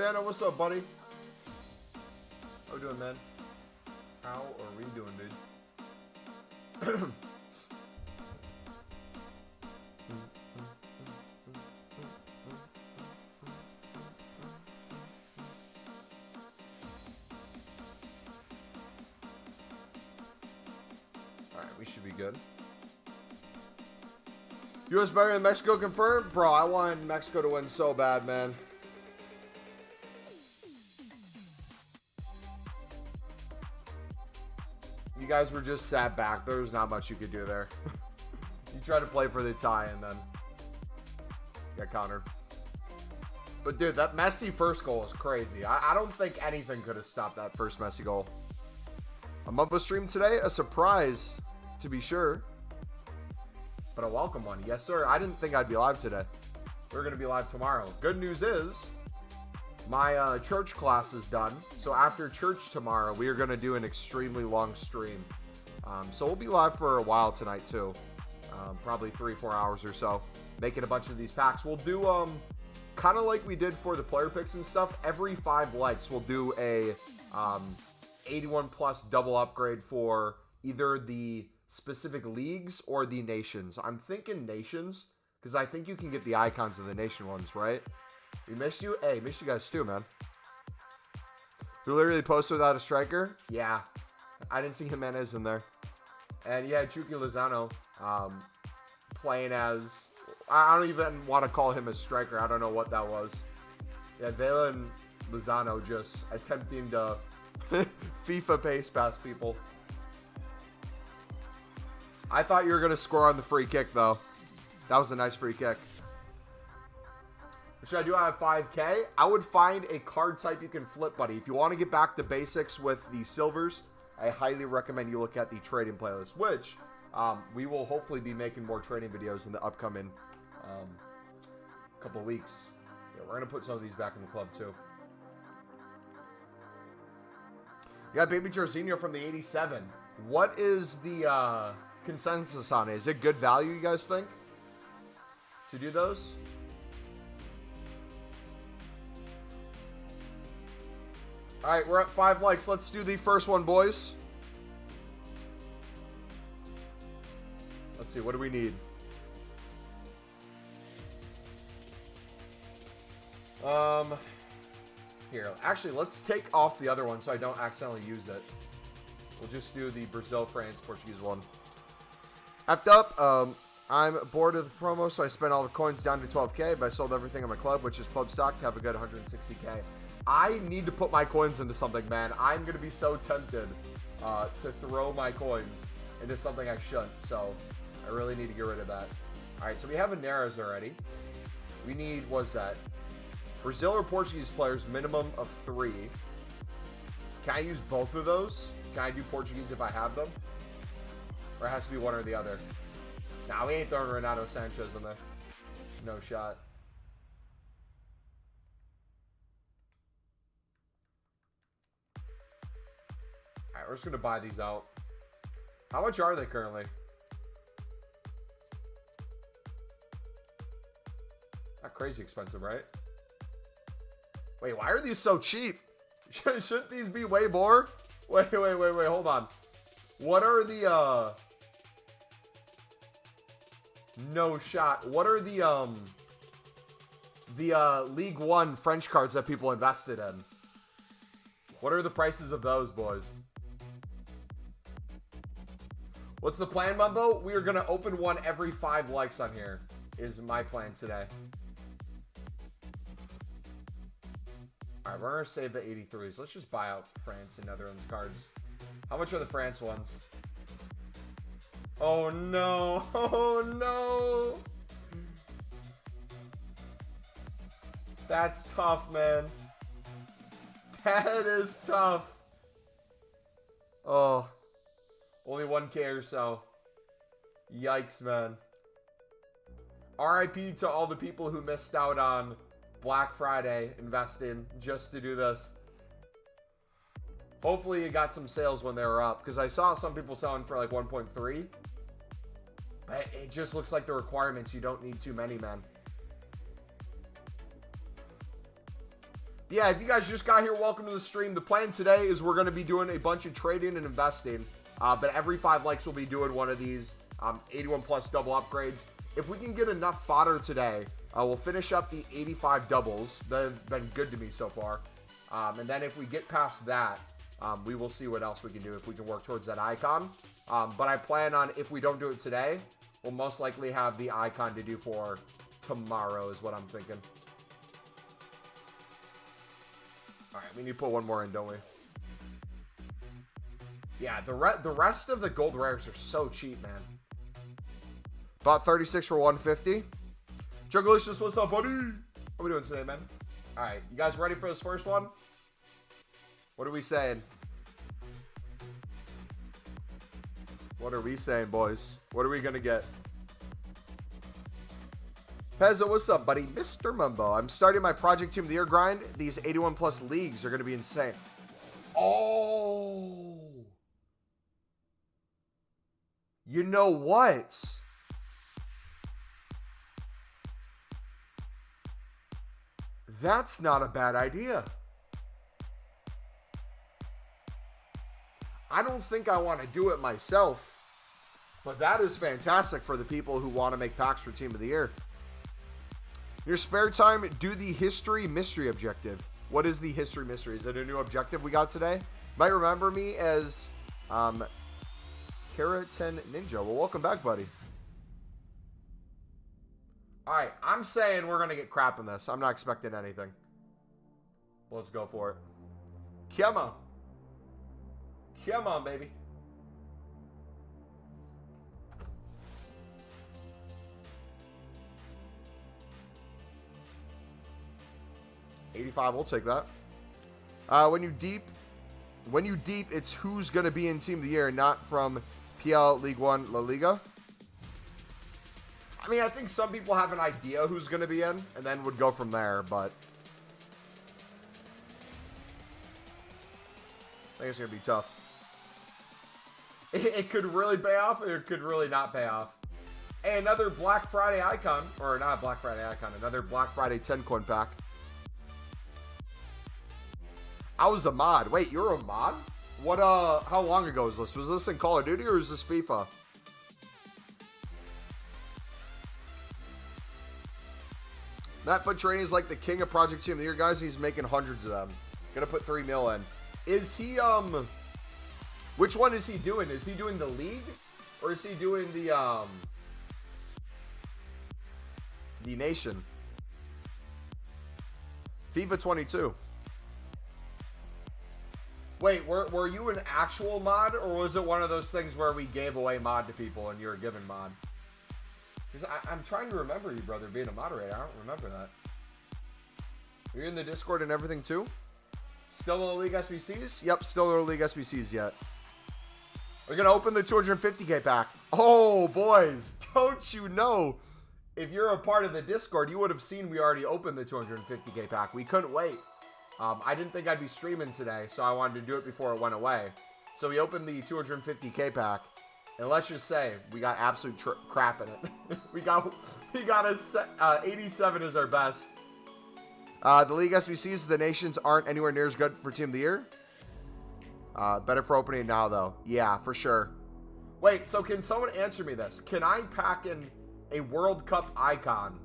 Savannah, what's up, buddy? How we doing, man? How are we doing, dude? Alright, we should be good. US better than Mexico confirmed? Bro, I want Mexico to win so bad, man. You guys were just sat back. There was not much you could do there. You tried to play for the tie and then got countered. But dude, that Messi first goal is crazy. I don't think anything could have stopped that first Messi goal. A mumbo stream today? A surprise, to be sure. But a welcome one. Yes, sir. I didn't think I'd be live today. We're going to be live tomorrow. Good news is, my church class is done. So after church tomorrow, we are going to do an extremely long stream. So we'll be live for a while tonight, too. Probably 3-4 hours or so. Making a bunch of these packs. We'll do, kind of like we did for the player picks and stuff. Every 5 likes, we'll do a 81 plus double upgrade for either the specific leagues or the nations. I'm thinking nations, because I think you can get the icons of the nation ones, right? We missed you. Hey, missed you guys too, man. We literally posted without a striker. Yeah, I didn't see Jimenez in there. And yeah, Chucky Lozano playing as, I don't even want to call him a striker. I don't know what that was. Yeah, Valen Lozano just attempting to FIFA pace past people. I thought you were going to score on the free kick, though. That was a nice free kick. What should I do? I have 5K. I would find a card type you can flip, buddy. If you want to get back to basics with the silvers, I highly recommend you look at the trading playlist, which we will hopefully be making more trading videos in the upcoming couple of weeks. Yeah, we're going to put some of these back in the club, too. You got Baby Jorginho from the 87. What is the consensus on it? Is it good value, you guys think, to do those? All right, we're at 5 likes. Let's do the first one, boys. Let's see, what do we need? Here, actually, let's take off the other one so I don't accidentally use it. We'll just do the Brazil, France, Portuguese one. Effed up. I'm bored of the promo, so I spent all the coins down to 12K, but I sold everything in my club, which is club stock, to have a good 160K. I need to put my coins into something, man. I'm going to be so tempted to throw my coins into something I shouldn't, so I really need to get rid of that. All right, so we have a Neres already. We need, what's that? Brazil or Portuguese players, minimum of 3. Can I use both of those? Can I do Portuguese if I have them? Or it has to be one or the other? Nah, we ain't throwing Renato Sanchez in there. No shot. Alright, we're just going to buy these out. How much are they currently? Not crazy expensive, right? Wait, why are these so cheap? Shouldn't these be way more? Wait, hold on. What are the, no shot. What are the League One French cards that people invested in? What are the prices of those, boys? What's the plan, Mumbo? We are going to open one every 5 likes on here, is my plan today. Alright, we're going to save the 83s. Let's just buy out France and Netherlands cards. How much are the France ones? Oh no! Oh no! That's tough, man. That is tough. Oh. Only 1K or so. Yikes, man. RIP to all the people who missed out on Black Friday investing just to do this. Hopefully you got some sales when they were up, because I saw some people selling for like 1.3. But it just looks like the requirements, you don't need too many, man. Yeah, if you guys just got here, welcome to the stream. The plan today is we're going to be doing a bunch of trading and investing. But every 5 likes, we'll be doing one of these 81 plus double upgrades. If we can get enough fodder today, we'll finish up the 85 doubles. They've been good to me so far. And then if we get past that, we will see what else we can do if we can work towards that icon. But I plan on, if we don't do it today, we'll most likely have the icon to do for tomorrow is what I'm thinking. All right, we need to put one more in, don't we? Yeah, the rest of the gold rares are so cheap, man. About 36 for 150. Juggalicious, what's up, buddy? What are we doing today, man? All right, you guys ready for this first one? What are we saying? What are we saying, boys? What are we going to get? Pezzo, what's up, buddy? Mr. Mumbo. I'm starting my Project Team of the Year grind. These 81 plus leagues are going to be insane. Oh. You know what? That's not a bad idea. I don't think I want to do it myself, but that is fantastic for the people who want to make packs for Team of the Year. In your spare time, do the History Mystery objective. What is the History Mystery? Is it a new objective we got today? Might remember me as Keratin Ninja. Well, welcome back, buddy. All right, I'm saying we're going to get crap in this. I'm not expecting anything. Let's go for it. Come on. Come on, baby. $85, we'll take that. When you deep, it's who's going to be in Team of the Year, not from PL League One La Liga. I mean, I think some people have an idea who's going to be in, and then would go from there, but I think it's going to be tough. It could really pay off, or it could really not pay off. Hey, another Black Friday icon, or not Black Friday icon, another Black Friday 10 coin pack. I was a mod. Wait, you're a mod? What, how long ago was this? Was this in Call of Duty, or is this FIFA? Matt Foot Training is like the king of Project Team of the Year, guys. He's making hundreds of them. Gonna put 3 mil in. Is he, which one is he doing? Is he doing the league? Or is he doing the nation? FIFA 22. Wait, were you an actual mod? Or was it one of those things where we gave away mod to people and you're a given mod? Because I'm trying to remember you, brother, being a moderator. I don't remember that. Are you in the Discord and everything too? Still in the League SBCs? Yep, still in the League SBCs yet. We're going to open the 250k pack. Oh, boys. Don't you know? If you're a part of the Discord, you would have seen we already opened the 250k pack. We couldn't wait. I didn't think I'd be streaming today, so I wanted to do it before it went away. So we opened the 250k pack. And let's just say, we got absolute crap in it. we got a 87 as our best. The League SBCs, the nations aren't anywhere near as good for Team of the Year. Better for opening now, though. Yeah, for sure. Wait, so can someone answer me this? Can I pack in a World Cup icon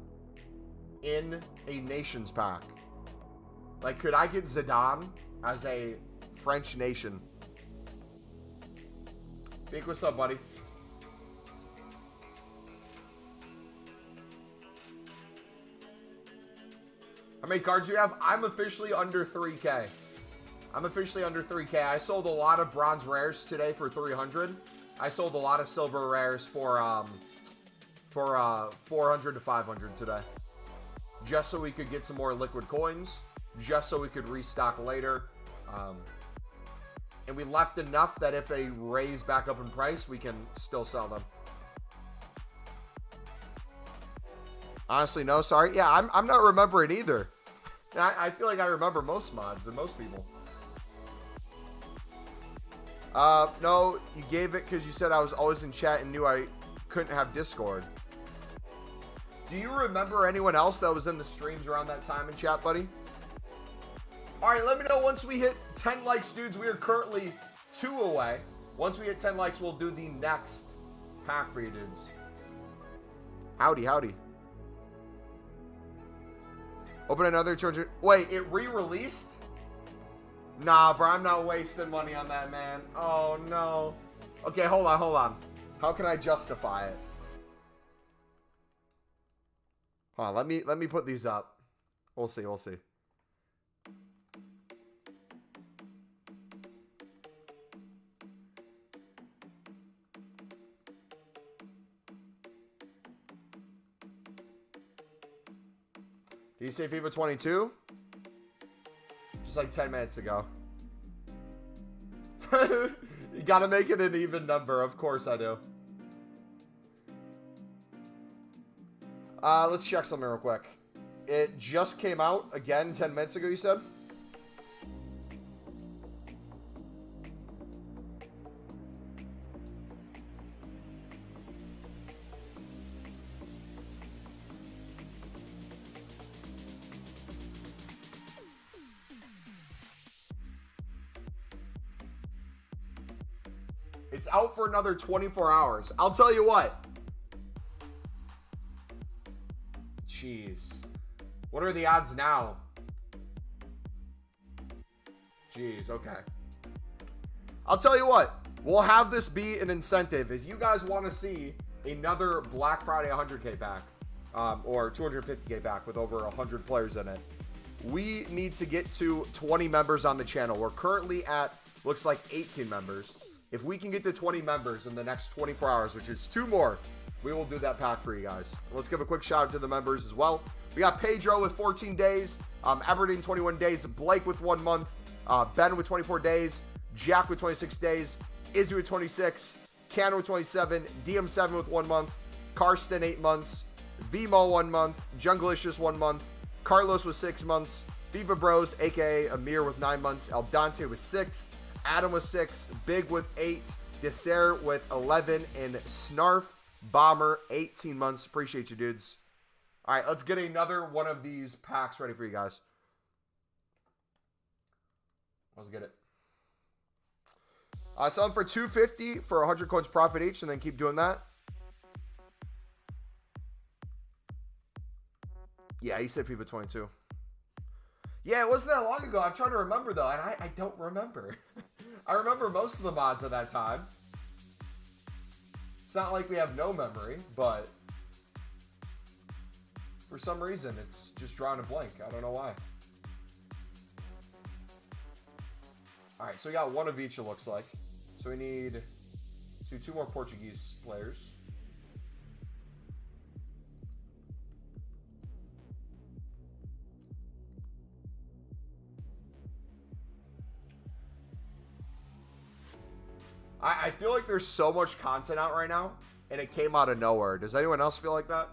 in a nations pack? Like, could I get Zidane as a French nation? Big, what's up, buddy? How many cards do you have? I'm officially under 3K. I'm officially under 3K. I sold a lot of bronze rares today for 300. I sold a lot of silver rares for 400 to 500 today. Just so we could get some more liquid coins. Just so we could restock later. And we left enough that if they raise back up in price, we can still sell them. Honestly, no, sorry. Yeah, I'm not remembering either. I feel like I remember most mods and most people. No, you gave it because you said I was always in chat and knew I couldn't have Discord. Do you remember anyone else that was in the streams around that time in chat, buddy? All right, let me know once we hit 10 likes, dudes. We are currently 2 away. Once we hit 10 likes, we'll do the next pack for you, dudes. Howdy, howdy. Open another 200. Wait, it re-released? Nah, bro, I'm not wasting money on that, man. Oh, no. Okay, hold on, hold on. How can I justify it? Hold on, let me put these up. We'll see, we'll see. Did you say FIFA 22? Just like 10 minutes ago. You gotta make it an even number. Of course I do. Let's check something real quick. It just came out again 10 minutes ago, you said? It's out for another 24 hours. I'll tell you what. Jeez. What are the odds now? Jeez, okay. I'll tell you what. We'll have this be an incentive. If you guys want to see another Black Friday 100K pack, or 250K pack with over 100 players in it, we need to get to 20 members on the channel. We're currently at, looks like 18 members. If we can get to 20 members in the next 24 hours, which is 2 more, we will do that pack for you guys. Let's give a quick shout out to the members as well. We got Pedro with 14 days, Everton 21 days, Blake with 1 month, Ben with 24 days, Jack with 26 days, Izzy with 26, Cannon with 27, DM7 with 1 month, Karsten 8 months, Vimo 1 month, Junglicious 1 month, Carlos with 6 months, FIFA Bros, aka Amir with 9 months, El Dante with 6, Adam with 6, Big with 8, Desert with 11, and Snarf Bomber 18 months. Appreciate you, dudes. All right, let's get another one of these packs ready for you guys. Let's get it. Sell them for $250 for 100 coins profit each, and then keep doing that. Yeah, he said FIFA 22. Yeah, it wasn't that long ago. I'm trying to remember, though, and I don't remember. I remember most of the mods at that time. It's not like we have no memory, but for some reason, it's just drawing a blank. I don't know why. All right, so we got one of each, it looks like. So we need 2 more Portuguese players. I feel like there's so much content out right now, and it came out of nowhere. Does anyone else feel like that?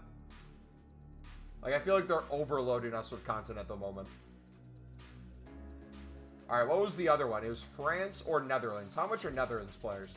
Like, I feel like they're overloading us with content at the moment. All right, what was the other one? It was France or Netherlands. How much are Netherlands players?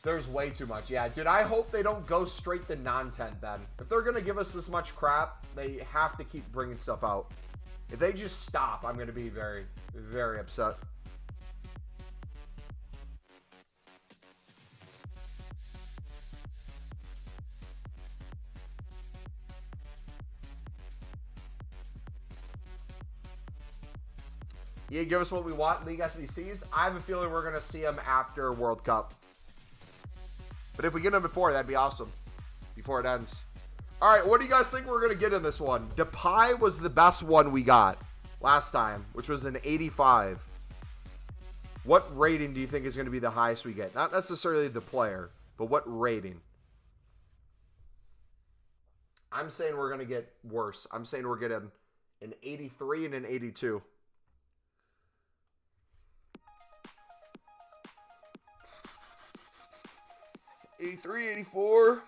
There's way too much. Yeah, dude, I hope they don't go straight to non-10 then. If they're going to give us this much crap, they have to keep bringing stuff out. If they just stop, I'm going to be very, very upset. Yeah, give us what we want, League SBCs. I have a feeling we're going to see them after World Cup. But if we get them before, that'd be awesome. Before it ends. All right, what do you guys think we're going to get in this one? Depay was the best one we got last time, which was an 85. What rating do you think is going to be the highest we get? Not necessarily the player, but what rating? I'm saying we're going to get worse. I'm saying we're getting an 83 and an 82. 83, 84.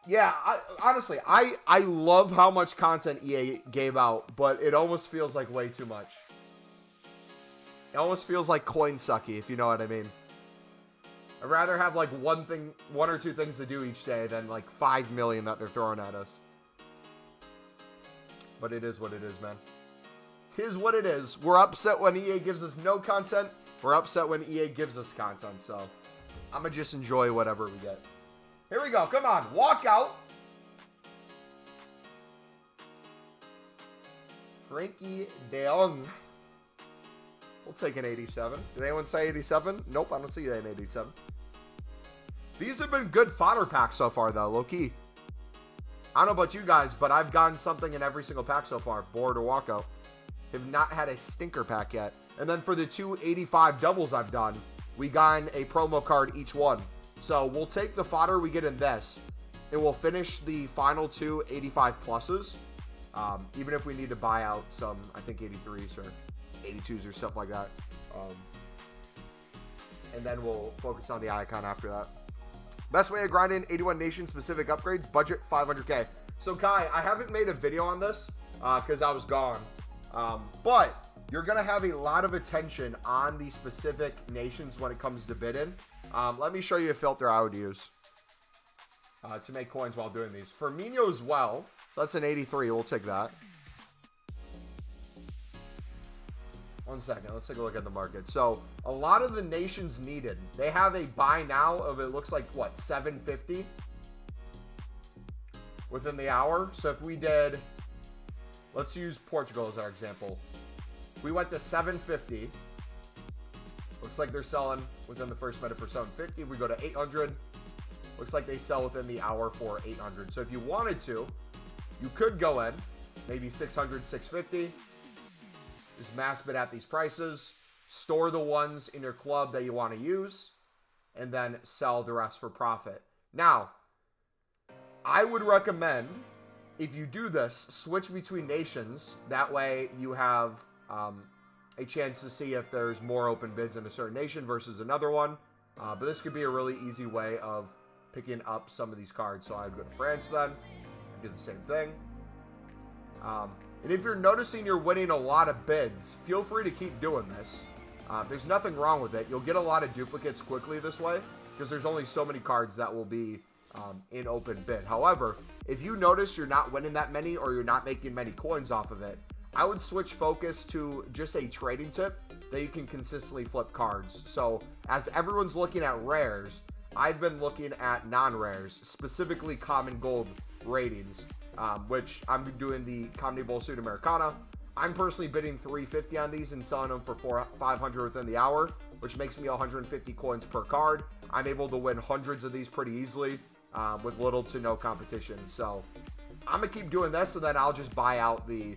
Yeah, honestly, I love how much content EA gave out, but it almost feels like way too much. It almost feels like coin sucky, if you know what I mean. I'd rather have like one or two things to do each day than like 5 million that they're throwing at us. But it is what it is, man. Tis what it is. We're upset when EA gives us no content. We're upset when EA gives us content, so I'm gonna just enjoy whatever we get. Here we go. Come on. Walk out. Frankie de Jong. We'll take an 87. Did anyone say 87? Nope, I don't see an 87. These have been good fodder packs so far, though, low-key. I don't know about you guys, but I've gotten something in every single pack so far. Board or walkout. Have not had a stinker pack yet. And then for the 285 doubles I've done, we got a promo card each one. So we'll take the fodder we get in this, and we'll finish the final 285 pluses. Even if we need to buy out some, I think 83s or 82s or stuff like that. And then we'll focus on the icon after that. Best way to grind in 81 nation specific upgrades, budget 500k. So Kai, I haven't made a video on this because I was gone. But you're going to have a lot of attention on the specific nations when it comes to bidding. Let me show you a filter I would use to make coins while doing these. Firmino as well. That's an 83. We'll take that. 1 second. Let's take a look at the market. So a lot of the nations needed. They have a buy now of, it looks like, what, 750 within the hour. So if we did, let's use Portugal as our example. We went to 750. Looks like they're selling within the first minute for 750. We go to 800. Looks like they sell within the hour for 800. So if you wanted to, you could go in, maybe 600, 650. Just mass bid at these prices. Store the ones in your club that you want to use. And then sell the rest for profit. Now, I would recommend, if you do this, switch between nations. That way you have a chance to see if there's more open bids in a certain nation versus another one. But this could be a really easy way of picking up some of these cards. So I'd go to France then. Do the same thing. And if you're noticing you're winning a lot of bids, feel free to keep doing this. There's nothing wrong with it. You'll get a lot of duplicates quickly this way because there's only so many cards that will be in open bid. However, if you notice you're not winning that many or you're not making many coins off of it, I would switch focus to just a trading tip that you can consistently flip cards. So as everyone's looking at rares, I've been looking at non-rares, specifically common gold ratings, which I'm doing the Comedy Bowl Suit Americana. I'm personally bidding 350 on these and selling them for 500 within the hour, which makes me 150 coins per card. I'm able to win hundreds of these pretty easily with little to no competition. So I'm going to keep doing this, and then I'll just buy out the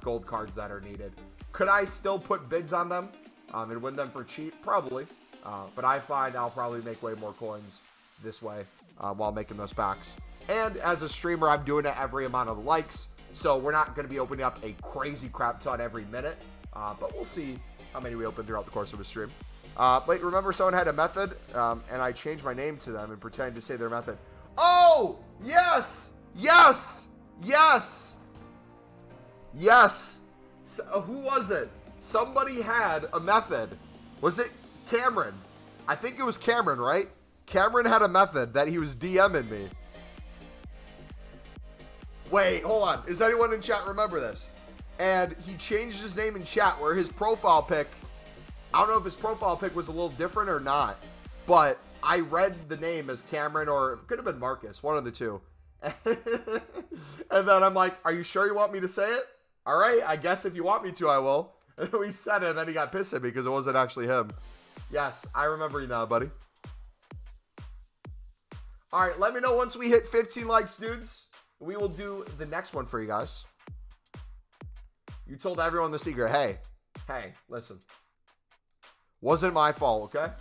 gold cards that are needed. Could I still put bids on them and win them for cheap? Probably. But I find I'll probably make way more coins this way while making those packs. And as a streamer, I'm doing it every amount of likes. So we're not going to be opening up a crazy crap ton every minute. But we'll see how many we open throughout the course of a stream. But remember, someone had a method, and I changed my name to them and pretended to say their method. Oh, yes, yes, yes, yes. So, who was it? Somebody had a method. Was it Cameron? I think it was Cameron, right? Cameron had a method that he was DMing me. Wait, hold on. Does anyone in chat remember this? And he changed his name in chat where his profile pic, I don't know if his profile pic was a little different or not, but I read the name as Cameron, or it could have been Marcus, one of the two. And then I'm like, are you sure you want me to say it? All right, I guess if you want me to, I will. And we said it, and then he got pissed at me because it wasn't actually him. Yes, I remember you now, buddy. All right, let me know once we hit 15 likes, dudes. We will do the next one for you guys. You told everyone the secret. Hey, listen. Wasn't my fault, okay?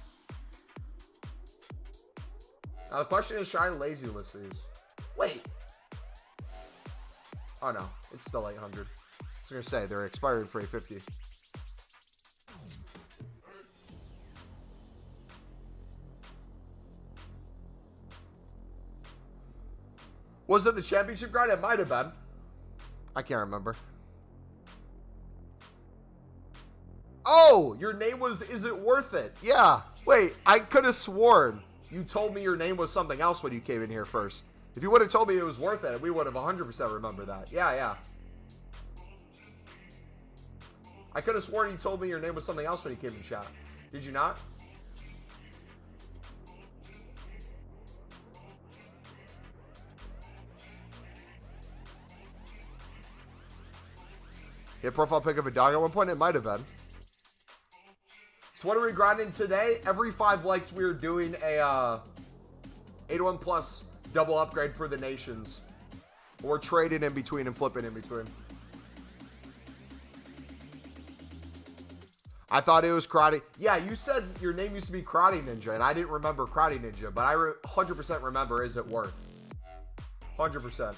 Now the question is, should I lazy list these? Wait. Oh no, it's still 800. I was gonna say they're expiring for 850. Was it the championship grind? It might have been. I can't remember. Oh, your name was, is it worth it? Yeah. Wait, I could have sworn you told me your name was something else when you came in here first. If you would have told me it was worth it, we would have 100% remembered that. Yeah, yeah. I could have sworn you told me your name was something else when you came in chat. Did you not? Hit profile pic of a dog at one point? It might have been. So what are we grinding today? Every 5 likes we are doing a 8-1 plus double upgrade for the nations. Or trading in between and flipping in between. I thought it was Karate. Yeah, you said your name used to be Karate Ninja, and I didn't remember Karate Ninja, but I 100% remember Is It Worth. 100%.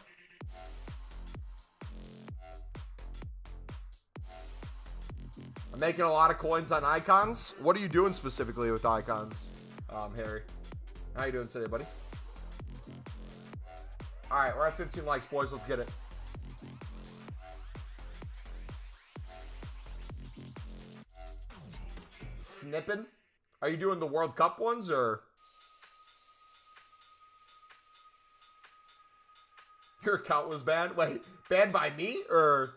I'm making a lot of coins on icons. What are you doing specifically with icons, Harry? How you doing today, buddy? All right, we're at 15 likes, boys. Let's get it. Snipping? Are you doing the World Cup ones, or? Your account was banned? Wait, banned by me, or?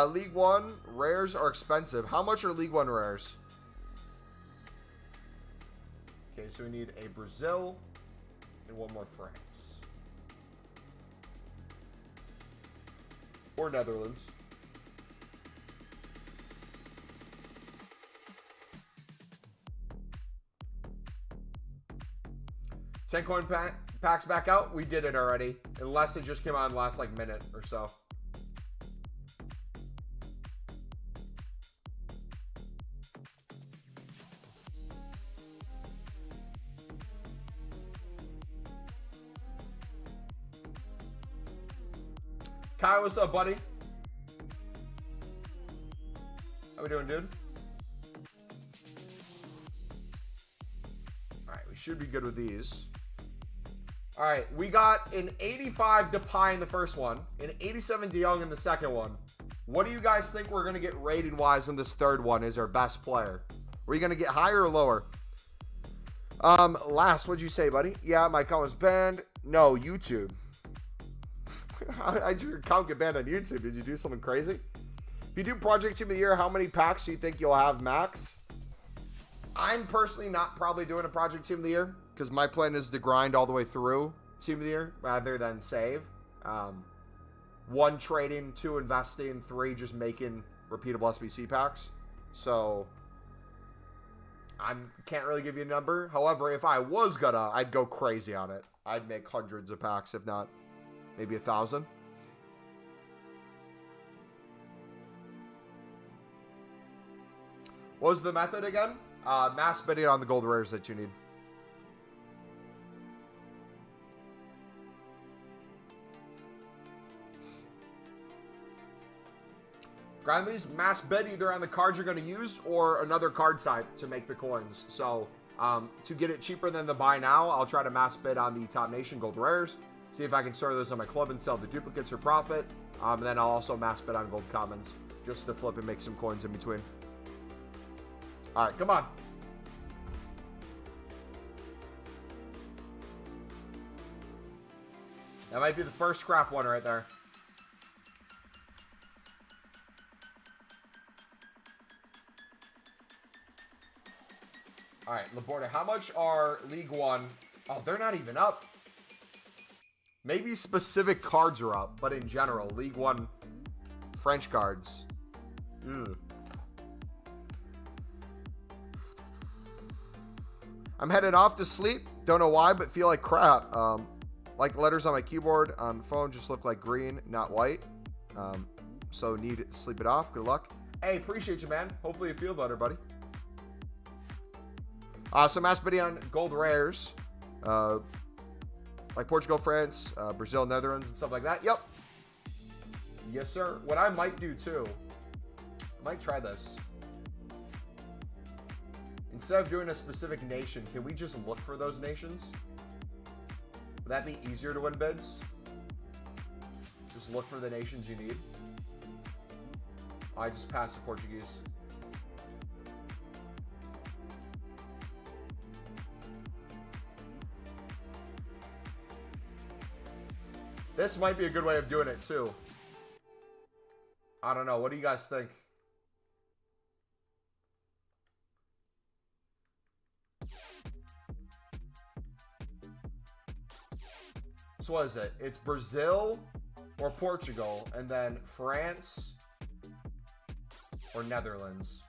League One rares are expensive. How much are League One rares? Okay, so we need a Brazil and one more France. Or Netherlands. Ten coin packs back out. We did it already. Unless it just came on last like minute or so. Kai, what's up, buddy? How we doing, dude? All right, we should be good with these. All right, we got an 85 Depay in the first one, an 87 De Jong in the second one. What do you guys think we're going to get rating-wise in this third one as our best player? Are we going to get higher or lower? Last, what'd you say, buddy? Yeah, my account was banned. No, YouTube. How did your account get banned on YouTube? Did you do something crazy? If you do Project Team of the Year, how many packs do you think you'll have max? I'm personally not probably doing a Project Team of the Year because my plan is to grind all the way through Team of the Year rather than save. 1, trading, 2, investing, 3, just making repeatable SBC packs. So I can't really give you a number. However, if I was gonna, I'd go crazy on it. I'd make hundreds of packs, if not maybe 1,000. What was the method again? Mass bidding on the gold rares that you need. Grind these, mass bid either on the cards you're going to use or another card type to make the coins. So to get it cheaper than the buy now, I'll try to mass bid on the Top Nation gold rares. See if I can store those on my club and sell the duplicates for profit. And then I'll also mass bid on gold commons just to flip and make some coins in between. All right, come on. That might be the first scrap one right there. All right, Laporta, how much are League One? Oh, they're not even up. Maybe specific cards are up, but in general, League One French cards. I'm headed off to sleep. Don't know why, but feel like crap. Like letters on my keyboard on phone just look like green, not white. So need to sleep it off. Good luck. Hey, appreciate you, man. Hopefully you feel better, buddy. So mass bidding on gold rares. Like Portugal, France, Brazil, Netherlands, and stuff like that. Yep. Yes, sir. What I might do, too, I might try this. Instead of doing a specific nation, can we just look for those nations? Would that be easier to win bids? Just look for the nations you need. I just passed the Portuguese. This might be a good way of doing it, too. I don't know. What do you guys think? So what is it? It's Brazil or Portugal, and then France or Netherlands.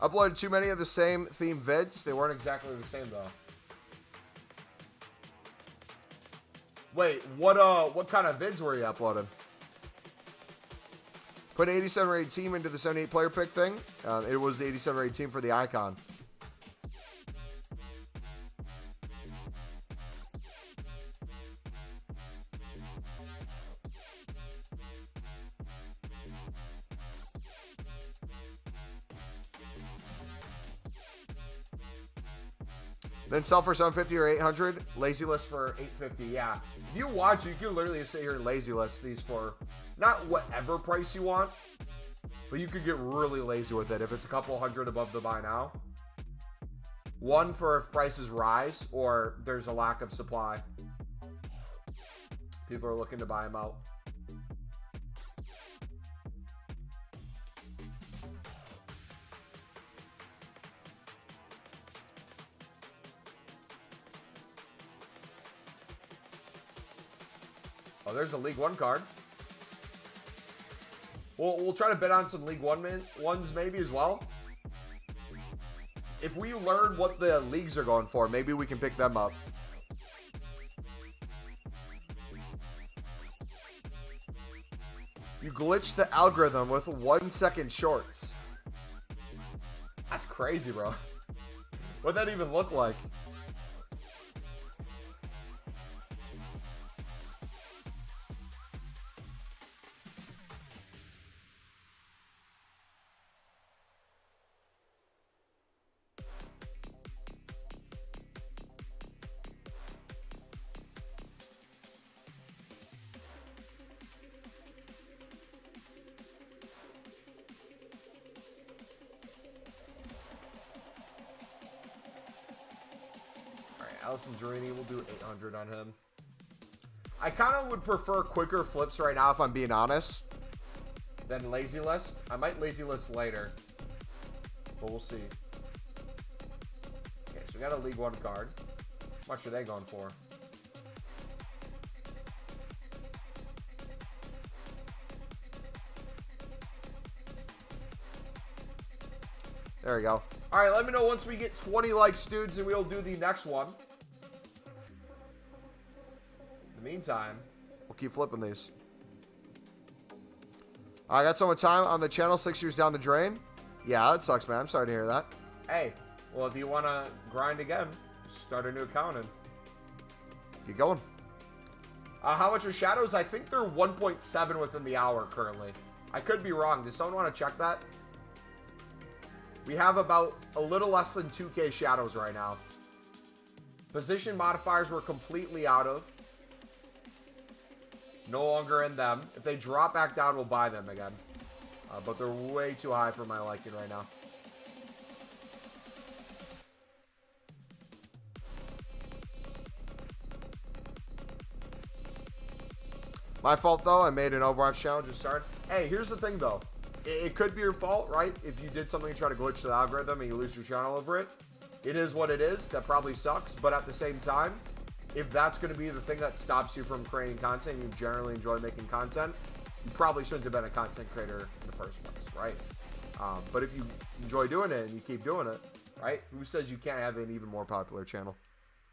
Uploaded too many of the same theme vids. They weren't exactly the same though. Wait, what kind of vids were you uploading? Put 87 rated team into the 78 player pick thing. It was the 87 rated team for the icon. Then sell for 750 or 800. Lazy list for 850. Yeah. If you watch, you can literally just sit here and lazy list these for not whatever price you want, but you could get really lazy with it if it's a couple hundred above the buy now. One for if prices rise or there's a lack of supply. People are looking to buy them out. Oh, there's a League One card. We'll try to bet on some League One ones maybe as well. If we learn what the leagues are going for, maybe we can pick them up. You glitched the algorithm with 1 second shorts. That's crazy, bro. What'd that even look like? Allison Durini, we'll do 800 on him. I kind of would prefer quicker flips right now, if I'm being honest, than lazy list. I might lazy list later, but we'll see. Okay, so we got a League One card. How much are they going for? There we go. All right, let me know once we get 20 likes, dudes, and we'll do the next one. In the meantime, we'll keep flipping these. I got so much time on the channel, 6 years down the drain. Yeah, that sucks, man. I'm sorry to hear that. Hey, well, if you want to grind again, start a new account and keep going. How much are shadows? I think they're 1.7 within the hour currently. I could be wrong. Does someone want to check that? We have about a little less than 2K shadows right now. Position modifiers we're completely out of. No longer in them. If they drop back down, we'll buy them again. But they're way too high for my liking right now. My fault, though. I made an Overwatch challenge and started. Hey, here's the thing, though. It could be your fault, right? If you did something to try to glitch the algorithm and you lose your channel over it. It is what it is. That probably sucks. But at the same time, if that's going to be the thing that stops you from creating content, you generally enjoy making content, you probably shouldn't have been a content creator in the first place, right? But if you enjoy doing it and you keep doing it, right? Who says you can't have an even more popular channel?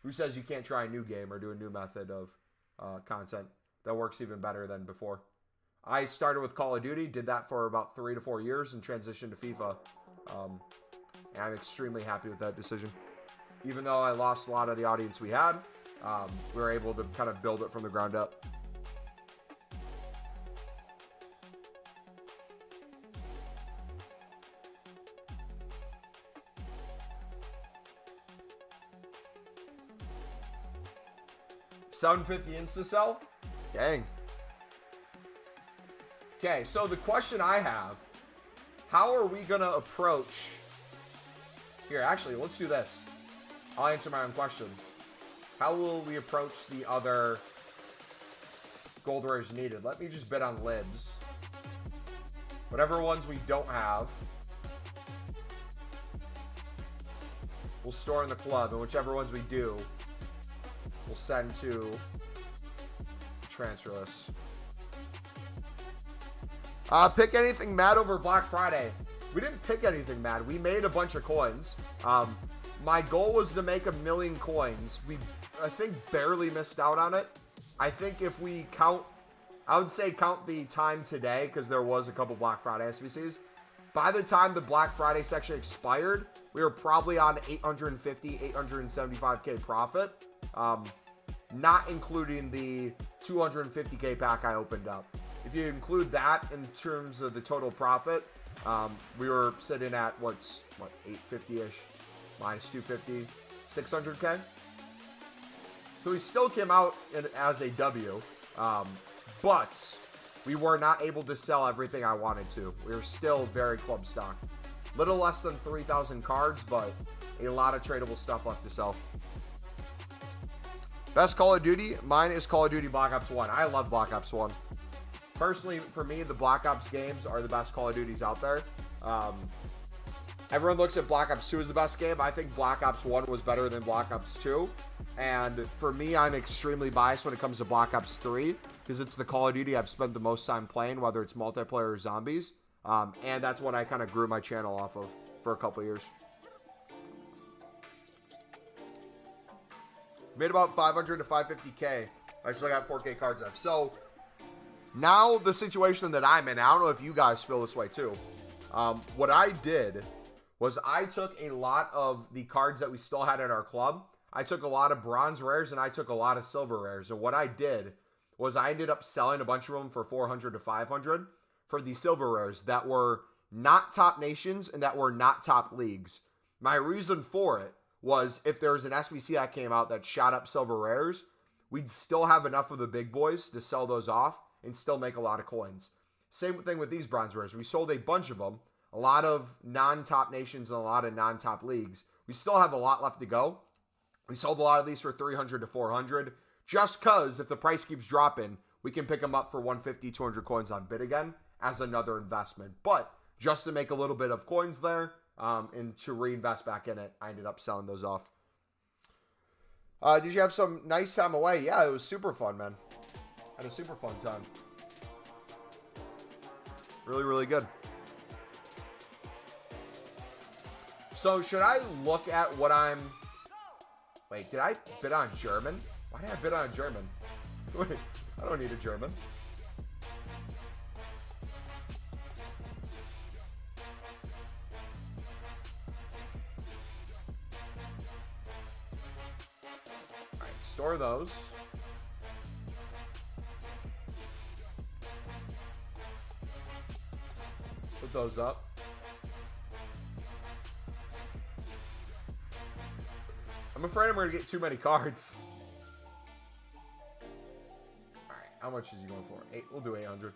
Who says you can't try a new game or do a new method of content? that works even better than before. I started with Call of Duty, did that for about 3 to 4 years, and transitioned to FIFA. And I'm extremely happy with that decision. Even though I lost a lot of the audience we had, we were able to kind of build it from the ground up. $750 insta-sell? Dang. Okay, so the question I have, how are we going to approach... Here, actually, let's do this. I'll answer my own question. How will we approach the other gold rares needed? Let me just bid on libs. Whatever ones we don't have, we'll store in the club, and whichever ones we do, we'll send to the transfer list. Pick anything mad over Black Friday. We didn't pick anything mad. We made a bunch of coins. My goal was to make 1 million coins. We, I think, barely missed out on it. I think if we count, I would say count the time today, because there was a couple Black Friday SBCs. By the time the Black Friday section expired, we were probably on 850, 875K profit. Not including the 250K pack I opened up. If you include that in terms of the total profit, we were sitting at what 850-ish minus 250, 600K. So we still came out as a W, but we were not able to sell everything I wanted to. We were still very club stock. Little less than 3,000 cards, but a lot of tradable stuff left to sell. Best Call of Duty? Mine is Call of Duty Black Ops 1. I love Black Ops 1. Personally, for me, the Black Ops games are the best Call of Duties out there. Everyone looks at Black Ops 2 as the best game. I think Black Ops 1 was better than Black Ops 2. And for me, I'm extremely biased when it comes to Black Ops 3, because it's the Call of Duty I've spent the most time playing, whether it's multiplayer or zombies. And that's what I kind of grew my channel off of for a couple years. Made about 500 to 550K. I still got 4K cards left. So now the situation that I'm in, I don't know if you guys feel this way too. What I did was I took a lot of the cards that we still had at our club. I took a lot of bronze rares and I took a lot of silver rares. And what I did was I ended up selling a bunch of them for 400 to 500 for the silver rares that were not top nations and that were not top leagues. My reason for it was if there was an SBC that came out that shot up silver rares, we'd still have enough of the big boys to sell those off and still make a lot of coins. Same thing with these bronze rares. We sold a bunch of them, a lot of non-top nations and a lot of non-top leagues. We still have a lot left to go. We sold a lot of these for 300 to 400, just because if the price keeps dropping, we can pick them up for 150, 200 coins on bid again as another investment. But just to make a little bit of coins there, and to reinvest back in it, I ended up selling those off. Did you have some nice time away? Yeah, it was super fun, man. Had a super fun time. Really, really good. So, should I look at what I'm... Wait, did I bid on German? Why did I bid on German? Wait, I don't need a German. Store those. Put those up. I'm afraid I'm going to get too many cards. Alright, how much is you going for? 8. We'll do 800.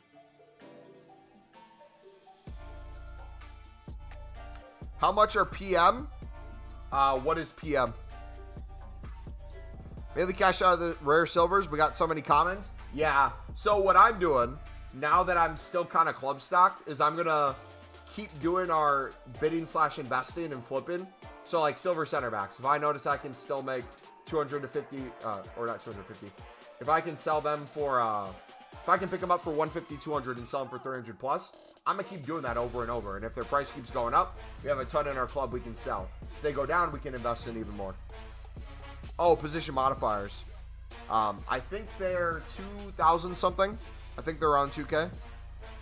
How much are PM? What is PM? Mainly cash out of the rare silvers. We got so many comments. Yeah. So what I'm doing now that I'm still kind of club stocked is I'm going to keep doing our bidding / investing and flipping. So like silver center backs. If I notice I can still make 250, or not 250. If I can sell them for, if I can pick them up for 150, 200 and sell them for 300 plus, I'm going to keep doing that over and over. And if their price keeps going up, we have a ton in our club we can sell. If they go down, we can invest in even more. Oh, position modifiers. I think they're 2,000 something. I think they're around 2K.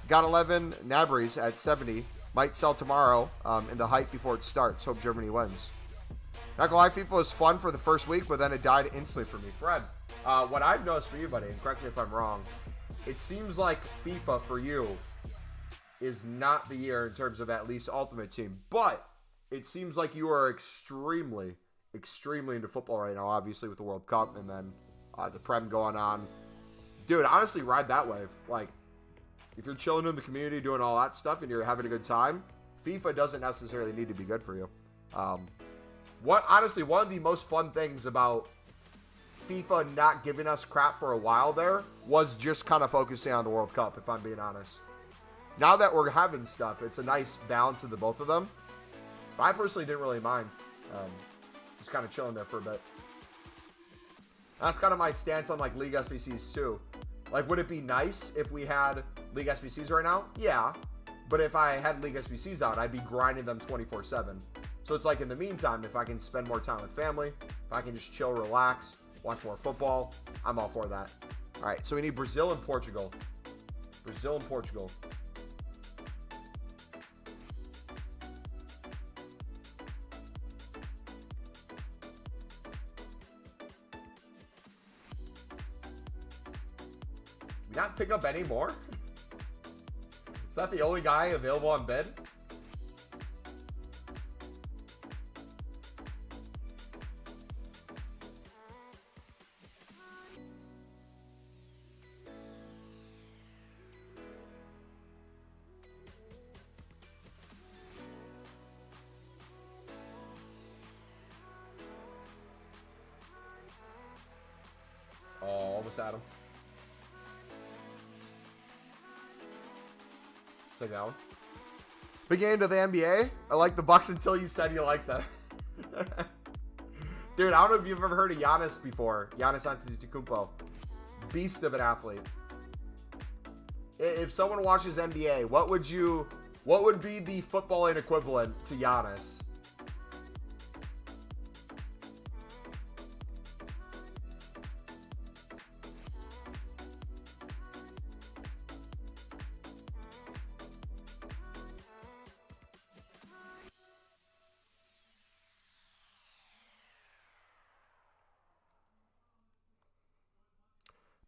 Got 11 Nabries at 70. Might sell tomorrow in the hype before it starts. Hope Germany wins. Not gonna lie, FIFA was fun for the first week, but then it died instantly for me. Fred, what I've noticed for you, buddy, and correct me if I'm wrong, it seems like FIFA for you is not the year in terms of at least Ultimate Team, but it seems like you are extremely, extremely into football right now, obviously with the World Cup and then the Prem going on. Dude, honestly, ride that wave. Like, if you're chilling in the community doing all that stuff and you're having a good time, FIFA doesn't necessarily need to be good for you. Honestly, one of the most fun things about FIFA not giving us crap for a while there was just kind of focusing on the World Cup, if I'm being honest. Now that we're having stuff, it's a nice balance of the both of them. But I personally didn't really mind. Just kind of chilling there for a bit. That's kind of my stance on like League SBCs too. Like, would it be nice if we had League SBCs right now? Yeah. But if I had League SBCs out, I'd be grinding them 24/7. So it's like, in the meantime, if I can spend more time with family, if I can just chill, relax, watch more football, I'm all for that. All right, so we need Brazil and Portugal. Brazil and Portugal. We not pick up any more? Is that the only guy available on bid? Oh, almost at him. Take that one. Big game to the NBA. I like the Bucks until you said you like them. Dude, I don't know if you've ever heard of Giannis before. Giannis Antetokounmpo. Beast of an athlete. If someone watches NBA, what would be the footballing equivalent to Giannis?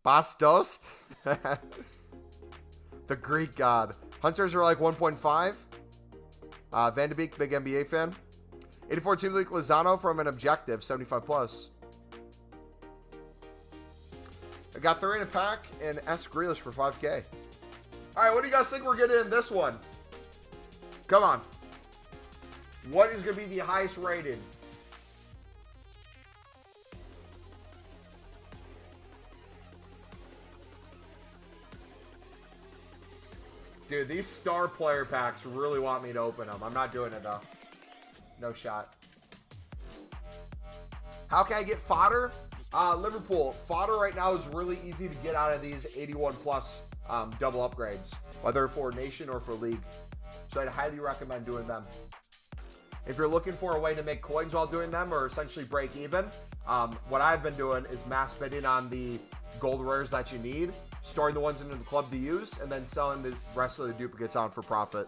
Bastos? The Greek god. Hunters are like 1.5. Van de Beek, big NBA fan. 84 Team League Lozano from an objective, 75 plus. I got 3 in a pack and S. Grealish for 5K. All right, what do you guys think we're getting in this one? Come on. What is going to be the highest rated? Dude, these star player packs really want me to open them. I'm not doing it, though. No shot. How can I get fodder? Liverpool. Fodder right now is really easy to get out of these 81 plus double upgrades, whether for nation or for league. So I'd highly recommend doing them. If you're looking for a way to make coins while doing them or essentially break even, what I've been doing is mass bidding on the gold rares that you need, storing the ones into the club to use, and then selling the rest of the duplicates on for profit.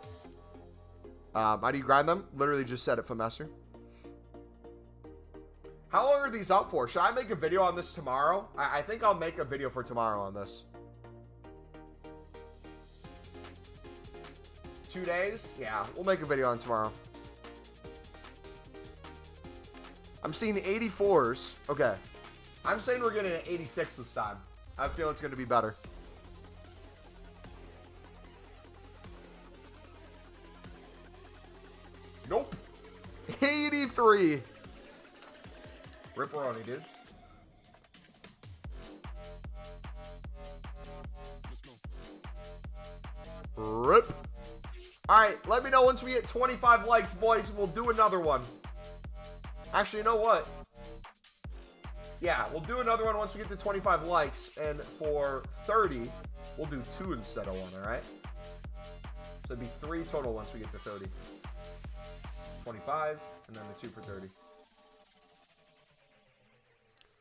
How do you grind them? Literally just set it for Messer. How long are these out for? Should I make a video on this tomorrow? I think I'll make a video for tomorrow on this. 2 days? Yeah, we'll make a video on tomorrow. I'm seeing 84s. Okay. I'm saying we're getting an 86 this time. I feel it's going to be better. Nope. 83. Ripperoni, dudes. Rip. All right, let me know once we get 25 likes, boys. We'll do another one. Actually, you know what? Yeah, we'll do another one once we get to 25 likes. And for 30, we'll do 2 instead of 1, all right? So it'd be 3 total once we get to 30. 25, and then the 2 for 30.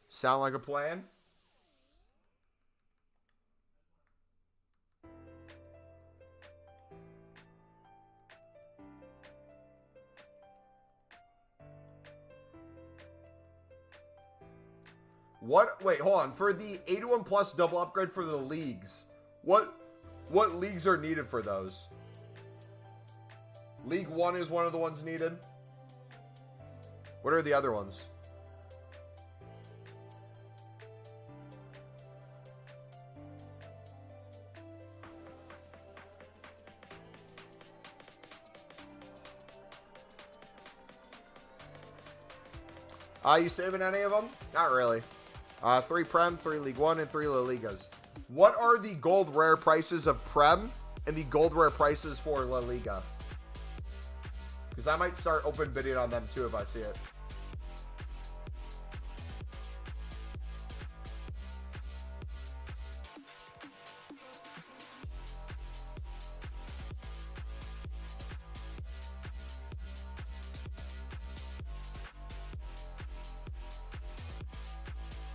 Sound like a plan? What? Wait, hold on. For the 81 plus double upgrade for the leagues, what leagues are needed for those? League 1 is one of the ones needed. What are the other ones? You saving any of them? Not really. 3 Prem, 3 League 1, and 3 La Ligas. What are the gold rare prices of Prem and the gold rare prices for La Liga? Because I might start open bidding on them too if I see it.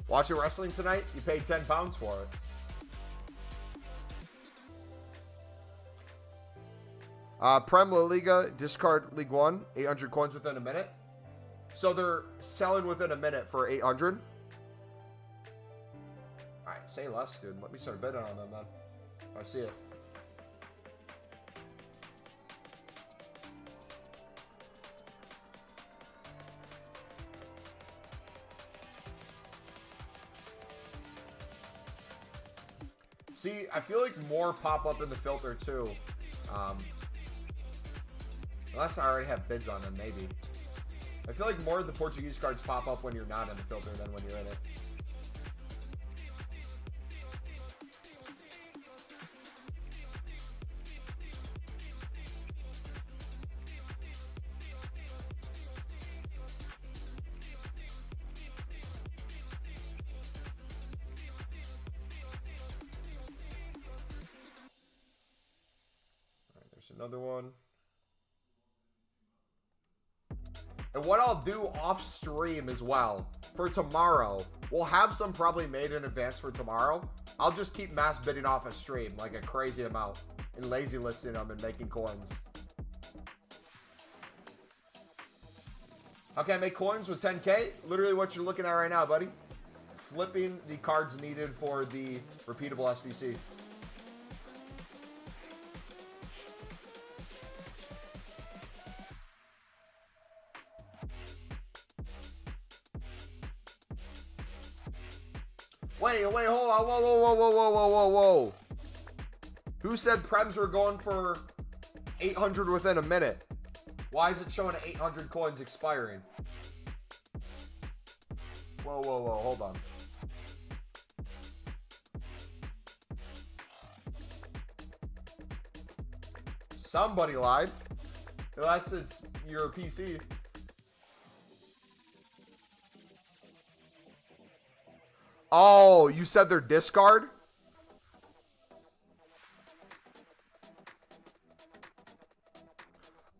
Watching wrestling tonight? You paid £10 for it. Prem La Liga, discard League 1, 800 coins within a minute. So they're selling within a minute for 800. Alright, say less, dude. Let me start bidding on them then. I see it. See, I feel like more pop up in the filter too. Unless I already have bids on them, maybe. I feel like more of the Portuguese cards pop up when you're not in the filter than when you're in it. All right, there's another one. And what I'll do off stream as well for tomorrow, we'll have some probably made in advance for tomorrow. I'll just keep mass bidding off a stream like a crazy amount and lazy listing them and making coins. How can I make coins with 10K? Literally what you're looking at right now, buddy. Flipping the cards needed for the repeatable SBC. Wait, hold on. Whoa. Who said Prems were going for 800 within a minute? Why is it showing 800 coins expiring? Whoa, hold on. Somebody lied. Unless it's your PC. Oh, you said they're discard?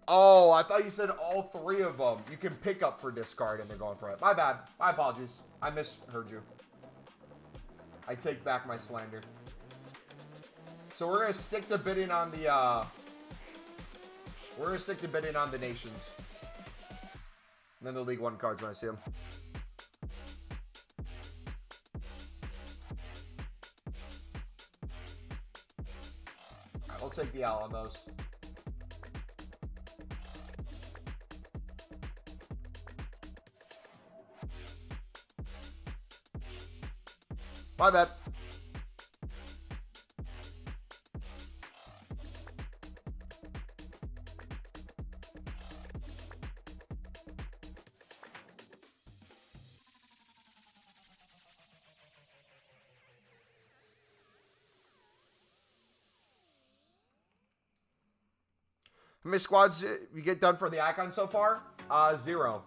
Oh, I thought you said all 3 of them. You can pick up for discard and they're going for it. My bad. My apologies. I misheard you. I take back my slander. So we're going to stick to bidding on the, we're going to stick to bidding on the nations. And then the League 1 cards when I see them. We'll take the L on those. My bad. How many squads you get done for the icon so far? 0.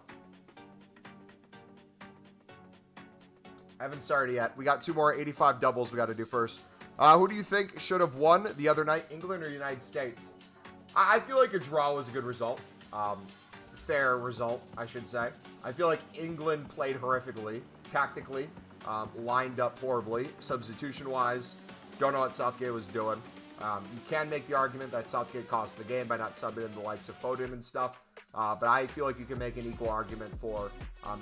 I haven't started yet. We got 2 more 85 doubles we got to do first. Who do you think should have won the other night, England or United States? I feel like a draw was a good result. Fair result, I should say. I feel like England played horrifically, tactically, lined up horribly, substitution-wise. Don't know what Southgate was doing. You can make the argument that Southgate cost the game by not subbing in the likes of Fodder and stuff. But I feel like you can make an equal argument for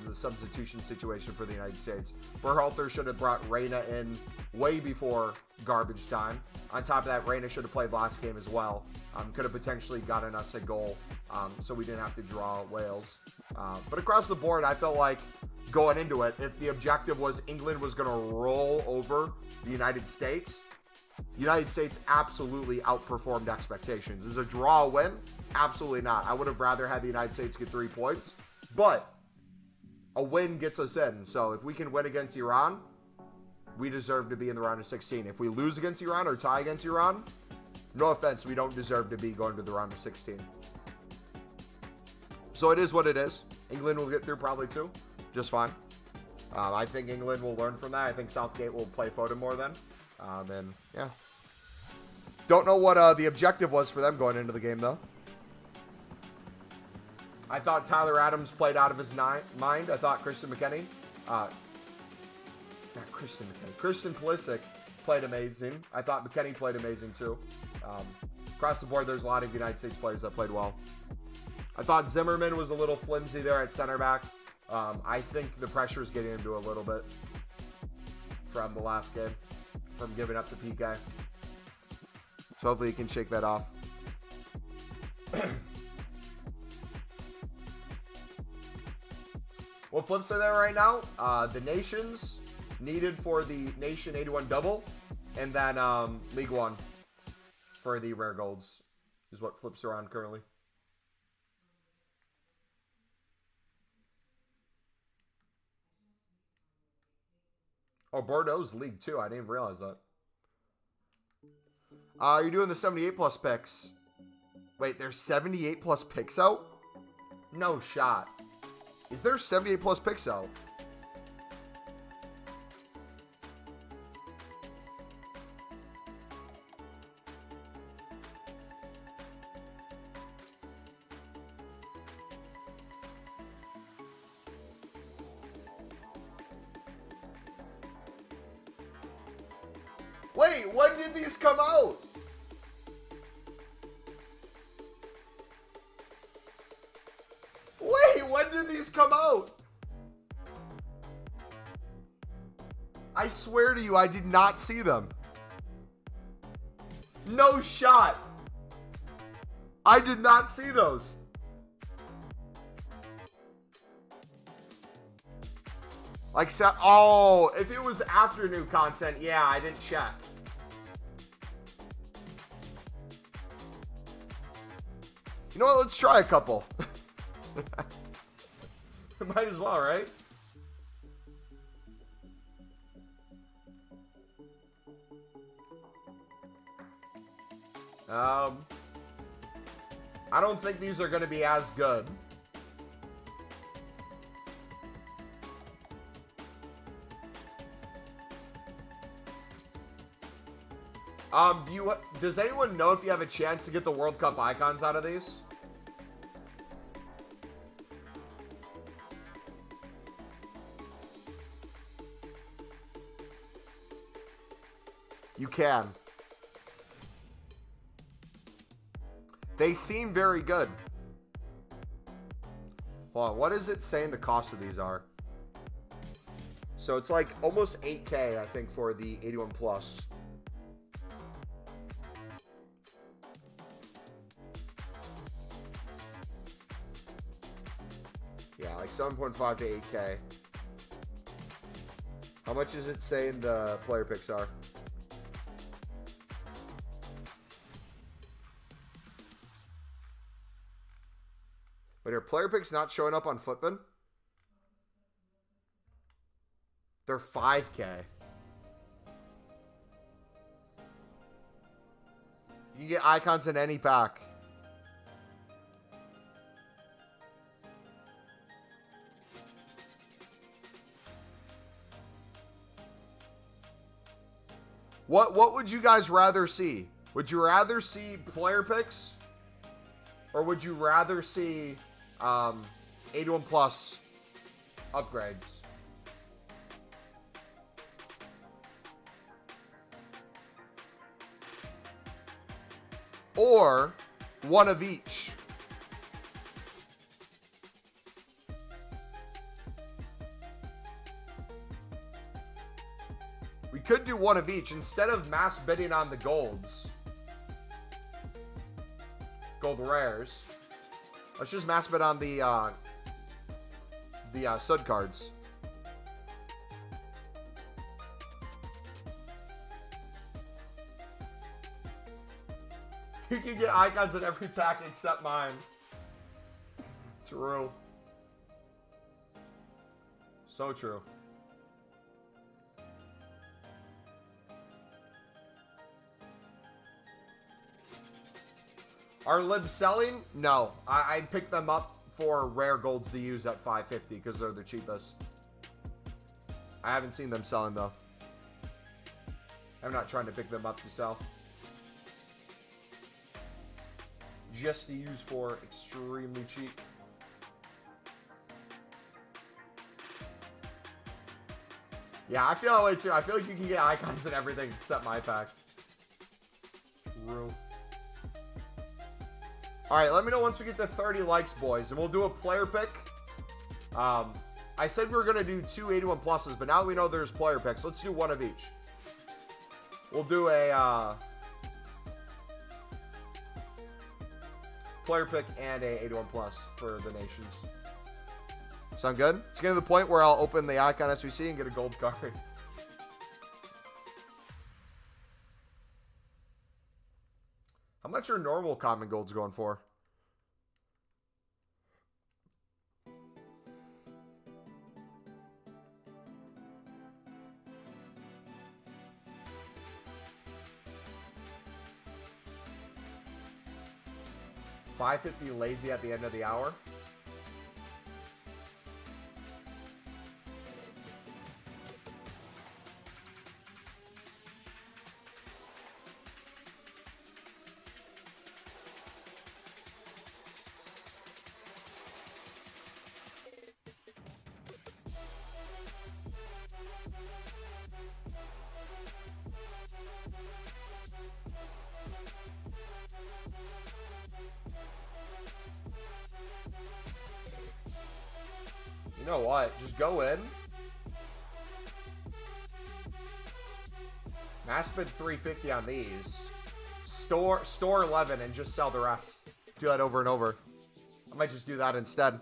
the substitution situation for the United States. Berhalter should have brought Reina in way before garbage time. On top of that, Reina should have played last game as well. Could have potentially gotten us a goal, so we didn't have to draw Wales. But across the board, I felt like going into it, if the objective was England was going to roll over the United States absolutely outperformed expectations. Is a draw a win? Absolutely not. I would have rather had the United States get 3 points, but a win gets us in. So if we can win against Iran, we deserve to be in the round of 16. If we lose against Iran or tie against Iran, no offense, we don't deserve to be going to the round of 16. So it is what it is. England will get through probably too. Just fine. I think England will learn from that. I think Southgate will play Fodder more then. And yeah. Don't know what the objective was for them going into the game though. I thought Tyler Adams played out of his mind. I thought Christian Pulisic played amazing. I thought McKennie played amazing too. Across the board, there's a lot of United States players that played well. I thought Zimmerman was a little flimsy there at center back. I think the pressure is getting into a little bit from the last game, from giving up to PK. So hopefully he can shake that off. What flips are there right now? The nations needed for the Nation 81 double, and then League One for the rare golds is what flips are on currently. Oh, Bordeaux's League 2. I didn't realize that. You're doing the 78 plus picks. Wait, there's 78 plus picks out? No shot. Is there 78 plus picks out? Wait, when did these come out? Wait, when did these come out? I swear to you, I did not see them. No shot. I did not see those. Like, oh, if it was afternoon content, yeah, I didn't check. You know what? Let's try a couple. Might as well, right? I don't think these are going to be as good. Does anyone know if you have a chance to get the World Cup icons out of these? You can. They seem very good. Hold on, what is it saying the cost of these are? So it's like almost 8K, I think, for the 81 plus. Yeah, like 7.5 to 8K. How much is it saying the player picks are? Wait, are player picks not showing up on Footman? They're 5K. You can get icons in any pack. What would you guys rather see? Would you rather see player picks? Or would you rather see 81 plus upgrades? Or one of each? We could do one of each. Instead of mass bidding on the golds. Gold rares. Let's just mass bid on the Sud cards. You can get icons in every pack except mine. True. So true. Are libs selling? No. I picked them up for rare golds to use at 550 because they're the cheapest. I haven't seen them selling though. I'm not trying to pick them up to sell. Just to use for extremely cheap. Yeah, I feel that way too. I feel like you can get icons and everything except my packs. True. Alright, let me know once we get to 30 likes, boys. And we'll do a player pick. I said we were going to do 2 81 pluses, but now we know there's player picks. Let's do one of each. We'll do a player pick and a 81 plus for the nations. Sound good? It's getting to the point where I'll open the icon SBC and get a gold card. How much are normal common golds going for? $5.50 lazy at the end of the hour. You know what? Just go in. Mass bid 350 on these. Store 11 and just sell the rest. Do that over and over. I might just do that instead.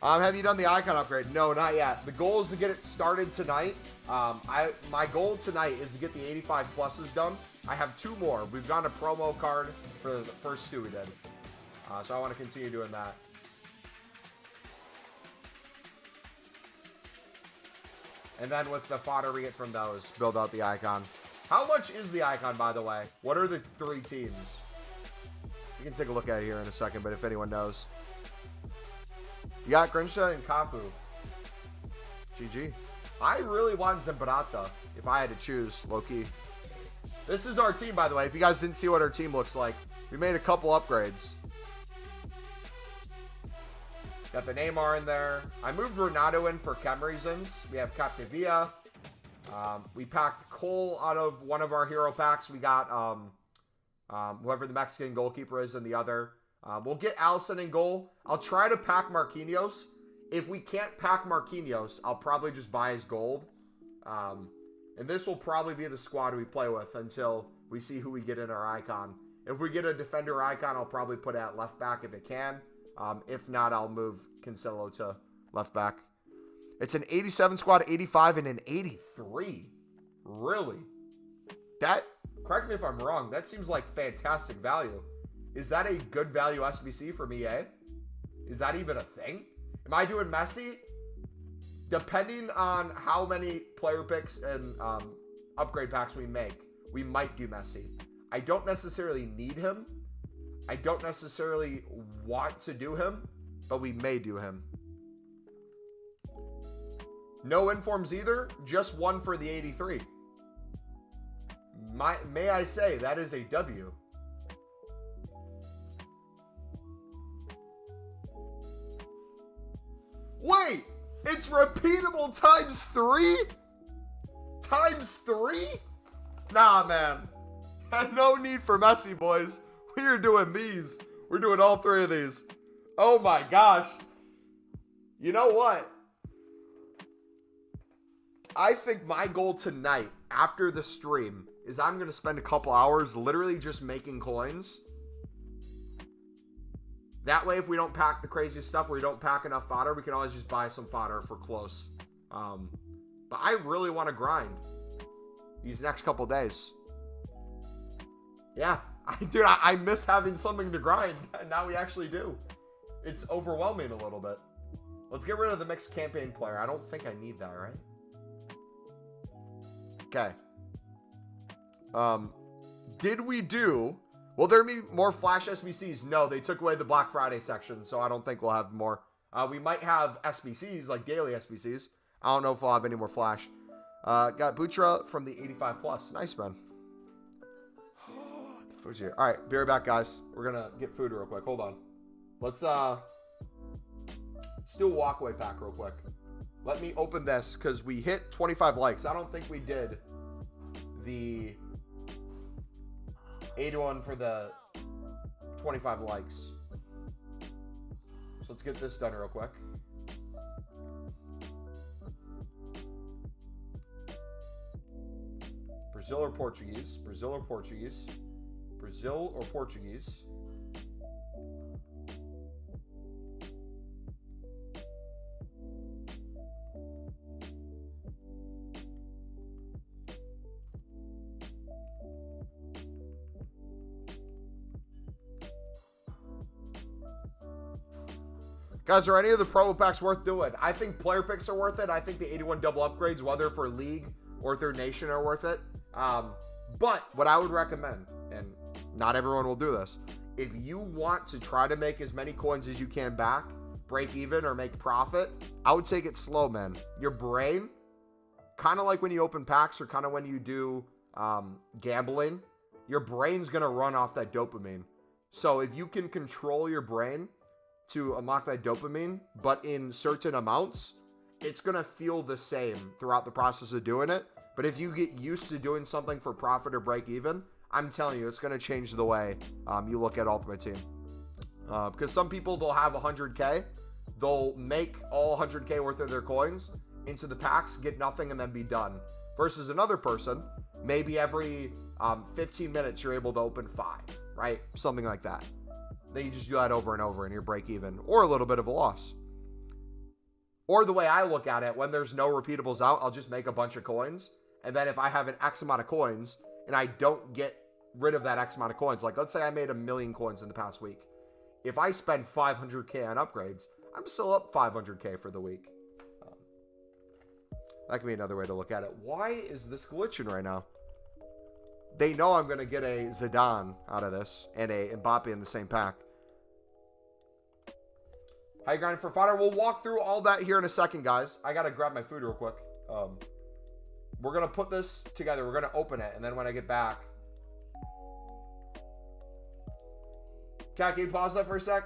Have you done the icon upgrade? No, not yet. The goal is to get it started tonight. My goal tonight is to get the 85 pluses done. I have 2 more. We've done a promo card for the first 2 we did. So I want to continue doing that. And then with the fodder we get from those, build out the icon. How much is the icon, by the way? What are the 3 teams? You can take a look at it here in a second, but if anyone knows. You got Grinsha and Kafu. GG. I really want Zimbarata if I had to choose, low-key. This is our team, by the way. If you guys didn't see what our team looks like, we made a couple upgrades. Got the Neymar in there. I moved Renato in for chem reasons. We have Capdevia. We packed Cole out of one of our hero packs. We got whoever the Mexican goalkeeper is in the other. We'll get Allison in goal. I'll try to pack Marquinhos. If we can't pack Marquinhos, I'll probably just buy his gold. And this will probably be the squad we play with until we see who we get in our icon. If we get a defender icon, I'll probably put it at left back if it can. If not, I'll move Cancelo to left back. It's an 87 squad, 85, and an 83. Really? That, correct me if I'm wrong, that seems like fantastic value. Is that a good value SBC from EA? Is that even a thing? Am I doing Messi? Depending on how many player picks and upgrade packs we make, we might do Messi. I don't necessarily need him. I don't necessarily want to do him, but we may do him. No informs either, just one for the 83. May I say, that is a W. Wait! It's repeatable times 3? Times 3? Nah, man. No need for Messi, boys. We are doing these. We're doing all 3 of these. Oh my gosh. You know what? I think my goal tonight, after the stream, is I'm going to spend a couple hours literally just making coins. That way, if we don't pack the craziest stuff, or we don't pack enough fodder, we can always just buy some fodder if we're close. But I really want to grind these next couple days. Yeah. Dude, I miss having something to grind. And now we actually do. It's overwhelming a little bit. Let's get rid of the mixed campaign player. I don't think I need that, right? Okay. Did we do... Will there be more Flash SBCs? No, they took away the Black Friday section, so I don't think we'll have more. We might have SBCs, like daily SBCs. I don't know if we'll have any more Flash. Got Butra from the 85 plus. Nice, man. The food's here. All right, be right back, guys. We're gonna get food real quick. Hold on. Let's do a walkaway pack real quick. Let me open this because we hit 25 likes. I don't think we did the 81 for the 25 likes. So let's get this done real quick. Brazil or Portuguese? Brazil or Portuguese? Brazil or Portuguese? Guys, are any of the promo packs worth doing? I think player picks are worth it. I think the 81 double upgrades, whether for League or Third Nation, are worth it. But what I would recommend, and not everyone will do this, if you want to try to make as many coins as you can back, break even, or make profit, I would take it slow, man. Your brain, kind of like when you open packs or kind of when you do gambling, your brain's going to run off that dopamine. So if you can control your brain to unlock that dopamine, but in certain amounts, it's going to feel the same throughout the process of doing it. But if you get used to doing something for profit or break even, I'm telling you, it's going to change the way you look at Ultimate Team. Because some people, they'll have 100K. They'll make all 100K worth of their coins into the packs, get nothing, and then be done. Versus another person, maybe every 15 minutes, you're able to open 5, right? Something like that. Then you just do that over and over and you're break even, or a little bit of a loss. Or the way I look at it, when there's no repeatables out, I'll just make a bunch of coins. And then if I have an X amount of coins and I don't get rid of that X amount of coins, like let's say I made 1 million coins in the past week. If I spend 500K on upgrades, I'm still up 500K for the week. That could be another way to look at it. Why is this glitching right now? They know I'm going to get a Zidane out of this and a Mbappe in the same pack. How you grinding for fodder? We'll walk through all that here in a second, guys. I got to grab my food real quick. We're going to put this together. We're going to open it. And then when I get back... Cat, can you pause that for a sec?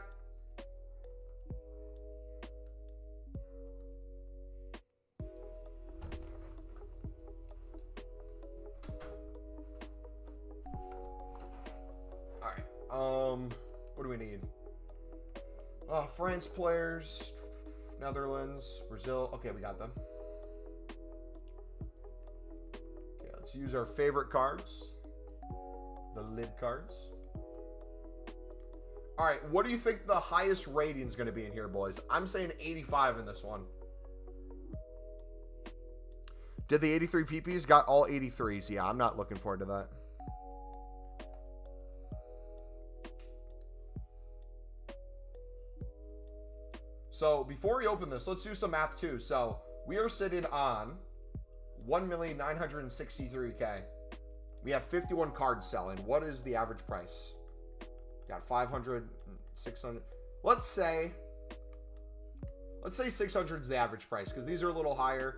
What do we need? France players, Netherlands, Brazil. Okay, we got them. Okay, let's use our favorite cards. The lid cards. All right, what do you think the highest rating is going to be in here, boys? I'm saying 85 in this one. Did the 83 PPs got all 83s? Yeah, I'm not looking forward to that. So before we open this, let's do some math too. So we are sitting on 1,963K. We have 51 cards selling. What is the average price? Got 500, 600. Let's say 600 is the average price because these are a little higher.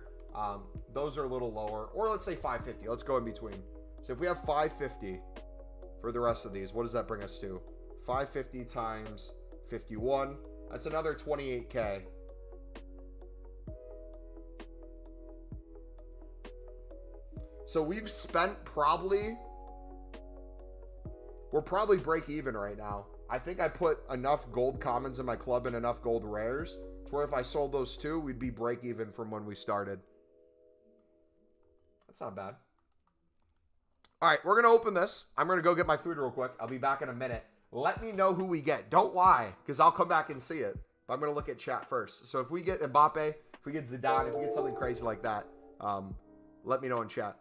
Those are a little lower. Or let's say 550. Let's go in between. So if we have 550 for the rest of these, what does that bring us to? 550 times 51. That's another 28K. So we've spent we're probably break even right now. I think I put enough gold commons in my club and enough gold rares To where if I sold those two, we'd be break even from when we started. That's not bad. All right, we're going to open this. I'm going to go get my food real quick. I'll be back in a minute. Let me know who we get. Don't lie, because I'll come back and see it. But I'm going to look at chat first. So if we get Mbappe, if we get Zidane, if we get something crazy like that, let me know in chat.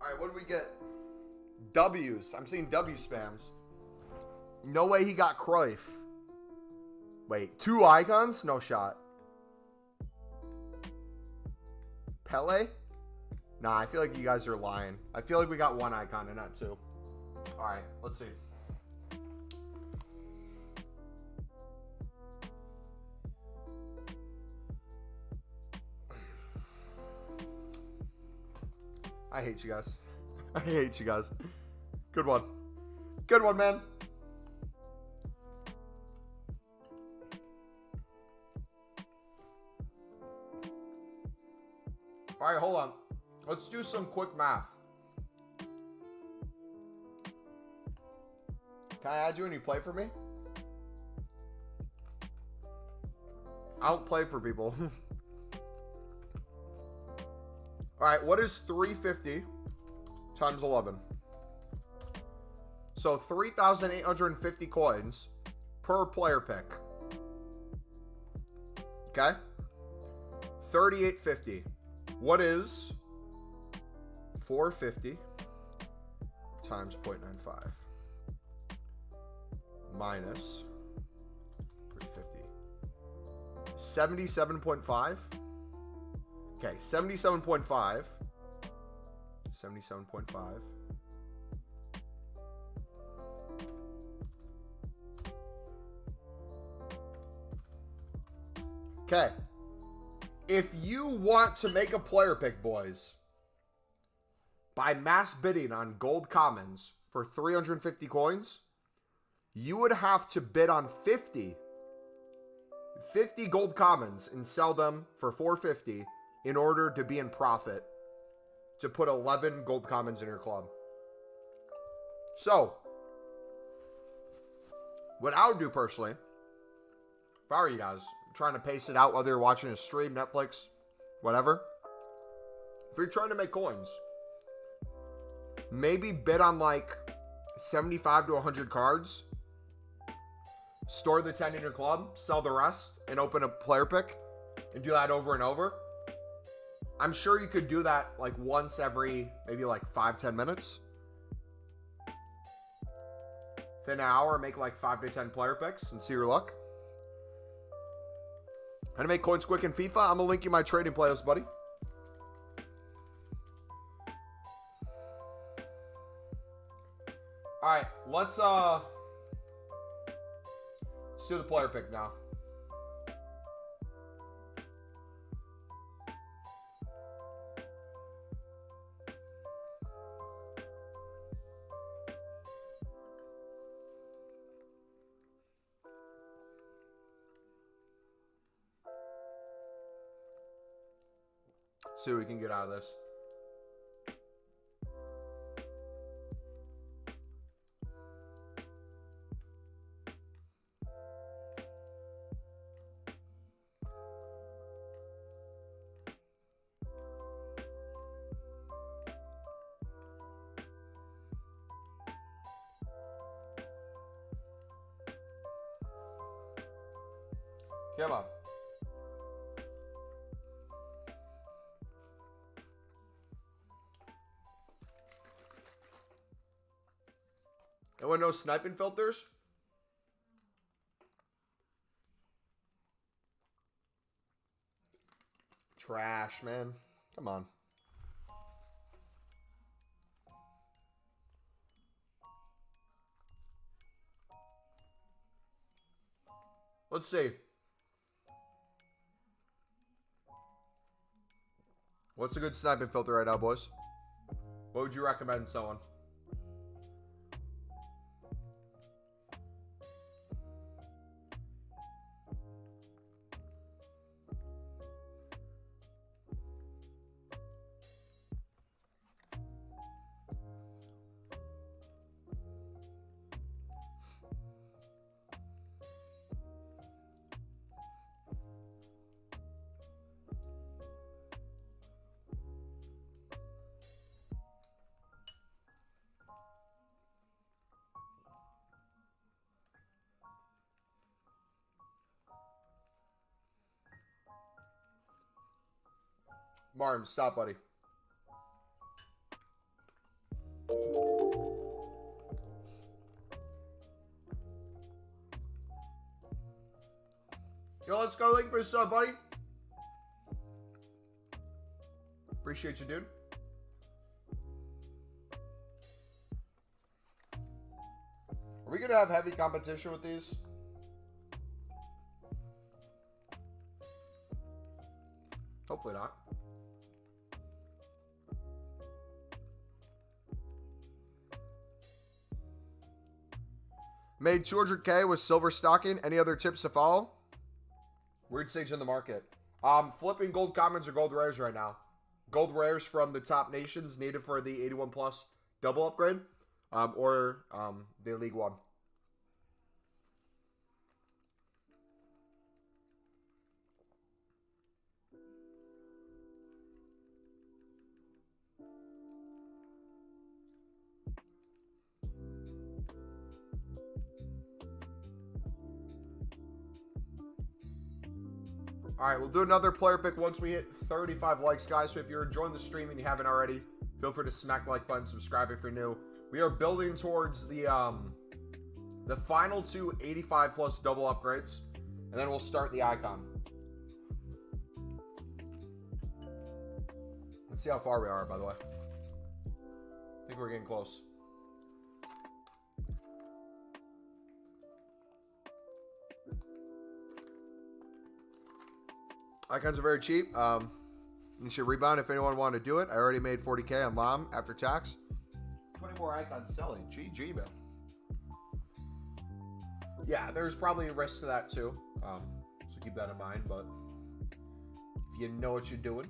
All right, what do we get? W's. I'm seeing W spams. No way he got Cruyff. Wait, 2 icons? No shot. Pele? Nah, I feel like you guys are lying. I feel like we got 1 icon and not 2. All right, let's see. I hate you guys. I hate you guys. Good one. Good one, man. All right, hold on. Let's do some quick math. Can I add you when you play for me? I don't play for people. All right, what is 350 times 11? So 3,850 coins per player pick. Okay? 3,850. What is 450 times 0.95 minus 350? 77.5? Okay, 77.5. 77.5. Okay. If you want to make a player pick, boys, by mass bidding on gold commons for 350 coins, you would have to bid on 50 gold commons and sell them for 450 in order to be in profit to put 11 gold commons in your club. So, what I would do personally, if I were you guys, trying to pace it out, whether you're watching a stream, Netflix, whatever, if you're trying to make coins, maybe bid on like 75 to 100 cards, store the 10 in your club, sell the rest, and open a player pick, and do that over and over. I'm sure you could do that like once every maybe like 5-10 minutes. Within an hour, make like 5 to 10 player picks and see your luck. How to make coins quick in FIFA? I'm gonna link you my trading playlist, buddy. Alright, let's do the player pick now. See what we can get out of this. Come on. Anyone know sniping filters? Trash, man. Come on. Let's see. What's a good sniping filter right now, boys? What would you recommend someone? Martin, stop, buddy. Yo, let's go link for a sub, buddy. Appreciate you, dude. Are we gonna have heavy competition with these? Hopefully not. Made 200K with silver stocking. Any other tips to follow? Weird stage in the market. Flipping gold commons or gold rares right now. Gold rares from the top nations needed for the 81 plus double upgrade. Or the League One. All right, we'll do another player pick once we hit 35 likes, guys. So if you're enjoying the stream and you haven't already, feel free to smack the like button, subscribe if you're new. We are building towards the final two 85 plus double upgrades, and then we'll start the icon. Let's see how far we are, by the way. I think we're getting close. Icons are very cheap. You should rebound if anyone wanted to do it. I already made 40K on LOM after tax. 20 more icons selling. GG, man. Yeah, there's probably a risk to that too. So keep that in mind. But if you know what you're doing.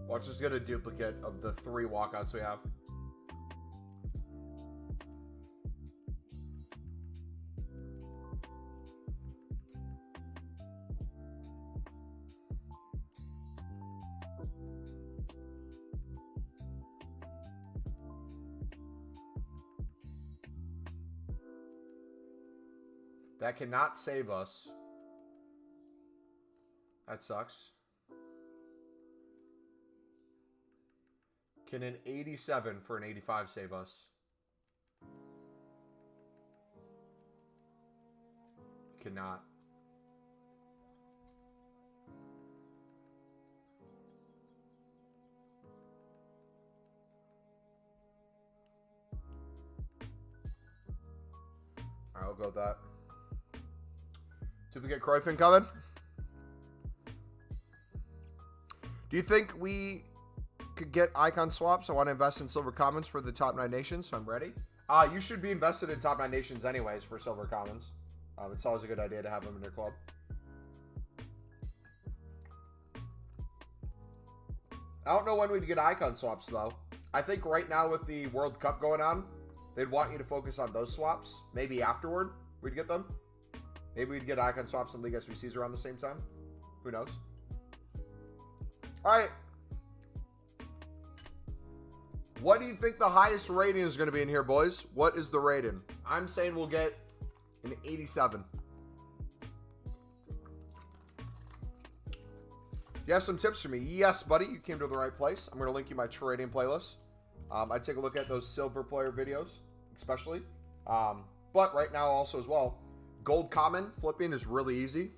Watch us get a duplicate of the 3 walkouts we have. That cannot save us. That sucks. Can an 87 for an 85 save us? Cannot. Alright, I'll go with that. Duplicate Cruyff coming. Do you think we could get icon swaps? I want to invest in Silver Commons for the top 9 nations, so I'm ready. You should be invested in top 9 nations anyways for Silver Commons. It's always a good idea to have them in your club. I don't know when we'd get icon swaps, though. I think right now with the World Cup going on, they'd want you to focus on those swaps. Maybe afterward, we'd get them. Maybe we'd get icon swaps and League SBCs around the same time. Who knows? All right. What do you think the highest rating is going to be in here, boys? What is the rating? I'm saying we'll get an 87. Do you have some tips for me? Yes, buddy. You came to the right place. I'm going to link you my trading playlist. I take a look at those silver player videos, especially. But right now also as well, gold common flipping is really easy.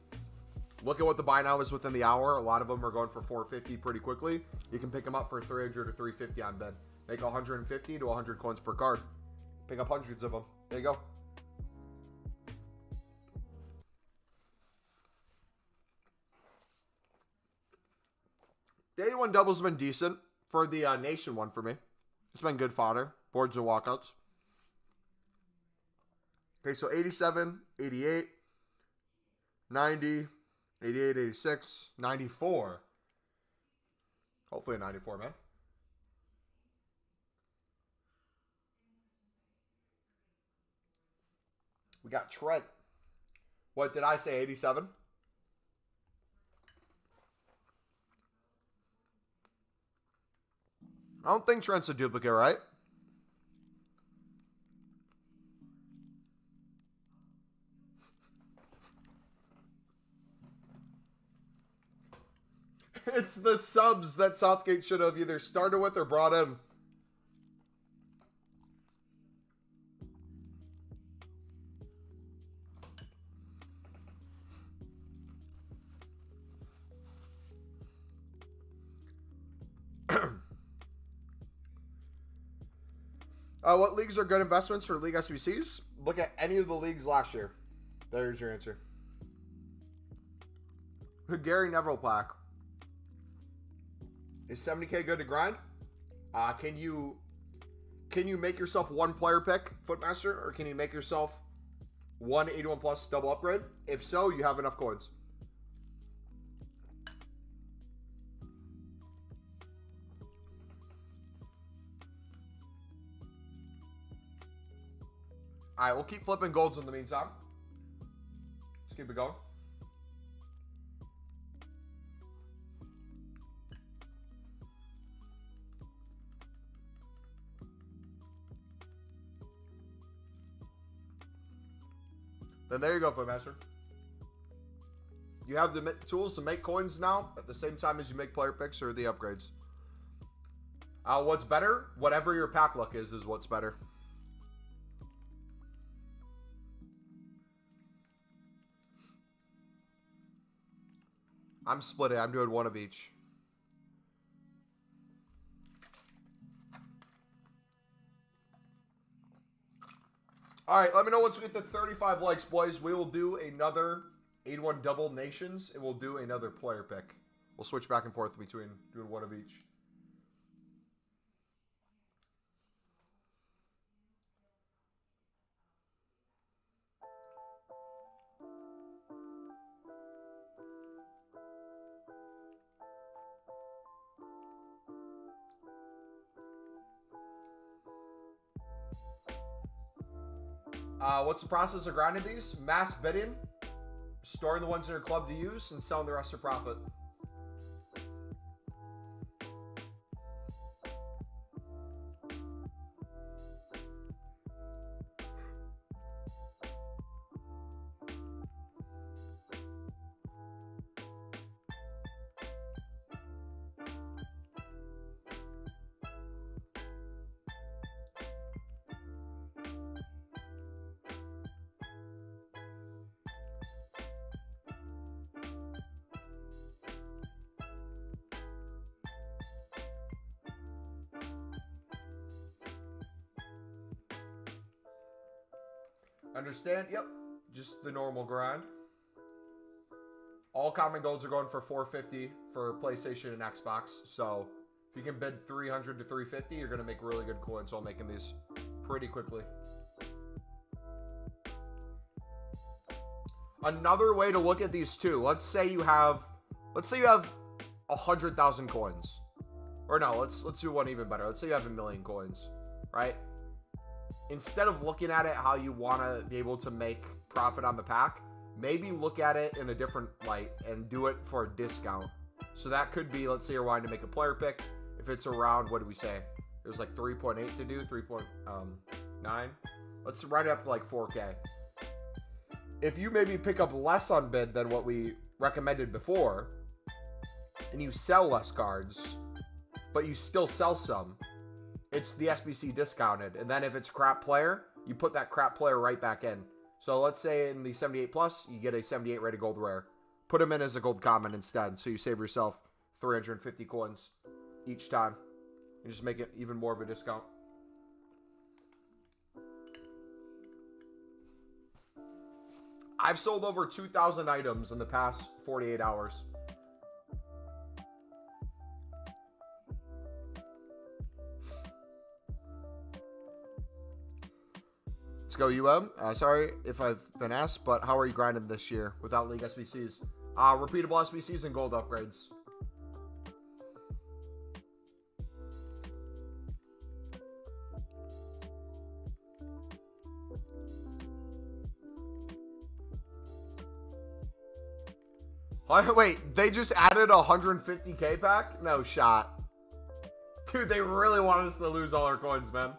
Look at what the buy now is within the hour. A lot of them are going for 450 pretty quickly. You can pick them up for 300 or 350 on bid. Make 150 to 100 coins per card. Pick up hundreds of them. There you go. The 81 doubles have been decent for the nation one for me. It's been good fodder. Boards and walkouts. Okay, so 87, 88, 90, 88, 86, 94. Hopefully a 94, man. We got Trent. What did I say, 87? I don't think Trent's a duplicate, right? It's the subs that Southgate should have either started with or brought in. What leagues are good investments for League SBCs? Look at any of the leagues last year. There's your answer. Gary Neville plaque. Is 70K good to grind? Can you make yourself one player pick, Footmaster, or can you make yourself one 81 plus double upgrade? If so, you have enough coins. All right, we'll keep flipping golds in the meantime. Let's keep it going. Then there you go, Footmaster. You have the tools to make coins now at the same time as you make player picks or the upgrades. What's better? Whatever your pack luck is what's better. I'm splitting. I'm doing one of each. All right, let me know once we get to 35 likes, boys. We will do another 81 double nations, and we'll do another player pick. We'll switch back and forth between doing one of each. What's the process of grinding these? Mass bidding, storing the ones in your club to use, and selling the rest for profit. Understand? Yep. Just the normal grind. All common golds are going for $450 for PlayStation and Xbox. So if you can bid $300 to $350, you're going to make really good coins while making these pretty quickly. Another way to look at these too. Let's say you have 100,000 coins. Or no, let's do one even better. Let's say you have 1 million coins, right? Instead of looking at it how you want to be able to make profit on the pack, maybe look at it in a different light and do it for a discount. So that could be, let's say you're wanting to make a player pick. If it's around, what do we say? It was like 3.8 to do, 3.9. Let's write it up to like 4K. If you maybe pick up less on bid than what we recommended before, and you sell less cards, but you still sell some, it's the SBC discounted. And then if it's a crap player, you put that crap player right back in. So let's say in the 78 plus, you get a 78 rated gold rare. Put them in as a gold common instead. So you save yourself 350 coins each time. And just make it even more of a discount. I've sold over 2,000 items in the past 48 hours. Let's go, UM. Sorry if I've been asked, but how are you grinding this year without League SBCs? Repeatable SBCs and gold upgrades. Wait, they just added a 150k pack? No shot. Dude, they really wanted us to lose all our coins, man.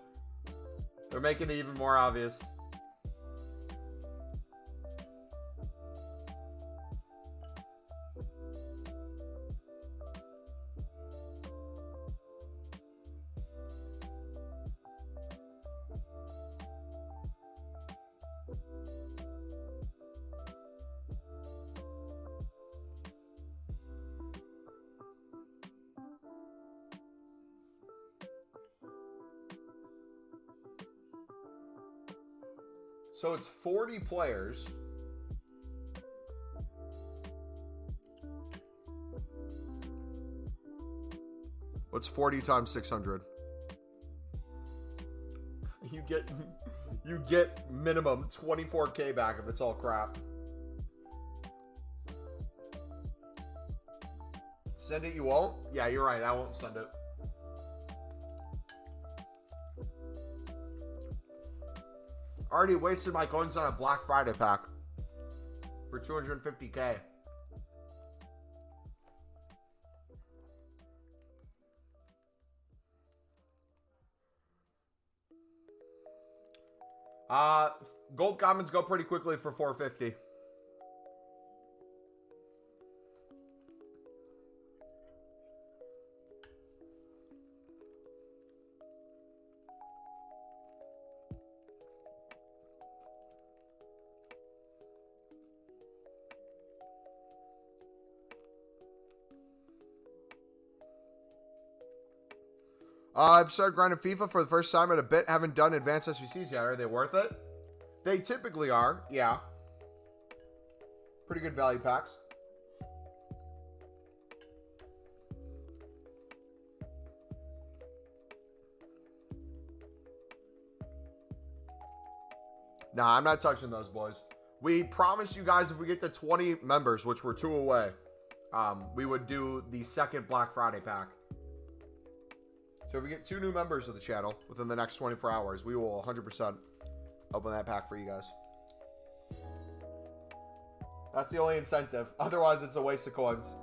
They're making it even more obvious. So it's 40 players. What's 40 times 600? You get minimum 24k back if it's all crap. Send it, you won't? Yeah, you're right. I won't send it. Already wasted my coins on a Black Friday pack for 250k. Gold commons go pretty quickly for 450. I've started grinding FIFA for the first time in a bit. Haven't done advanced SBCs yet. Are they worth it? They typically are, yeah. Pretty good value packs. Nah, I'm not touching those, boys. We promised you guys if we get to 20 members, which we're 2 away, we would do the second Black Friday pack. So if we get 2 new members of the channel within the next 24 hours, we will 100% open that pack for you guys. That's the only incentive. Otherwise, it's a waste of coins.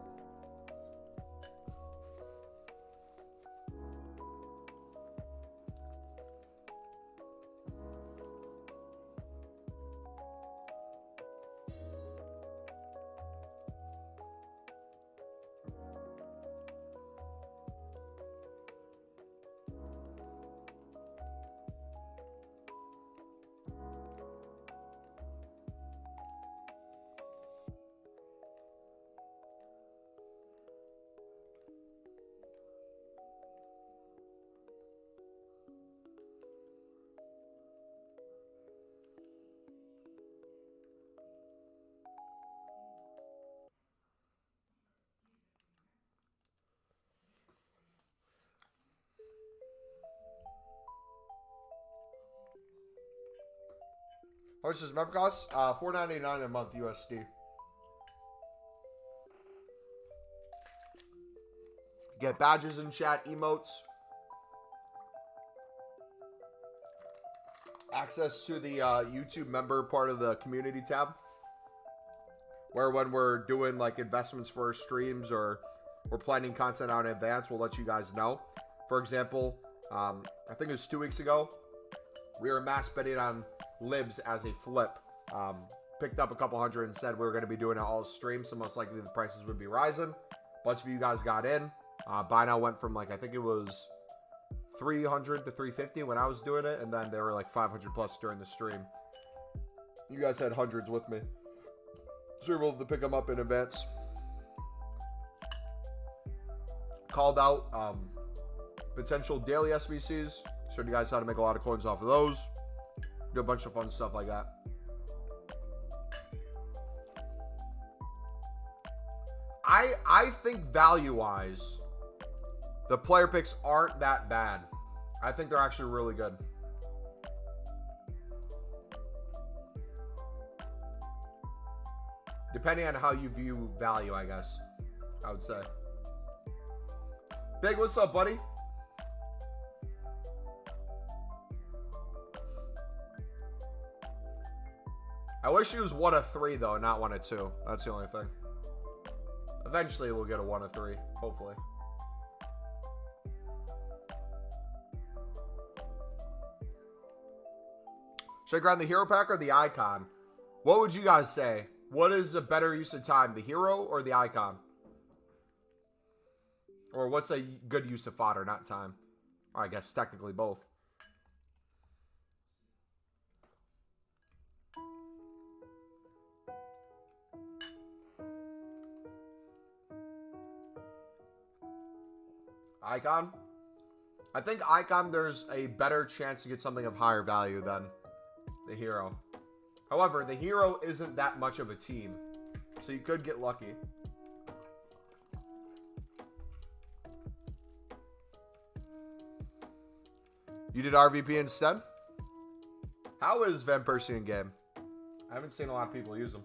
How much does member cost? $4.99 a month USD. Get badges in chat, emotes. Access to the YouTube member part of the community tab. Where when we're doing like investments for our streams or we're planning content out in advance, we'll let you guys know. For example, I think it was 2 weeks ago, we were max betting on libs as a flip. Picked up a couple hundred and said we were going to be doing it all stream, so most likely the prices would be rising. A bunch of you guys got in. Buy now went from like, I think it was 300 to 350 when I was doing it, and then they were like 500 plus during the stream. You guys had hundreds with me, so we were able to pick them up in advance. Called out potential daily SBCs. Showed you guys how to make a lot of coins off of those. Do a bunch of fun stuff like that. I think value-wise, the player picks aren't that bad. I think they're actually really good. Depending on how you view value, I guess, I would say. Big, what's up, buddy? I wish it was 1 of 3, though, not 1 of 2. That's the only thing. Eventually, we'll get a 1 of 3, hopefully. Should I grind the hero pack or the icon? What would you guys say? What is a better use of time, the hero or the icon? Or what's a good use of fodder, not time? Or I guess technically both. Icon? I think icon, there's a better chance to get something of higher value than the hero. However, the hero isn't that much of a team, so you could get lucky. You did RVP instead? How is Van Persie in game? I haven't seen a lot of people use them.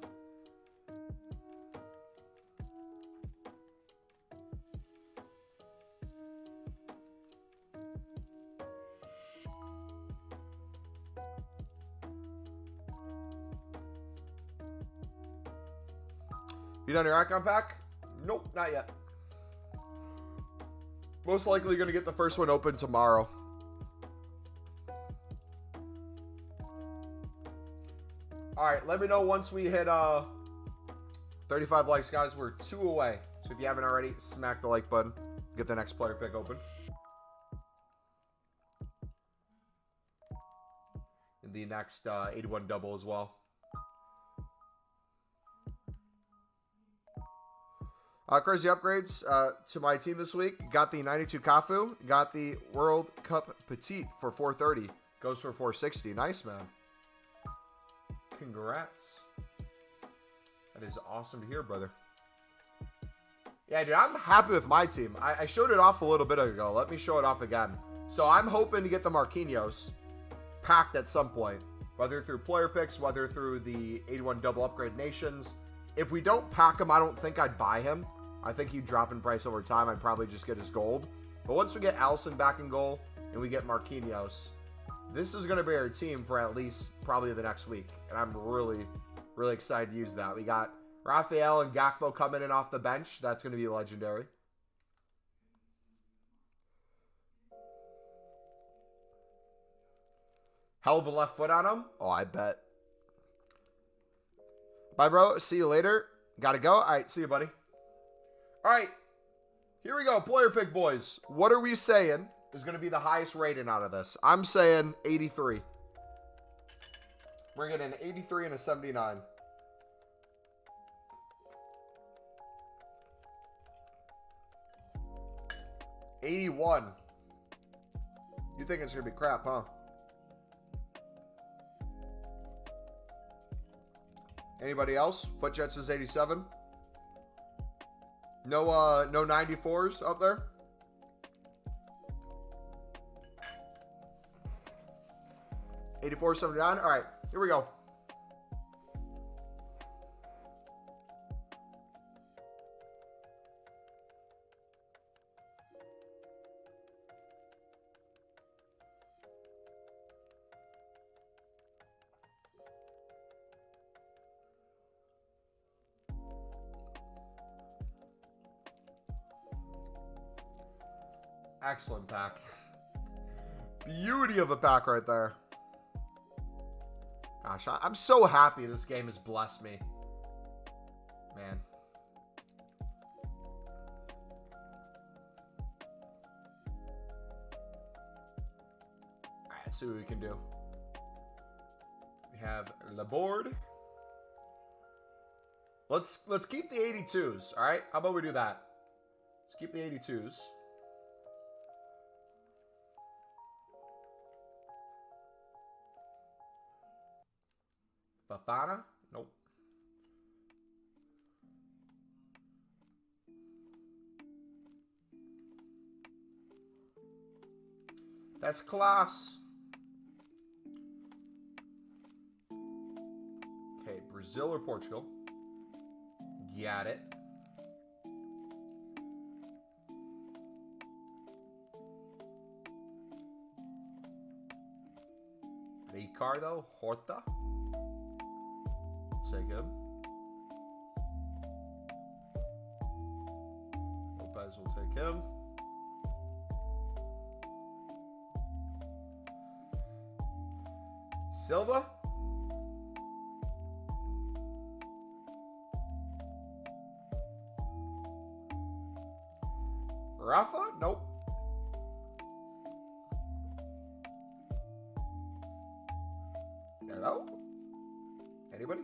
You done your icon pack? Nope, not yet. Most likely going to get the first one open tomorrow. Alright, let me know once we hit 35 likes, guys. We're 2 away. So if you haven't already, smack the like button. Get the next player pick open. And the next 81 double as well. Crazy upgrades to my team this week. Got the 92 Cafu. Got the World Cup Petite for 430. Goes for 460. Nice, man. Congrats. That is awesome to hear, brother. Yeah, dude, I'm happy with my team. I showed it off a little bit ago. Let me show it off again. So I'm hoping to get the Marquinhos packed at some point. Whether through player picks, whether through the 81 double upgrade nations. If we don't pack him, I don't think I'd buy him. I think he'd drop in price over time. I'd probably just get his gold. But once we get Alisson back in goal and we get Marquinhos, This is going to be our team for at least probably the next week. And I'm really, really excited to use that. We got Raphael and Gakpo coming in off the bench. That's going to be legendary. Hell of a left foot on him. Oh, I bet. Bye, bro. See you later. Gotta go. All right, see you, buddy. All right. Here we go. Player pick, boys. What are we saying is going to be the highest rating out of this? I'm saying 83. We're getting an 83 and a 79. $81. You think it's going to be crap, huh? Anybody else? FootJets is 87. No 94s up there. $84.79. All right, here we go. Excellent pack. Beauty of a pack right there. Gosh, I'm so happy this game has blessed me. Man. Alright, let's see what we can do. We have Laborde. Let's keep the 82s, alright? How about we do that? Let's keep the 82s. Fafana? Nope. That's class. Okay, Brazil or Portugal? Got it. Ricardo Horta. Take him. Lopez will take him. Silva. Rafa? Nope. Hello? Anybody?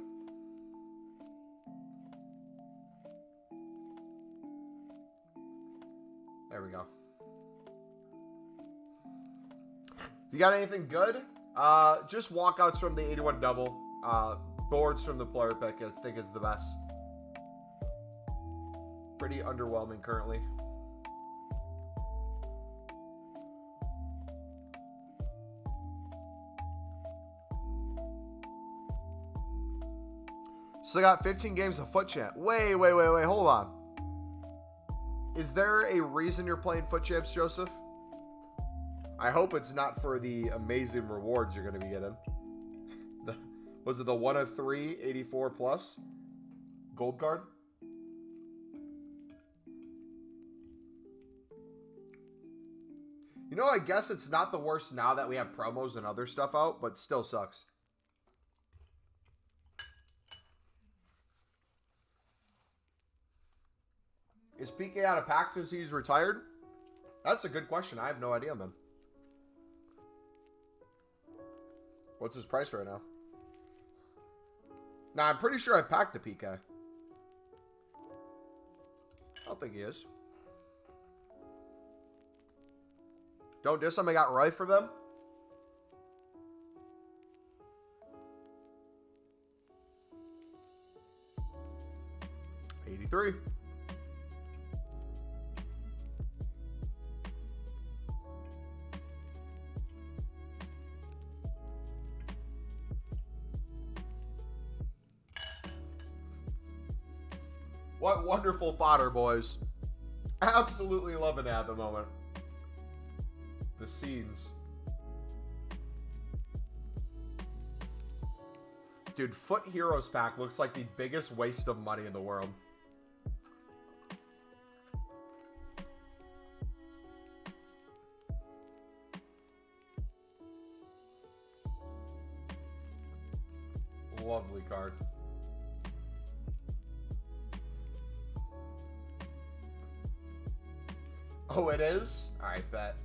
There we go. If you got anything good, just walkouts from the 81 double. Boards from the player pick, I think, is the best. Pretty underwhelming currently. Still got 15 games of Foot Champ. Wait, hold on. Is there a reason you're playing Foot Champs, Joseph? I hope it's not for the amazing rewards you're going to be getting. Was it the 1 of 3, 84 plus? Gold card? You know, I guess it's not the worst now that we have promos and other stuff out, but still sucks. Is PK out of pack because he's retired? That's a good question. I have no idea, man. What's his price right now? Nah, I'm pretty sure I packed the PK. I don't think he is. Don't diss him. I got Roy for them. $83. What wonderful fodder, boys. Absolutely loving it at the moment. The scenes. Dude, Foot Heroes pack looks like the biggest waste of money in the world. Lovely card. Oh, it is? Alright, bet.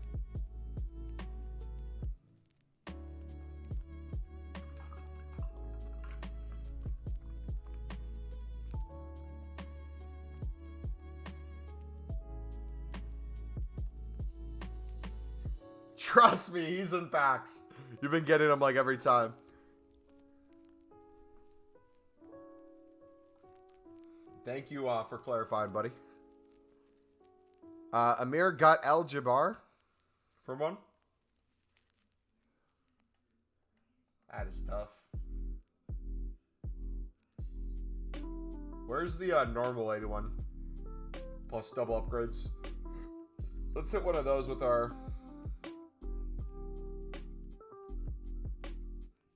Trust me, he's in packs. You've been getting him like every time. Thank you for clarifying, buddy. Amir got El Jabbar for one. That is tough. Where's the normal 81? Plus double upgrades. Let's hit one of those with our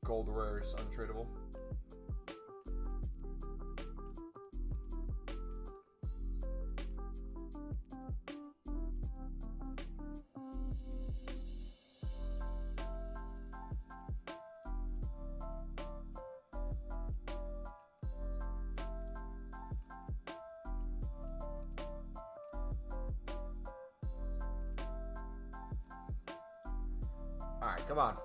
gold rares, untradeable. All right, come on.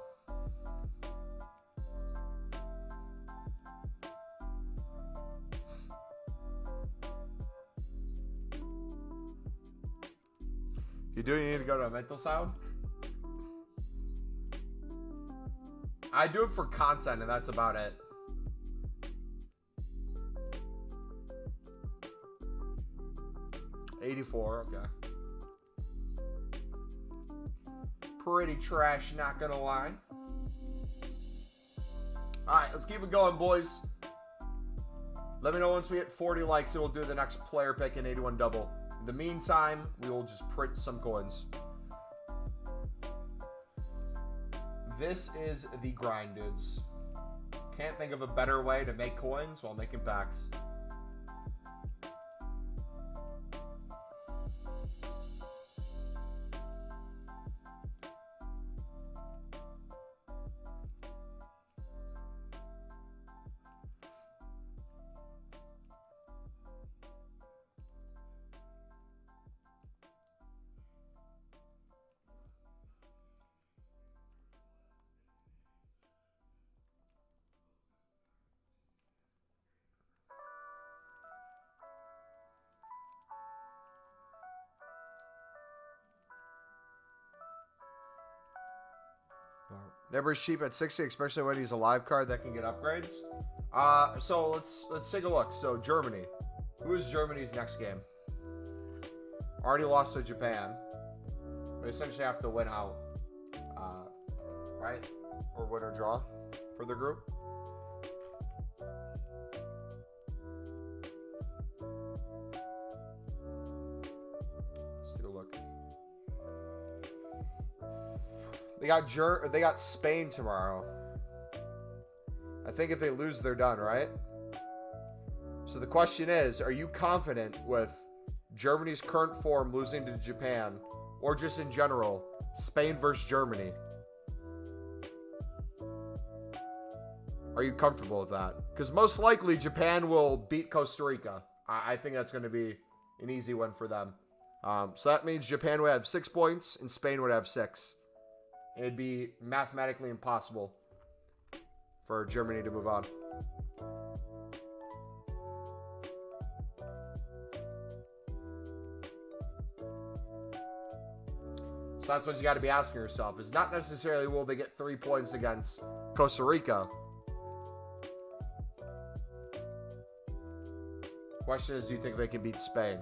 You do need to go to a mental sound? I do it for content, and that's about it. $84, okay. Pretty trash, not gonna lie. Alright, let's keep it going, boys. Let me know once we hit 40 likes, and we'll do the next player pick in 81 double. In the meantime, we will just print some coins. This is the grind, dudes. Can't think of a better way to make coins while making packs. Never cheap at 60, especially when he's a live card that can get upgrades. So let's take a look. So Germany. Who is Germany's next game? Already lost to Japan. We essentially have to win out. Right? Or win or draw for the group. Let's take a look. They got Spain tomorrow. I think if they lose, they're done, right? So the question is, are you confident with Germany's current form losing to Japan, or just in general, Spain versus Germany? Are you comfortable with that? Because most likely Japan will beat Costa Rica. I think that's going to be an easy win for them. So that means Japan would have 6 points and Spain would have 6. It'd be mathematically impossible for Germany to move on. So that's what you got to be asking yourself. Is not necessarily will they get 3 points against Costa Rica. Question is, do you think they can beat Spain?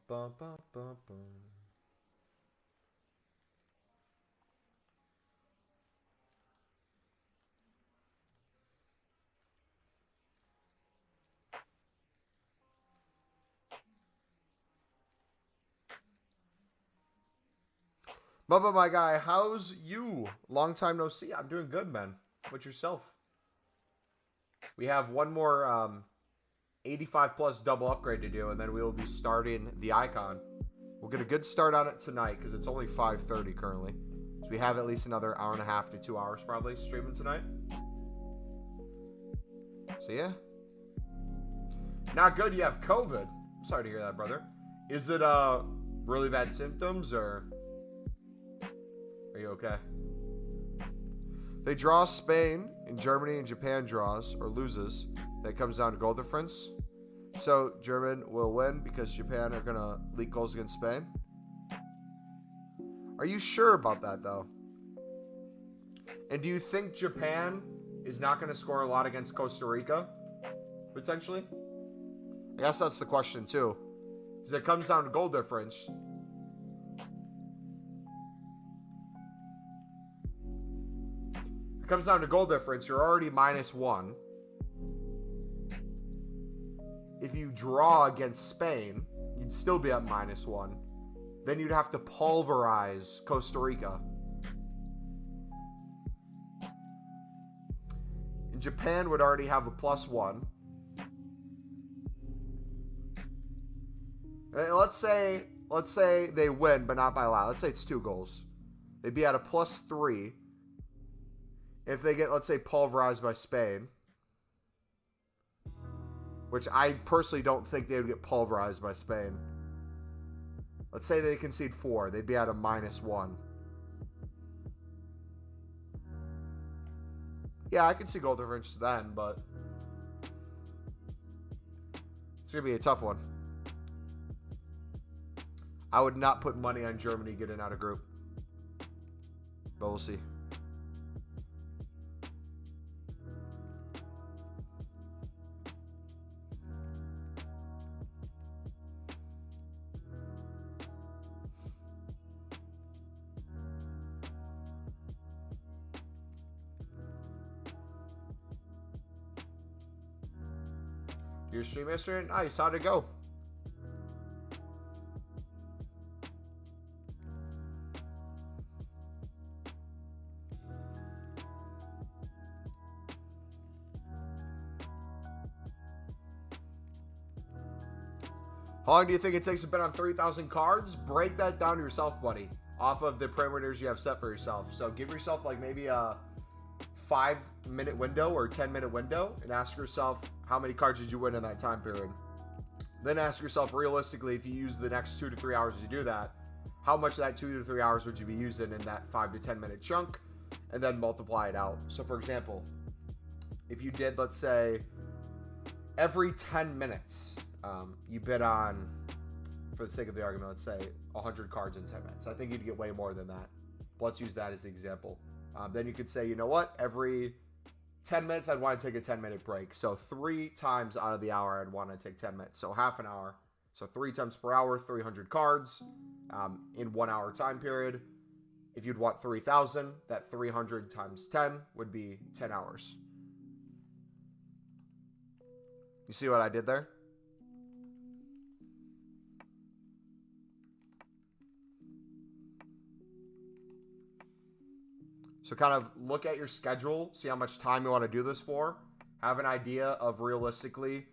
bum, bum, bum, bum. Bubba, my guy, how's you? Long time no see. I'm doing good, man. What's yourself? We have one more 85 plus double upgrade to do, and then we will be starting the icon. We'll get a good start on it tonight because it's only 5:30 currently. So we have at least another hour and a half to 2 hours probably streaming tonight. So yeah. Not good. You have COVID. Sorry to hear that, brother. Is it really bad symptoms or are you okay? They draw Spain and Germany and Japan draws or loses. That comes down to goal difference. So German will win because Japan are gonna leak goals against Spain. Are you sure about that though? And do you think Japan is not gonna score a lot against Costa Rica? Potentially? I guess that's the question too. Because it comes down to goal difference. It comes down to goal difference. You're already -1. If you draw against Spain, you'd still be at -1. Then you'd have to pulverize Costa Rica. And Japan would already have a +1. Let's say they win, but not by a lot. Let's say it's 2 goals. They'd be at a +3 if they get, let's say, pulverized by Spain. Which I personally don't think they would get pulverized by Spain. Let's say they concede 4. They'd be at a -1. Yeah, I could see goal difference then, but it's going to be a tough one. I would not put money on Germany getting out of group. But we'll see. Your stream yesterday? Nice. How'd it go? How long do you think it takes to bet on 3,000 cards? Break that down to yourself, buddy. Off of the parameters you have set for yourself. So give yourself like maybe a 5-minute window or 10-minute window and ask yourself how many cards did you win in that time period. Then ask yourself realistically, if you use the next 2 to 3 hours to do that, how much of that 2 to 3 hours would you be using in that 5 to 10 minute chunk, and then multiply it out. So for example, if you did, let's say, every 10 minutes, you bid on, for the sake of the argument, let's say 100 cards in 10 minutes. I think you'd get way more than that. But let's use that as the example. Then you could say, you know what? Every 10 minutes, I'd want to take a 10-minute break. So 3 times out of the hour, I'd want to take 10 minutes. So half an hour. So 3 times per hour, 300 cards in 1 hour time period. If you'd want 3,000, that 300 times 10 would be 10 hours. You see what I did there? So kind of look at your schedule, see how much time you want to do this for, have an idea of realistically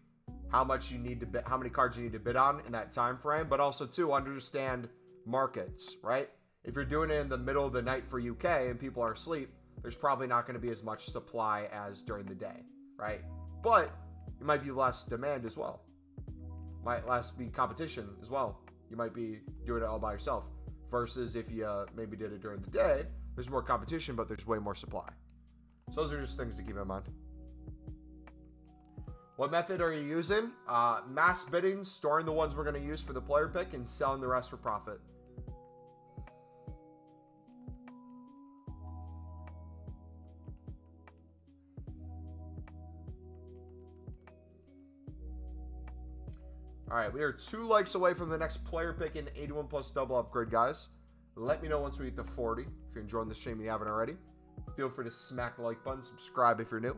how much you need to bid, how many cards you need to bid on in that time frame, but also too understand markets, right? If you're doing it in the middle of the night for UK and people are asleep, there's probably not going to be as much supply as during the day, right? But it might be less demand as well. Might less be competition as well. You might be doing it all by yourself versus if you maybe did it during the day. There's more competition, but there's way more supply. So those are just things to keep in mind. What method are you using? Mass bidding, storing the ones we're going to use for the player pick, and selling the rest for profit. All right, we are 2 likes away from the next player pick in 81 plus double upgrade, guys. Let me know once we get to 40. If you're enjoying the stream and you haven't already, feel free to smack the like button. Subscribe if you're new.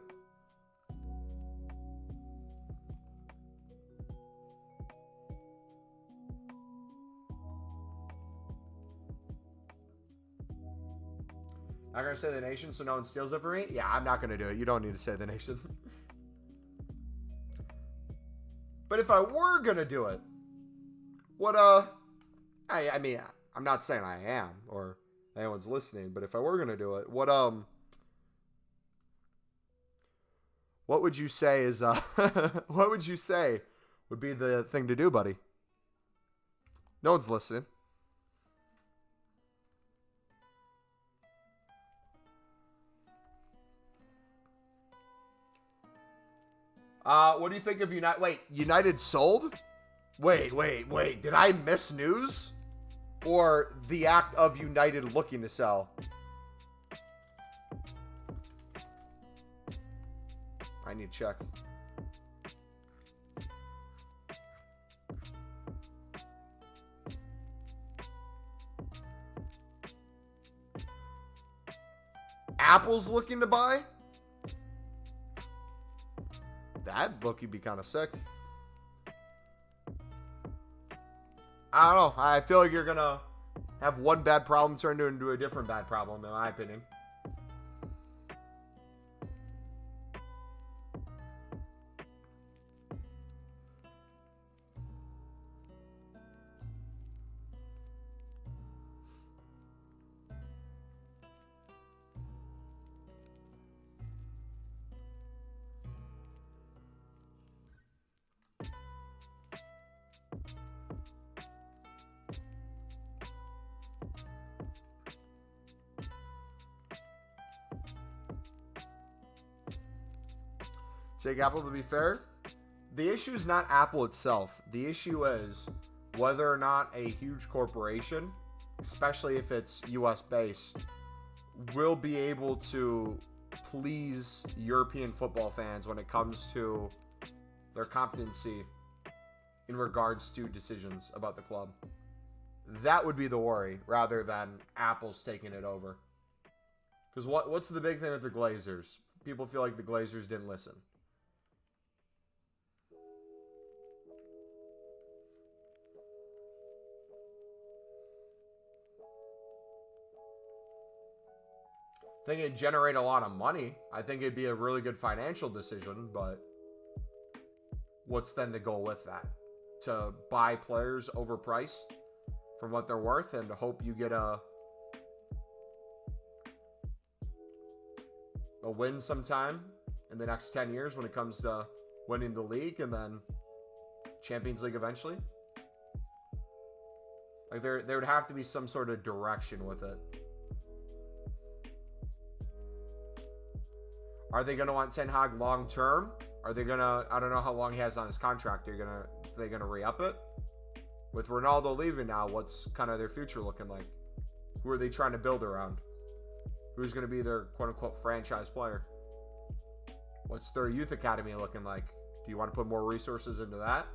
I'm going to say the nation so no one steals it for me. Yeah, I'm not going to do it. You don't need to say the nation. But if I were going to do it, what, I mean, I'm not saying I am or anyone's listening, but if I were going to do it, what would you say is, what would you say would be the thing to do, buddy? No one's listening. What do you think of United? Wait, United sold? Wait. Did I miss news? Or the act of United looking to sell? I need to check. Apple's looking to buy? That book would be kind of sick. I don't know. I feel like you're going to have one bad problem turned into a different bad problem, in my opinion. Take Apple, to be fair. The issue is not Apple itself. The issue is whether or not a huge corporation, especially if it's US based, will be able to please European football fans when it comes to their competency in regards to decisions about the club. That would be the worry rather than Apple's taking it over. Because what's the big thing with the Glazers? People feel like the Glazers didn't listen. I think it'd generate a lot of money. I think it'd be a really good financial decision, but what's then the goal with that? To buy players overpriced for what they're worth and to hope you get a win sometime in the next 10 years when it comes to winning the league and then Champions League eventually? Like there would have to be some sort of direction with it. Are they going to want Ten Hag long term? Are they going to, I don't know how long he has on his contract. Are they going to re-up it? With Ronaldo leaving now, what's kind of their future looking like? Who are they trying to build around? Who's going to be their quote-unquote franchise player? What's their youth academy looking like? Do you want to put more resources into that?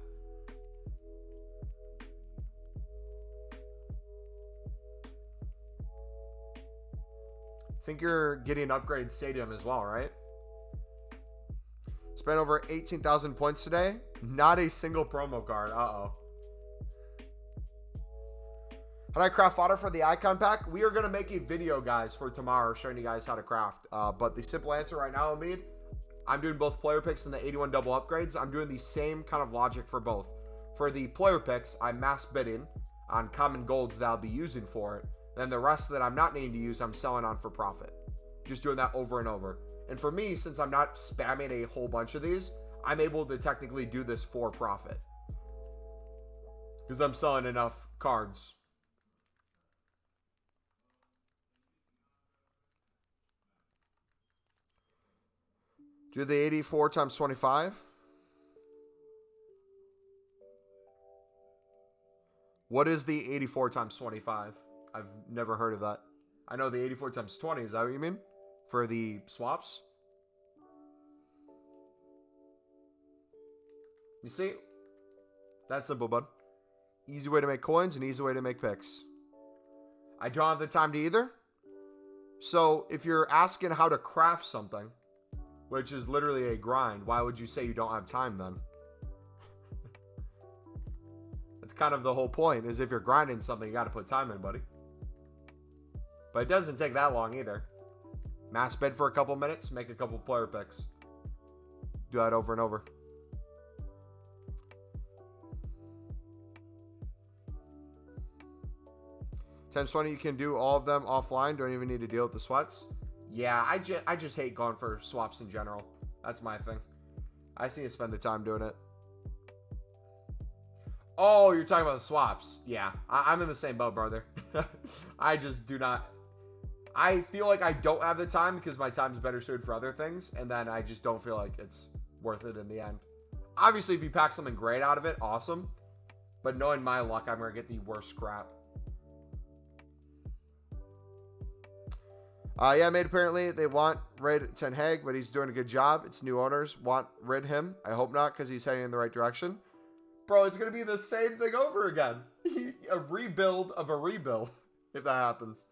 I think you're getting an upgraded stadium as well, right? Spent over 18,000 points today. Not a single promo card. Uh-oh. How do I craft fodder for the icon pack? We are going to make a video, guys, for tomorrow showing you guys how to craft. But the simple answer right now, Omid, I'm doing both player picks and the 81 double upgrades. I'm doing the same kind of logic for both. For the player picks, I'm mass bidding on common golds that I'll be using for it. Then the rest that I'm not needing to use, I'm selling on for profit. Just doing that over and over. And for me, since I'm not spamming a whole bunch of these, I'm able to technically do this for profit. Because I'm selling enough cards. Do the 84 times 25. What is the 84 times 25? I've never heard of that. I know the 84 times 20. Is that what you mean? For the swaps? You see? That's simple, bud. Easy way to make coins and easy way to make picks. I don't have the time to either. So if you're asking how to craft something, which is literally a grind, why would you say you don't have time then? That's kind of the whole point, is if you're grinding something, you got to put time in, buddy. But it doesn't take that long either. Mass bid for a couple minutes, make a couple player picks. Do that over and over. Times 20, you can do all of them offline. Don't even need to deal with the sweats. Yeah, I just hate going for swaps in general. That's my thing. I just need to spend the time doing it. Oh, you're talking about the swaps. Yeah, I'm in the same boat, brother. I just do not. I feel like I don't have the time because my time is better suited for other things. And then I just don't feel like it's worth it in the end. Obviously, if you pack something great out of it, awesome. But knowing my luck, I'm going to get the worst crap. Yeah, mate, apparently they want rid Ten Hag, but he's doing a good job. It's new owners want rid him. I hope not, because he's heading in the right direction. Bro, it's going to be the same thing over again. A rebuild of a rebuild, if that happens.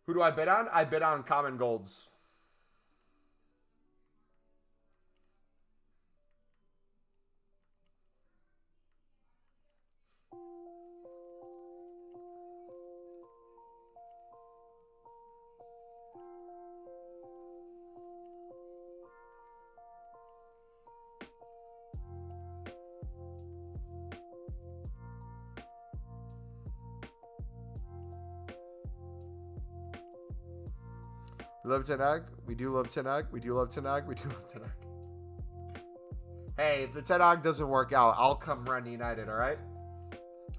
Who do I bid on? I bid on common golds. We love Ten Hag. We do love Ten Hag. We do love Ten Hag. We do love Ten Hag. Hey, if the Ten Hag doesn't work out, I'll come run United, all right?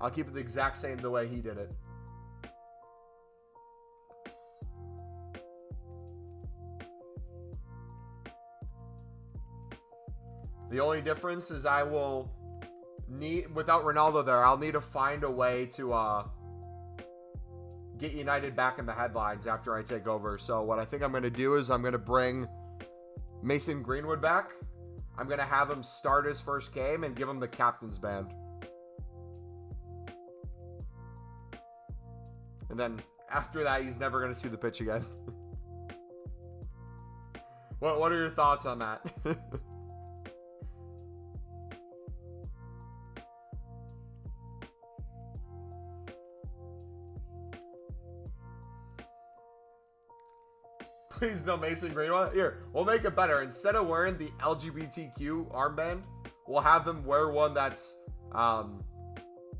I'll keep it the exact same the way he did it. The only difference is I will need, without Ronaldo there, I'll need to find a way to get United back in the headlines after I take over. So what I think I'm going to do is I'm going to bring Mason Greenwood back. I'm going to have him start his first game and give him the captain's band. And then after that, he's never going to see the pitch again. What are your thoughts on that? Please no Mason Greenwood. Here, we'll make it better. Instead of wearing the LGBTQ armband, we'll have him wear one that's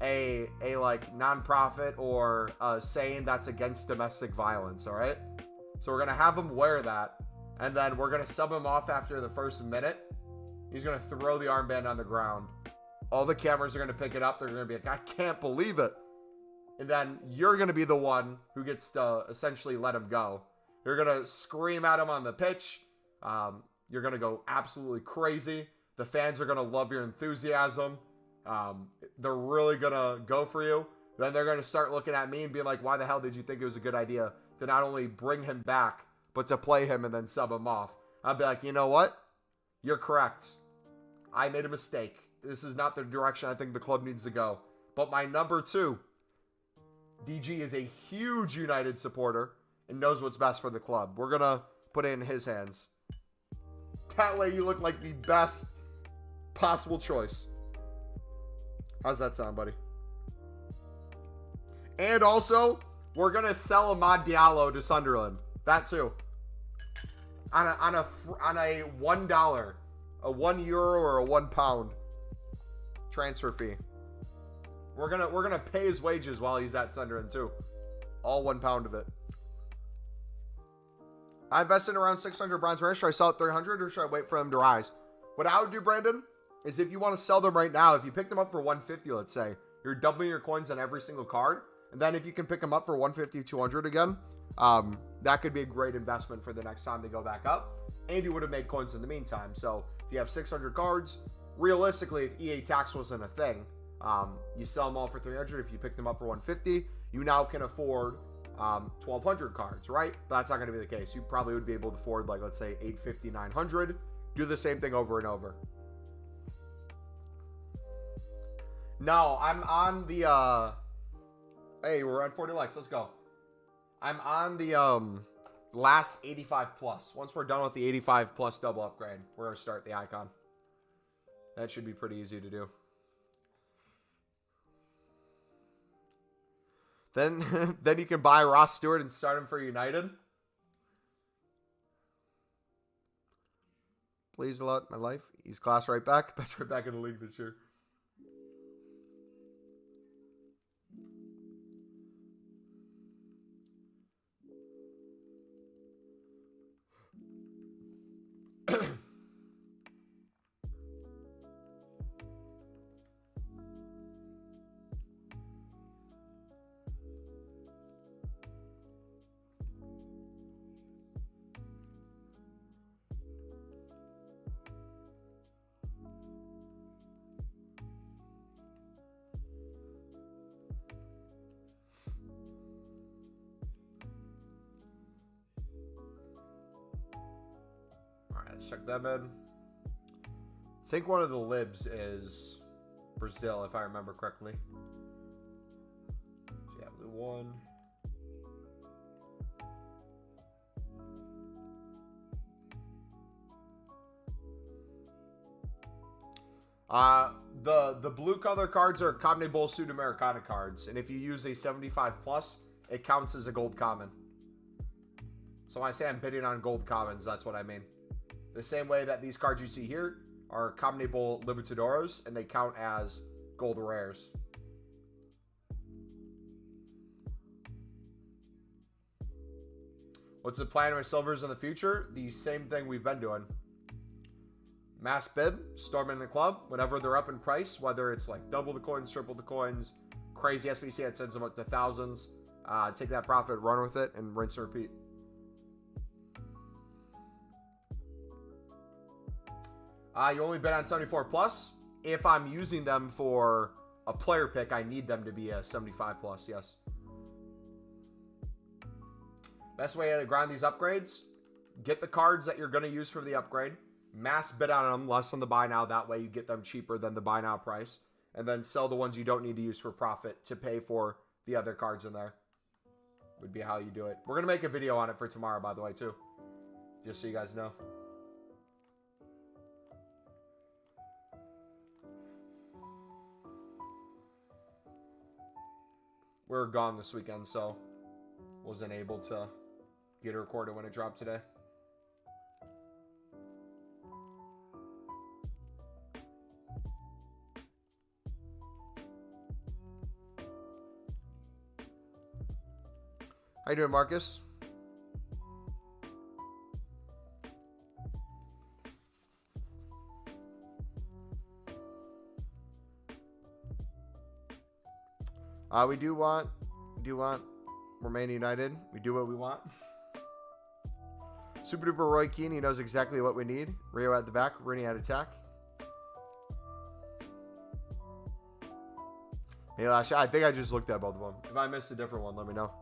a like non-profit or saying that's against domestic violence. All right. So we're gonna have him wear that, and then we're gonna sub him off after the first minute. He's gonna throw the armband on the ground. All the cameras are gonna pick it up. They're gonna be like, I can't believe it. And then you're gonna be the one who gets to essentially let him go. You're going to scream at him on the pitch. You're going to go absolutely crazy. The fans are going to love your enthusiasm. They're really going to go for you. Then they're going to start looking at me and being like, why the hell did you think it was a good idea to not only bring him back, but to play him and then sub him off? I'll be like, you know what? You're correct. I made a mistake. This is not the direction I think the club needs to go. But my number 2, DG, is a huge United supporter and knows what's best for the club. We're going to put it in his hands. That way you look like the best possible choice. How's that sound, buddy? And also, we're going to sell Amad Diallo to Sunderland. That too. On a $1, a €1 or a £1 transfer fee. We're gonna pay his wages while he's at Sunderland too. All £1 of it. I invested around 600 bronze rare. Should I sell at 300 or should I wait for them to rise? What I would do, Brandon, is if you want to sell them right now, if you pick them up for 150, let's say, you're doubling your coins on every single card. And then if you can pick them up for 150, 200 again, that could be a great investment for the next time they go back up. And you would have made coins in the meantime. So if you have 600 cards, realistically, if EA tax wasn't a thing, you sell them all for 300. If you pick them up for 150, you now can afford 1,200 cards, right? But that's not going to be the case. You probably would be able to afford, like, let's say 850, 900. Do the same thing over and over. No, I'm on the, hey, we're at 40 likes. Let's go. I'm on the, last 85 plus. Once we're done with the 85 plus double upgrade, we're going to start the icon. That should be pretty easy to do. Then you can buy Ross Stewart and start him for United. Please a lot, my life. He's class right back. Best right back in the league this year. Let's check them in. I think one of the libs is Brazil, if I remember correctly. So yeah, blue one. The blue color cards are CONMEBOL Sudamericana cards, and if you use a 75 plus, it counts as a gold common. So when I say I'm bidding on gold commons, that's what I mean. The same way that these cards you see here are CONMEBOL Libertadores, and they count as gold rares. What's the plan with silvers in the future? The same thing we've been doing. Mass bid, storm in the club, whenever they're up in price, whether it's like double the coins, triple the coins, crazy SBC that sends them up to thousands. Take that profit, run with it, and rinse and repeat. You only bet on 74 plus. If I'm using them for a player pick, I need them to be a 75 plus, yes. Best way to grind these upgrades, get the cards that you're going to use for the upgrade, mass bid on them, less on the buy now, that way you get them cheaper than the buy now price, and then sell the ones you don't need to use for profit to pay for the other cards in there. Would be how you do it. We're going to make a video on it for tomorrow, by the way, too. Just so you guys know. We were gone this weekend, so wasn't able to get it recorded when it dropped today. How you doing, Marcus? We do want Remain United. We do what we want. Super Duper Roy Keane, he knows exactly what we need. Rio at the back, Rooney at attack. Hey, Lash, I think I just looked at both of them. If I missed a different one, let me know.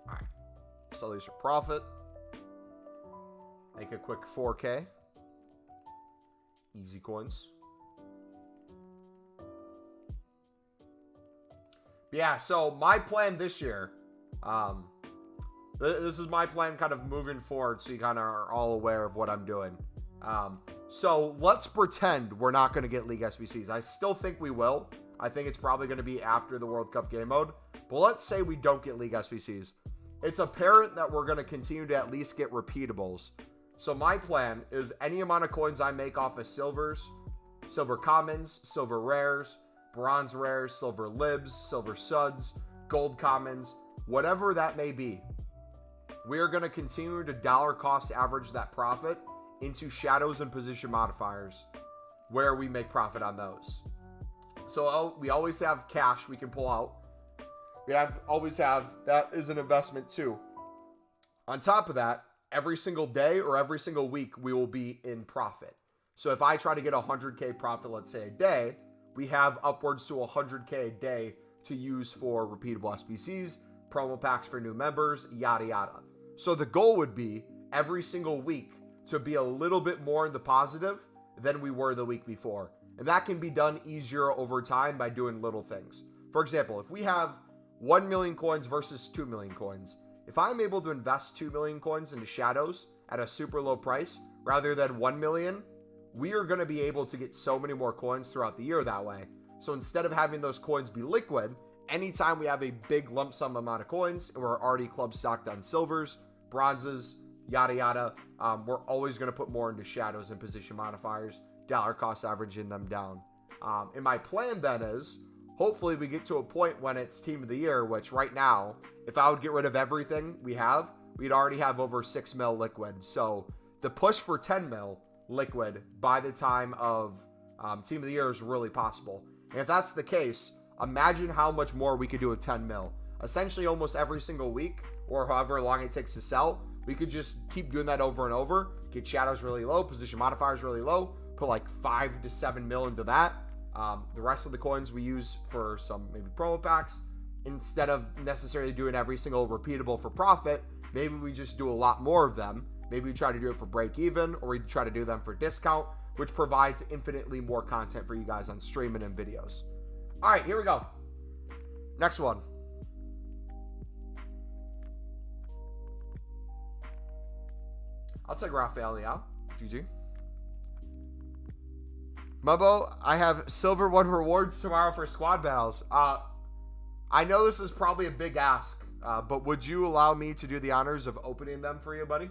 Alright. Sell these for profit. Make a quick 4K. Easy coins. Yeah, so my plan this year, this is my plan kind of moving forward, so you kind of are all aware of what I'm doing. So let's pretend we're not going to get League SBCs. I still think we will. I think it's probably going to be after the World Cup game mode. But let's say we don't get League SBCs. It's apparent that we're going to continue to at least get repeatables. So my plan is any amount of coins I make off of silvers, silver commons, silver rares, bronze rares, silver libs, silver suds, gold commons, whatever that may be. We are going to continue to dollar cost average that profit into shadows and position modifiers where we make profit on those. So we always have cash we can pull out. We always have, that is an investment too. On top of that, every single day or every single week, we will be in profit. So if I try to get 100K profit, let's say a day, we have upwards to 100K a day to use for repeatable SBCs, promo packs for new members, yada yada. So the goal would be every single week to be a little bit more in the positive than we were the week before. And that can be done easier over time by doing little things. For example, if we have 1 million coins versus 2 million coins, if I'm able to invest 2 million coins into shadows at a super low price rather than 1 million, we are going to be able to get so many more coins throughout the year that way. So instead of having those coins be liquid, anytime we have a big lump sum amount of coins and we're already club stocked on silvers, bronzes, yada yada, we're always going to put more into shadows and position modifiers, dollar cost averaging them down. And my plan then is, hopefully we get to a point when it's team of the year, which right now, if I would get rid of everything we have, we'd already have over 6 mil liquid. So the push for 10 mil liquid by the time of team of the year is really possible. And if that's the case, imagine how much more we could do with 10 mil. Essentially almost every single week, or however long it takes to sell, we could just keep doing that over and over, get shadows really low, position modifiers really low, put like 5 to 7 mil into that. The rest of the coins we use for some maybe promo packs. Instead of necessarily doing every single repeatable for profit, maybe we just do a lot more of them. Maybe we try to do it for break even, or we try to do them for discount, which provides infinitely more content for you guys on streaming and videos. All right, here we go. Next one. I'll take Rafael Leao. GG. Mumbo, I have silver 1 rewards tomorrow for squad battles. I know this is probably a big ask, but would you allow me to do the honors of opening them for you, buddy?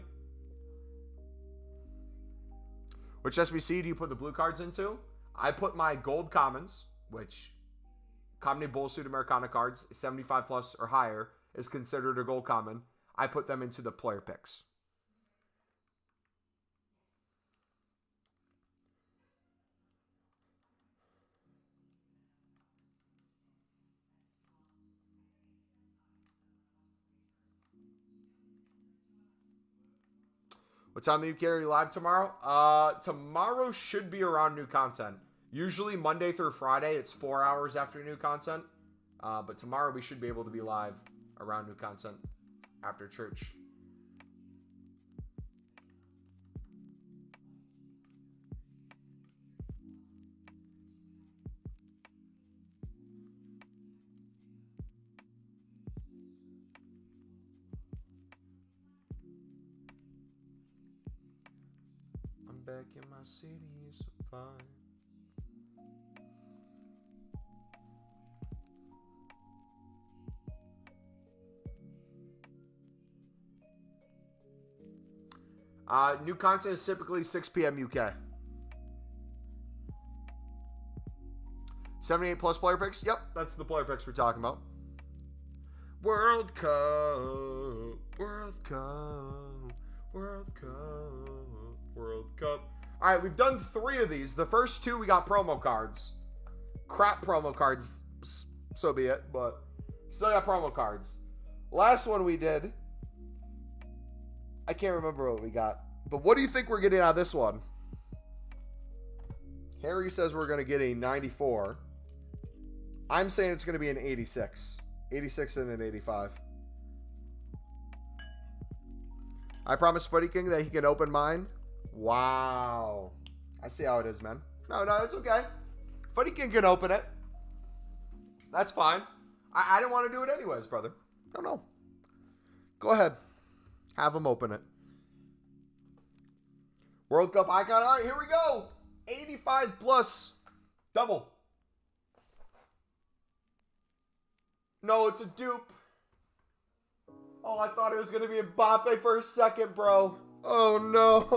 Which SBC do you put the blue cards into? I put my gold commons, which Comedy Bullsuit Americana cards, 75 plus or higher, is considered a gold common. I put them into the player picks. What time do you carry live tomorrow? Tomorrow should be around new content. Usually Monday through Friday, it's 4 hours after new content. But tomorrow we should be able to be live around new content after church. Back in my city, so fine. New content is typically 6 p.m. UK. 78 plus player picks? Yep, that's the player picks we're talking about. World Cup, World Cup, World Cup. World Cup. All right, we've done 3 of these. The first 2 we got promo cards. Crap promo cards, so be it, but still got promo cards. Last one we did, I can't remember what we got, but what do you think we're getting out of this one? Harry says we're going to get a 94. I'm saying it's going to be an 86. 86 and an 85. I promised Footy King that he can open mine. Wow. I see how it is, man. No, it's okay. Footy King can open it. That's fine. I didn't want to do it anyways, brother. No. Go ahead. Have him open it. World Cup icon. All right, here we go. 85 plus. Double. No, it's a dupe. Oh, I thought it was going to be Mbappe for a second, bro. Oh, no.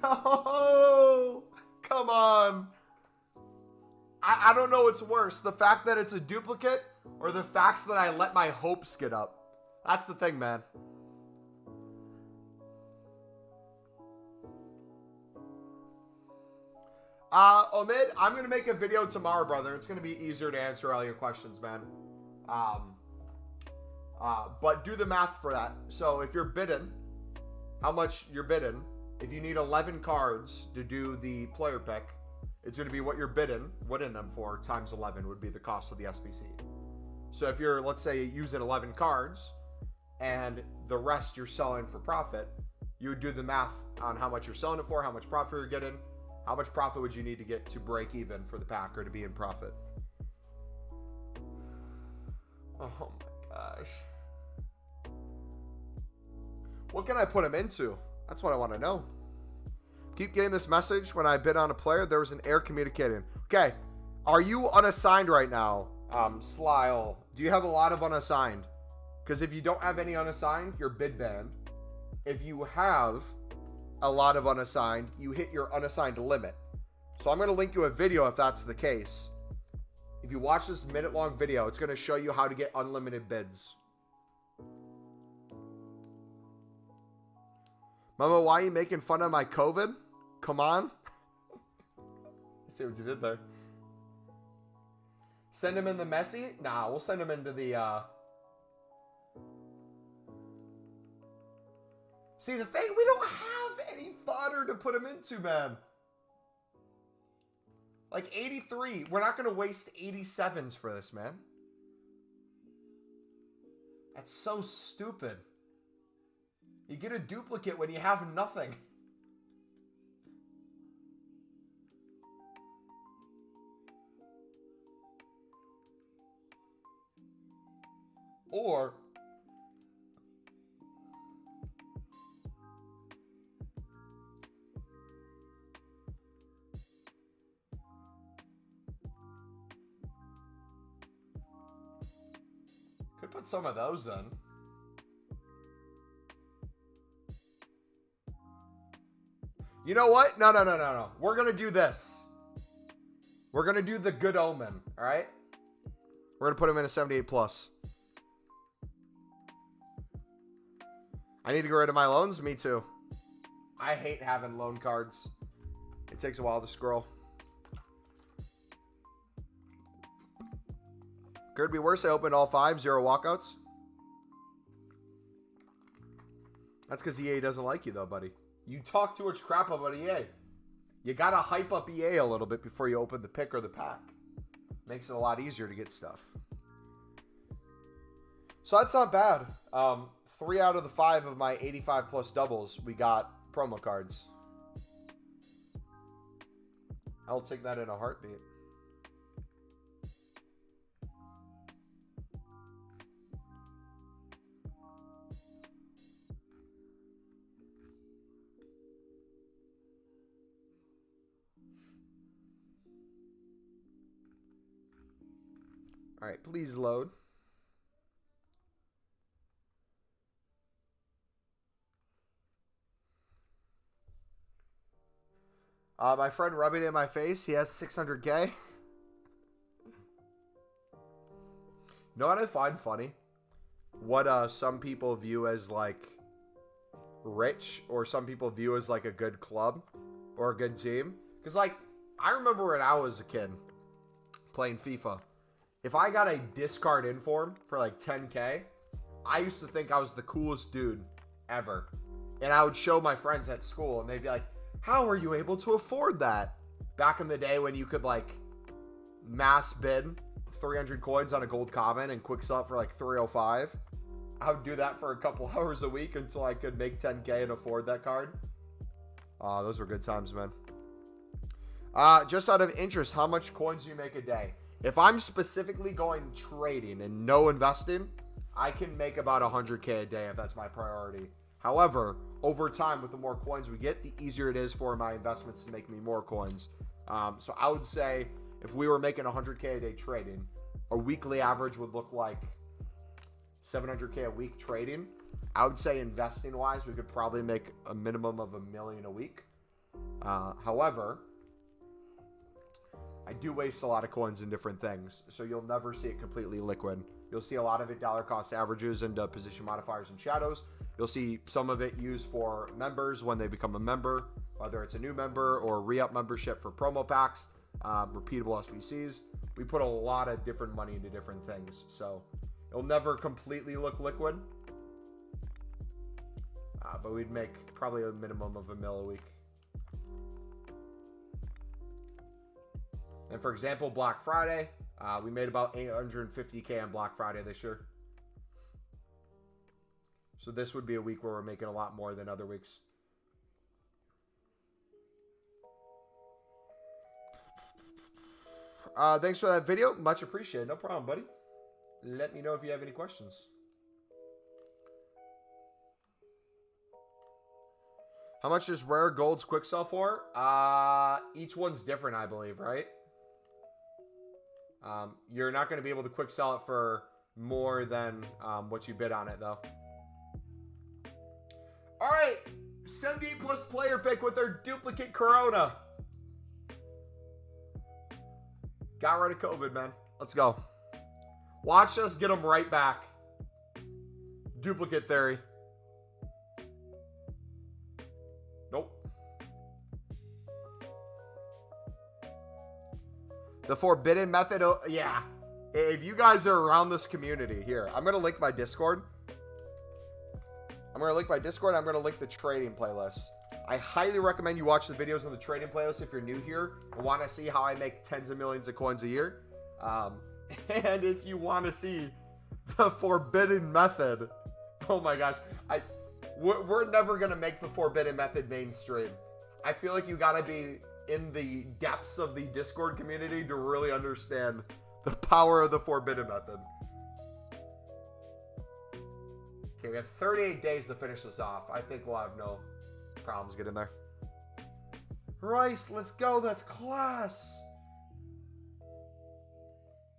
No. Come on. I don't know what's worse. The fact that it's a duplicate or the facts that I let my hopes get up. That's the thing, man. Omid, I'm going to make a video tomorrow, brother. It's going to be easier to answer all your questions, man. But do the math for that. So if you're bidding, how much you're bidding, if you need 11 cards to do the player pick, It's going to be what you're winning them for times 11 would be the cost of the SBC. So if you're, let's say, using 11 cards and the rest you're selling for profit, you would do the math on how much you're selling it for, how much profit you're getting, how much profit would you need to get to break even for the pack or to be in profit. Oh my gosh. What can I put him into? That's what I want to know. Keep getting this message. When I bid on a player, there was an error communicating. Okay. Are you unassigned right now? Slyle. Do you have a lot of unassigned? Because if you don't have any unassigned, you're bid banned. If you have a lot of unassigned, you hit your unassigned limit. So I'm going to link you a video if that's the case. If you watch this minute-long video, it's going to show you how to get unlimited bids. Mama, why are you making fun of my COVID? Come on. See what you did there. Send him in the messy? Nah, we'll send him into the... See, the thing, we don't have any fodder to put him into, man. Like 83. We're not going to waste 87s for this, man. That's so stupid. You get a duplicate when you have nothing. Or... could put some of those in. You know what? No. We're going to do this. We're going to do the good omen, all right? We're going to put him in a 78 plus. I need to get rid of my loans. Me too. I hate having loan cards. It takes a while to scroll. Could be worse. I opened all 5, 0 walkouts. That's because EA doesn't like you though, buddy. You talk too much crap about EA. You gotta hype up EA a little bit before you open the pick or the pack. Makes it a lot easier to get stuff. So that's not bad. 3 out of the 5 of my 85 plus doubles, we got promo cards. I'll take that in a heartbeat. All right, please load. My friend rubbing it in my face. He has 600K. You know what I find funny? What some people view as like rich, or some people view as like a good club or a good team. Because like, I remember when I was a kid playing FIFA. If I got a discard inform for like 10K, I used to think I was the coolest dude ever. And I would show my friends at school and they'd be like, how are you able to afford that? Back in the day when you could like mass bid 300 coins on a gold common and quick sell it for like 305. I would do that for a couple hours a week until I could make 10K and afford that card. Oh, those were good times, man. Just out of interest, how much coins do you make a day? If I'm specifically going trading and no investing, I can make about 100K a day if that's my priority. However, over time, with the more coins we get, the easier it is for my investments to make me more coins. So I would say if we were making 100K a day trading, a weekly average would look like 700K a week trading. I would say investing wise, we could probably make a minimum of $1 million a week. However, I do waste a lot of coins in different things, so you'll never see it completely liquid. You'll see a lot of it dollar cost averages into position modifiers and shadows. You'll see some of it used for members when they become a member, whether it's a new member or re-up membership for promo packs, repeatable SBCs. We put a lot of different money into different things, so it'll never completely look liquid, but we'd make probably a minimum of $1 million a week. And for example, Black Friday, we made about 850K on Black Friday this year. So this would be a week where we're making a lot more than other weeks. Thanks for that video. Much appreciated. No problem, buddy. Let me know if you have any questions. How much does rare golds quick sell for? Each one's different, I believe, right? You're not going to be able to quick sell it for more than what you bid on it, though. All right, 78 plus player pick with their duplicate Corona. Got rid of COVID, man. Let's go. Watch us get them right back. Duplicate theory. Nope. The forbidden method. Oh, yeah. If you guys are around this community here, I'm going to link my Discord. I'm going to link the trading playlist. I highly recommend you watch the videos on the trading playlist if you're new here and want to see how I make tens of millions of coins a year. And if you want to see the forbidden method, oh my gosh, we're never going to make the forbidden method mainstream. I feel like you got to be in the depths of the Discord community to really understand the power of the forbidden method. Okay, we have 38 days to finish this off. I think we'll have no problems getting there. Rice, let's go. That's class.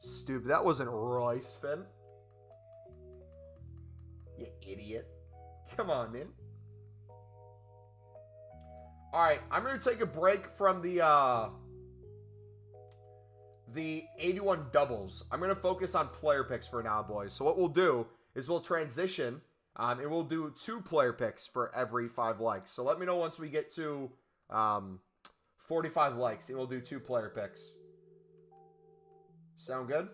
Stupid. That wasn't Rice, Finn. You idiot. Come on, man. All right, I'm going to take a break from the 81 doubles. I'm going to focus on player picks for now, boys. So what we'll do is we'll transition, and we'll do 2 player picks for every 5 likes. So let me know once we get to 45 likes, and we'll do 2 player picks. Sound good?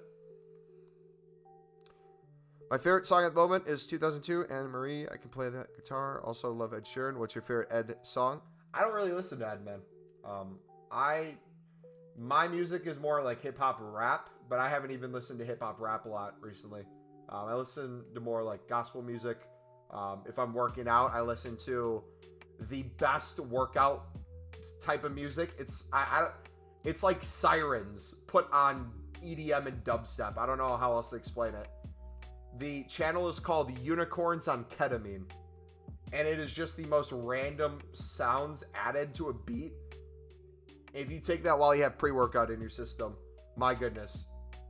My favorite song at the moment is 2002, Anne Marie. I can play that guitar. Also love Ed Sheeran. What's your favorite Ed song? I don't really listen to Ed, man. My music is more like hip-hop rap, but I haven't even listened to hip-hop rap a lot recently. I listen to more like gospel music. If I'm working out, I listen to the best workout type of music. It's like sirens put on EDM and dubstep. I don't know how else to explain it. The channel is called Unicorns on Ketamine, and it is just the most random sounds added to a beat. If you take that while you have pre-workout in your system, my goodness,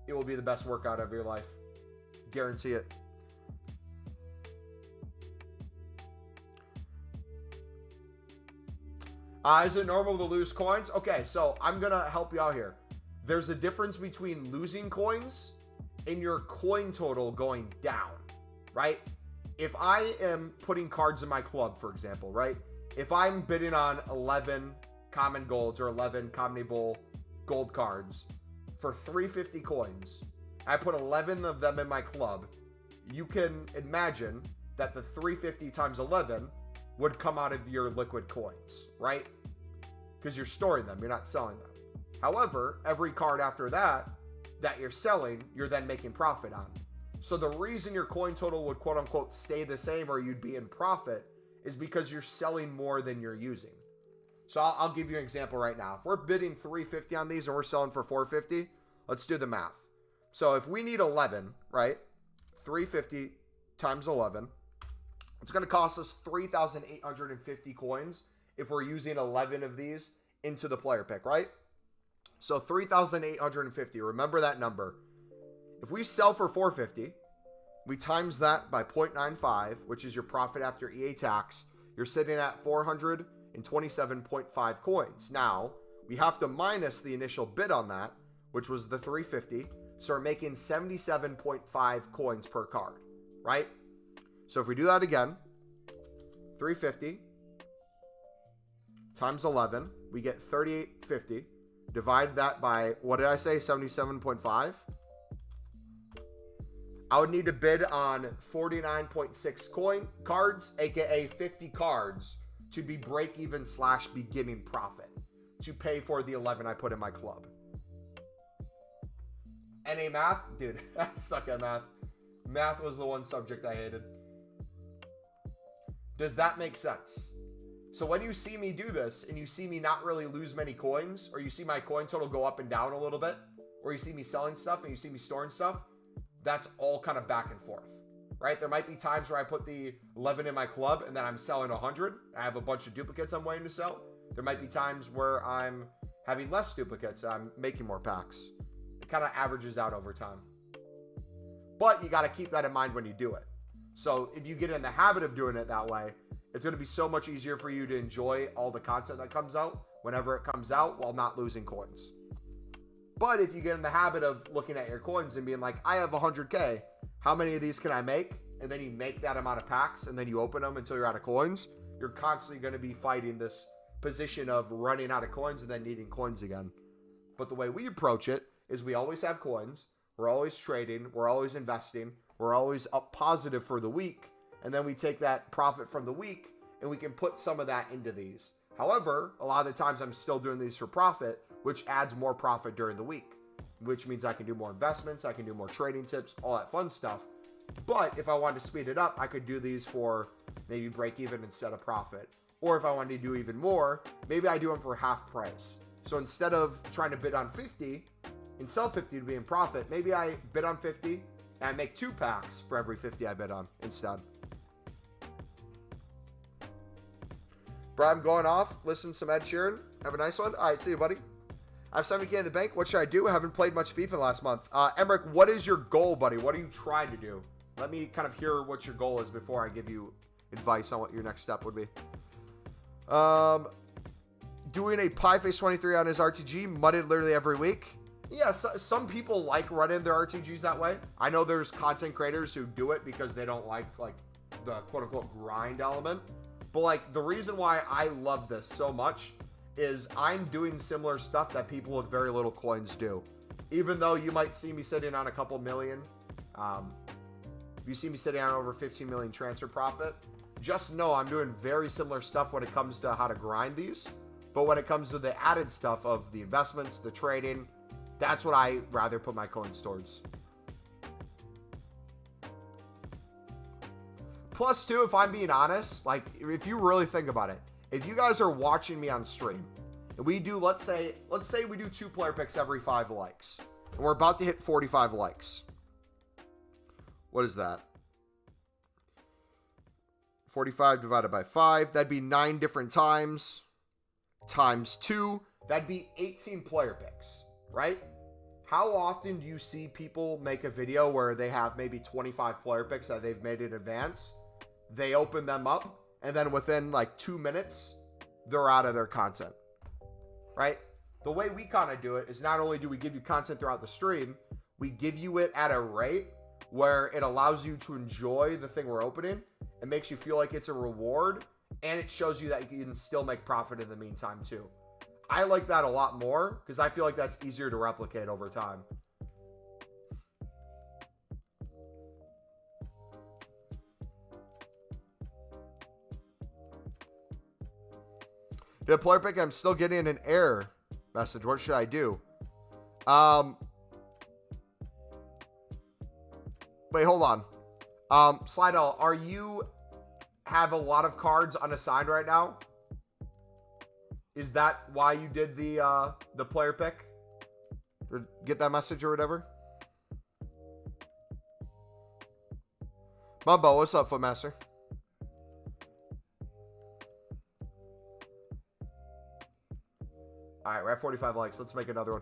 it will be the best workout of your life. Guarantee it. Is it normal to lose coins? Okay, so I'm going to help you out here. There's a difference between losing coins and your coin total going down, right? If I am putting cards in my club, for example, right? If I'm bidding on 11 common golds or 11 combinable gold cards for 350 coins, I put 11 of them in my club, you can imagine that the 350 times 11 would come out of your liquid coins, right? Because you're storing them, you're not selling them. However, every card after that you're selling, you're then making profit on. So the reason your coin total would quote unquote stay the same or you'd be in profit is because you're selling more than you're using. So I'll give you an example right now. If we're bidding 350 on these and we're selling for 450, let's do the math. So if we need 11, right? 350 times 11, it's going to cost us 3,850 coins if we're using 11 of these into the player pick, right? So 3,850, remember that number. If we sell for 450, we times that by 0.95, which is your profit after EA tax, you're sitting at 427.5 coins. Now, we have to minus the initial bid on that, which was the 350, so we're making 77.5 coins per card, right? So if we do that again, 350 times 11, we get 3850. Divide that by, what did I say, 77.5? I would need to bid on 49.6 coin cards, aka 50 cards, to be break even / beginning profit, to pay for the 11 I put in my club. NA math? Dude, I suck at math. Math was the one subject I hated. Does that make sense? So when you see me do this and you see me not really lose many coins, or you see my coin total go up and down a little bit, or you see me selling stuff and you see me storing stuff, that's all kind of back and forth, right? There might be times where I put the 11 in my club and then I'm selling 100. I have a bunch of duplicates I'm waiting to sell. There might be times where I'm having less duplicates. I'm making more packs. It kind of averages out over time. But you got to keep that in mind when you do it. So if you get in the habit of doing it that way, it's going to be so much easier for you to enjoy all the content that comes out whenever it comes out while not losing coins. But if you get in the habit of looking at your coins and being like, I have 100K, how many of these can I make? And then you make that amount of packs and then you open them until you're out of coins, you're constantly going to be fighting this position of running out of coins and then needing coins again. But the way we approach it is we always have coins, we're always trading, we're always investing, we're always up positive for the week, and then we take that profit from the week and we can put some of that into these. However, a lot of the times I'm still doing these for profit, which adds more profit during the week, which means I can do more investments, I can do more trading tips, all that fun stuff. But if I wanted to speed it up, I could do these for maybe break even instead of profit. Or if I wanted to do even more, maybe I do them for half price. So instead of trying to bid on 50 and sell 50 to be in profit, maybe I bid on 50 and I make 2 packs for every 50 I bid on instead. Bro, I'm going off. Listen to some Ed Sheeran. Have a nice one. All right, see you, buddy. I have 70K in the bank. What should I do? I haven't played much FIFA last month. Emmerich, what is your goal, buddy? What are you trying to do? Let me kind of hear what your goal is before I give you advice on what your next step would be. Doing a Pieface 23 on his RTG, mudded literally every week. Yeah, some people like running their RTGs that way. I know there's content creators who do it because they don't like the quote-unquote grind element. But like the reason why I love this so much is I'm doing similar stuff that people with very little coins do. Even though you might see me sitting on a couple million, if you see me sitting on over 15 million transfer profit, just know I'm doing very similar stuff when it comes to how to grind these. But when it comes to the added stuff of the investments, the trading, that's what I rather put my coins towards. Plus, too, if I'm being honest, like, if you really think about it, if you guys are watching me on stream, and we do, let's say we do 2 player picks every 5 likes, and we're about to hit 45 likes. What is that? 45 divided by 5, that'd be 9 different times, times 2, that'd be 18 player picks, right? How often do you see people make a video where they have maybe 25 player picks that they've made in advance? They open them up, and then within like 2 minutes, they're out of their content, right? The way we kind of do it is not only do we give you content throughout the stream, we give you it at a rate where it allows you to enjoy the thing we're opening. It makes you feel like it's a reward, and it shows you that you can still make profit in the meantime too. I like that a lot more because I feel like that's easier to replicate over time. Did a player pick? I'm still getting an error message. What should I do? Wait, hold on. Slidell, are you have a lot of cards unassigned right now? Is that why you did the player pick? Or get that message or whatever? Mumbo, what's up, Footmaster? All right, we're at 45 likes. Let's make another one.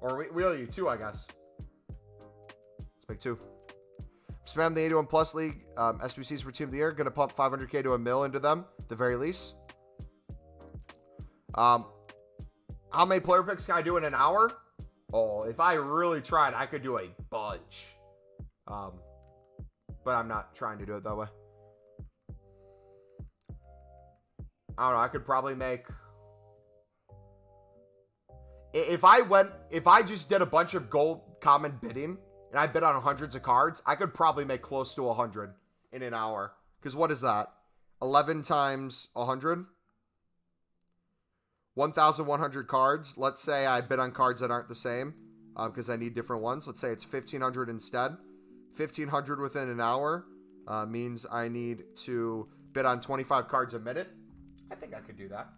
Or we owe you 2, I guess. Let's make 2. Spam the 81 plus league. SBCs for team of the year. Gonna pump 500K to $1 million into them, at the very least. How many player picks can I do in an hour? Oh, if I really tried, I could do a bunch. But I'm not trying to do it that way. I don't know. I could probably make... If I just did a bunch of gold common bidding and I bid on hundreds of cards, I could probably make close to 100 in an hour. Because what is that? 11 times 100? 1,100 cards. Let's say I bid on cards that aren't the same. because I need different ones. Let's say it's 1,500 instead. 1,500 within an hour means I need to bid on 25 cards a minute. I think I could do that.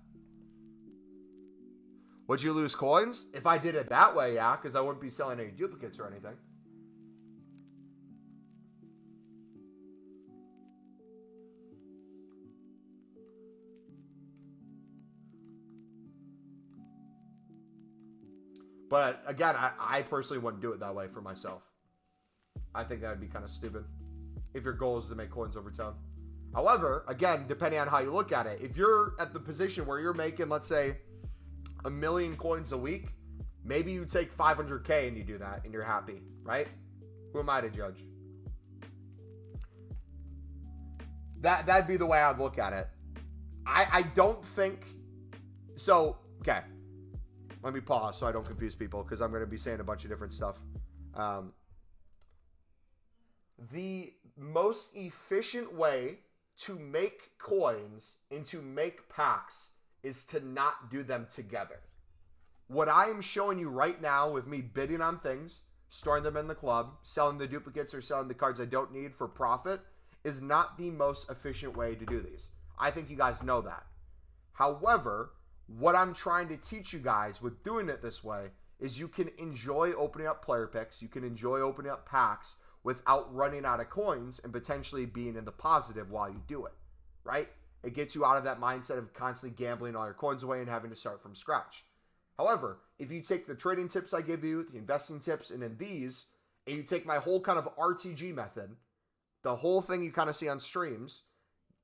Would you lose coins? If I did it that way, yeah, because I wouldn't be selling any duplicates or anything. But again, I personally wouldn't do it that way for myself. I think that would be kind of stupid if your goal is to make coins over time. However, again, depending on how you look at it, if you're at the position where you're making, let's say, 1 million coins a week, maybe you take 500K and you do that and you're happy, right? Who am I to judge? That'd be the way I'd look at it. I don't think so. Okay, let me pause so I don't confuse people, because I'm going to be saying a bunch of different stuff. The most efficient way to make coins and to make packs is to not do them together. What I am showing you right now with me bidding on things, storing them in the club, selling the duplicates or selling the cards I don't need for profit is not the most efficient way to do these. I think you guys know that. However, what I'm trying to teach you guys with doing it this way is you can enjoy opening up player picks, you can enjoy opening up packs without running out of coins and potentially being in the positive while you do it, right? It gets you out of that mindset of constantly gambling all your coins away and having to start from scratch. However, if you take the trading tips I give you, the investing tips, and in these, and you take my whole kind of RTG method, the whole thing you kind of see on streams,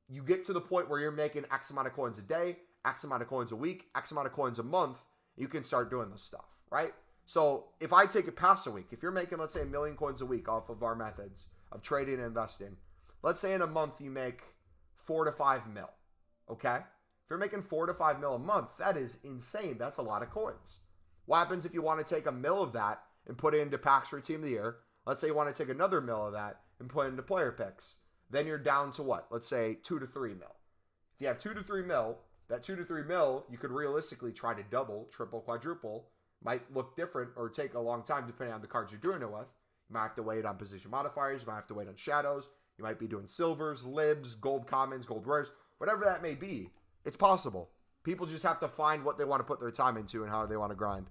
you get to the point where you're making X amount of coins a day, X amount of coins a week, X amount of coins a month, you can start doing this stuff, right? So if I take it past a week, if you're making, let's say, 1 million coins a week off of our methods of trading and investing, let's say in a month you make 4 to 5 mil, okay? If you're making 4 to 5 mil a month, that is insane. That's a lot of coins. What happens if you want to take 1 mil of that and put it into packs for Team of the Year? Let's say you want to take another mil of that and put it into player picks. Then you're down to what? Let's say 2 to 3 mil. If you have 2 to 3 mil, that 2 to 3 mil, you could realistically try to double, triple, quadruple. Might look different or take a long time depending on the cards you're doing it with. You might have to wait on position modifiers. You might have to wait on shadows. You might be doing silvers, libs, gold commons, gold rares, whatever that may be. It's possible. People just have to find what they want to put their time into and how they want to grind.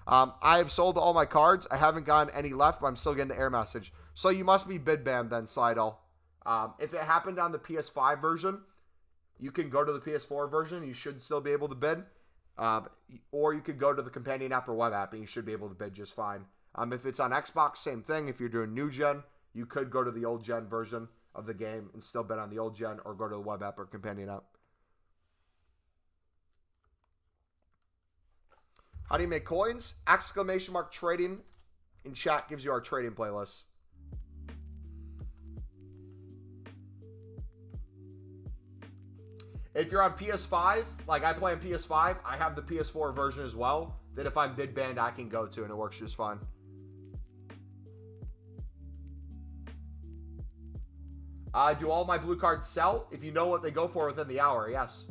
I have sold all my cards. I haven't gotten any left, but I'm still getting the error message. So you must be bid banned then, Seidel. If it happened on the PS5 version, you can go to the PS4 version. You should still be able to bid. Or you could go to the companion app or web app and you should be able to bid just fine. If it's on Xbox, same thing. If you're doing new gen, you could go to the old gen version of the game and still bid on the old gen, or go to the web app or companion app. How do you make coins? Exclamation mark trading in chat gives you our trading playlist. If you're on PS5, like I play on PS5, I have the PS4 version as well, that if I'm bid banned, I can go to, and it works just fine. Do all my blue cards sell? If you know what they go for within the hour, yes.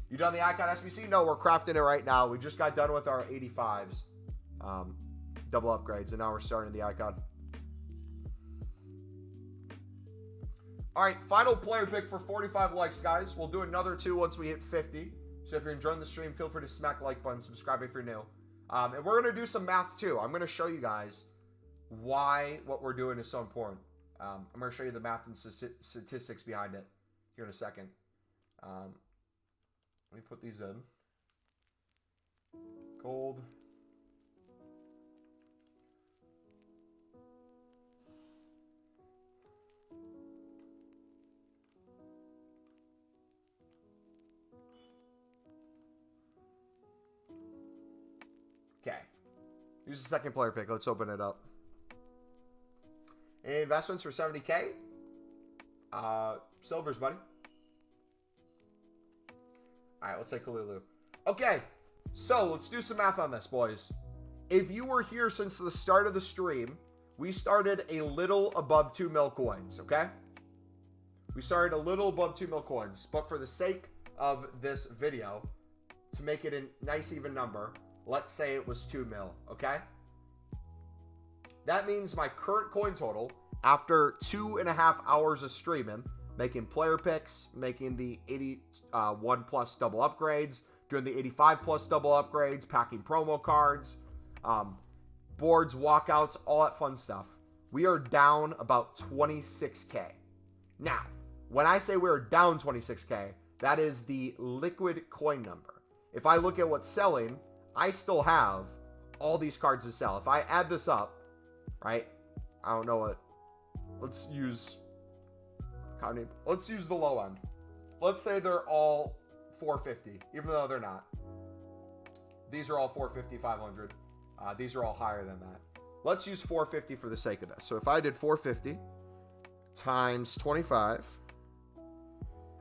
You done the Icon SBC? No, we're crafting it right now. We just got done with our 85s. Double upgrades, and now we're starting the Icon. All right, final player pick for 45 likes, guys. We'll do another 2 once we hit 50. So if you're enjoying the stream, feel free to smack the like button, subscribe if you're new. And we're going to do some math, too. I'm going to show you guys why what we're doing is so important. I'm going to show you the math and statistics behind it here in a second. Let me put these in. Gold. Okay. Here's the second player pick. Let's open it up. Investments for 70K. Silvers, buddy. All right, let's take Kalulu. Okay, so let's do some math on this, boys. If you were here since the start of the stream, we started a little above 2 mil coins, okay? We started a little above 2 mil coins, but for the sake of this video to make it a nice even number. Let's say it was 2 mil, okay? That means my current coin total, after 2.5 hours of streaming, making player picks, making the 81 plus double upgrades, doing the 85 plus double upgrades, packing promo cards, boards, walkouts, all that fun stuff. We are down about 26K. Now, when I say we're down 26K, that is the liquid coin number. If I look at what's selling, I still have all these cards to sell. If I add this up, right? I don't know what. Let's use the low end. Let's say they're all 450, even though they're not. These are all 450, 500. These are all higher than that. Let's use 450 for the sake of this. So if I did 450 times 25,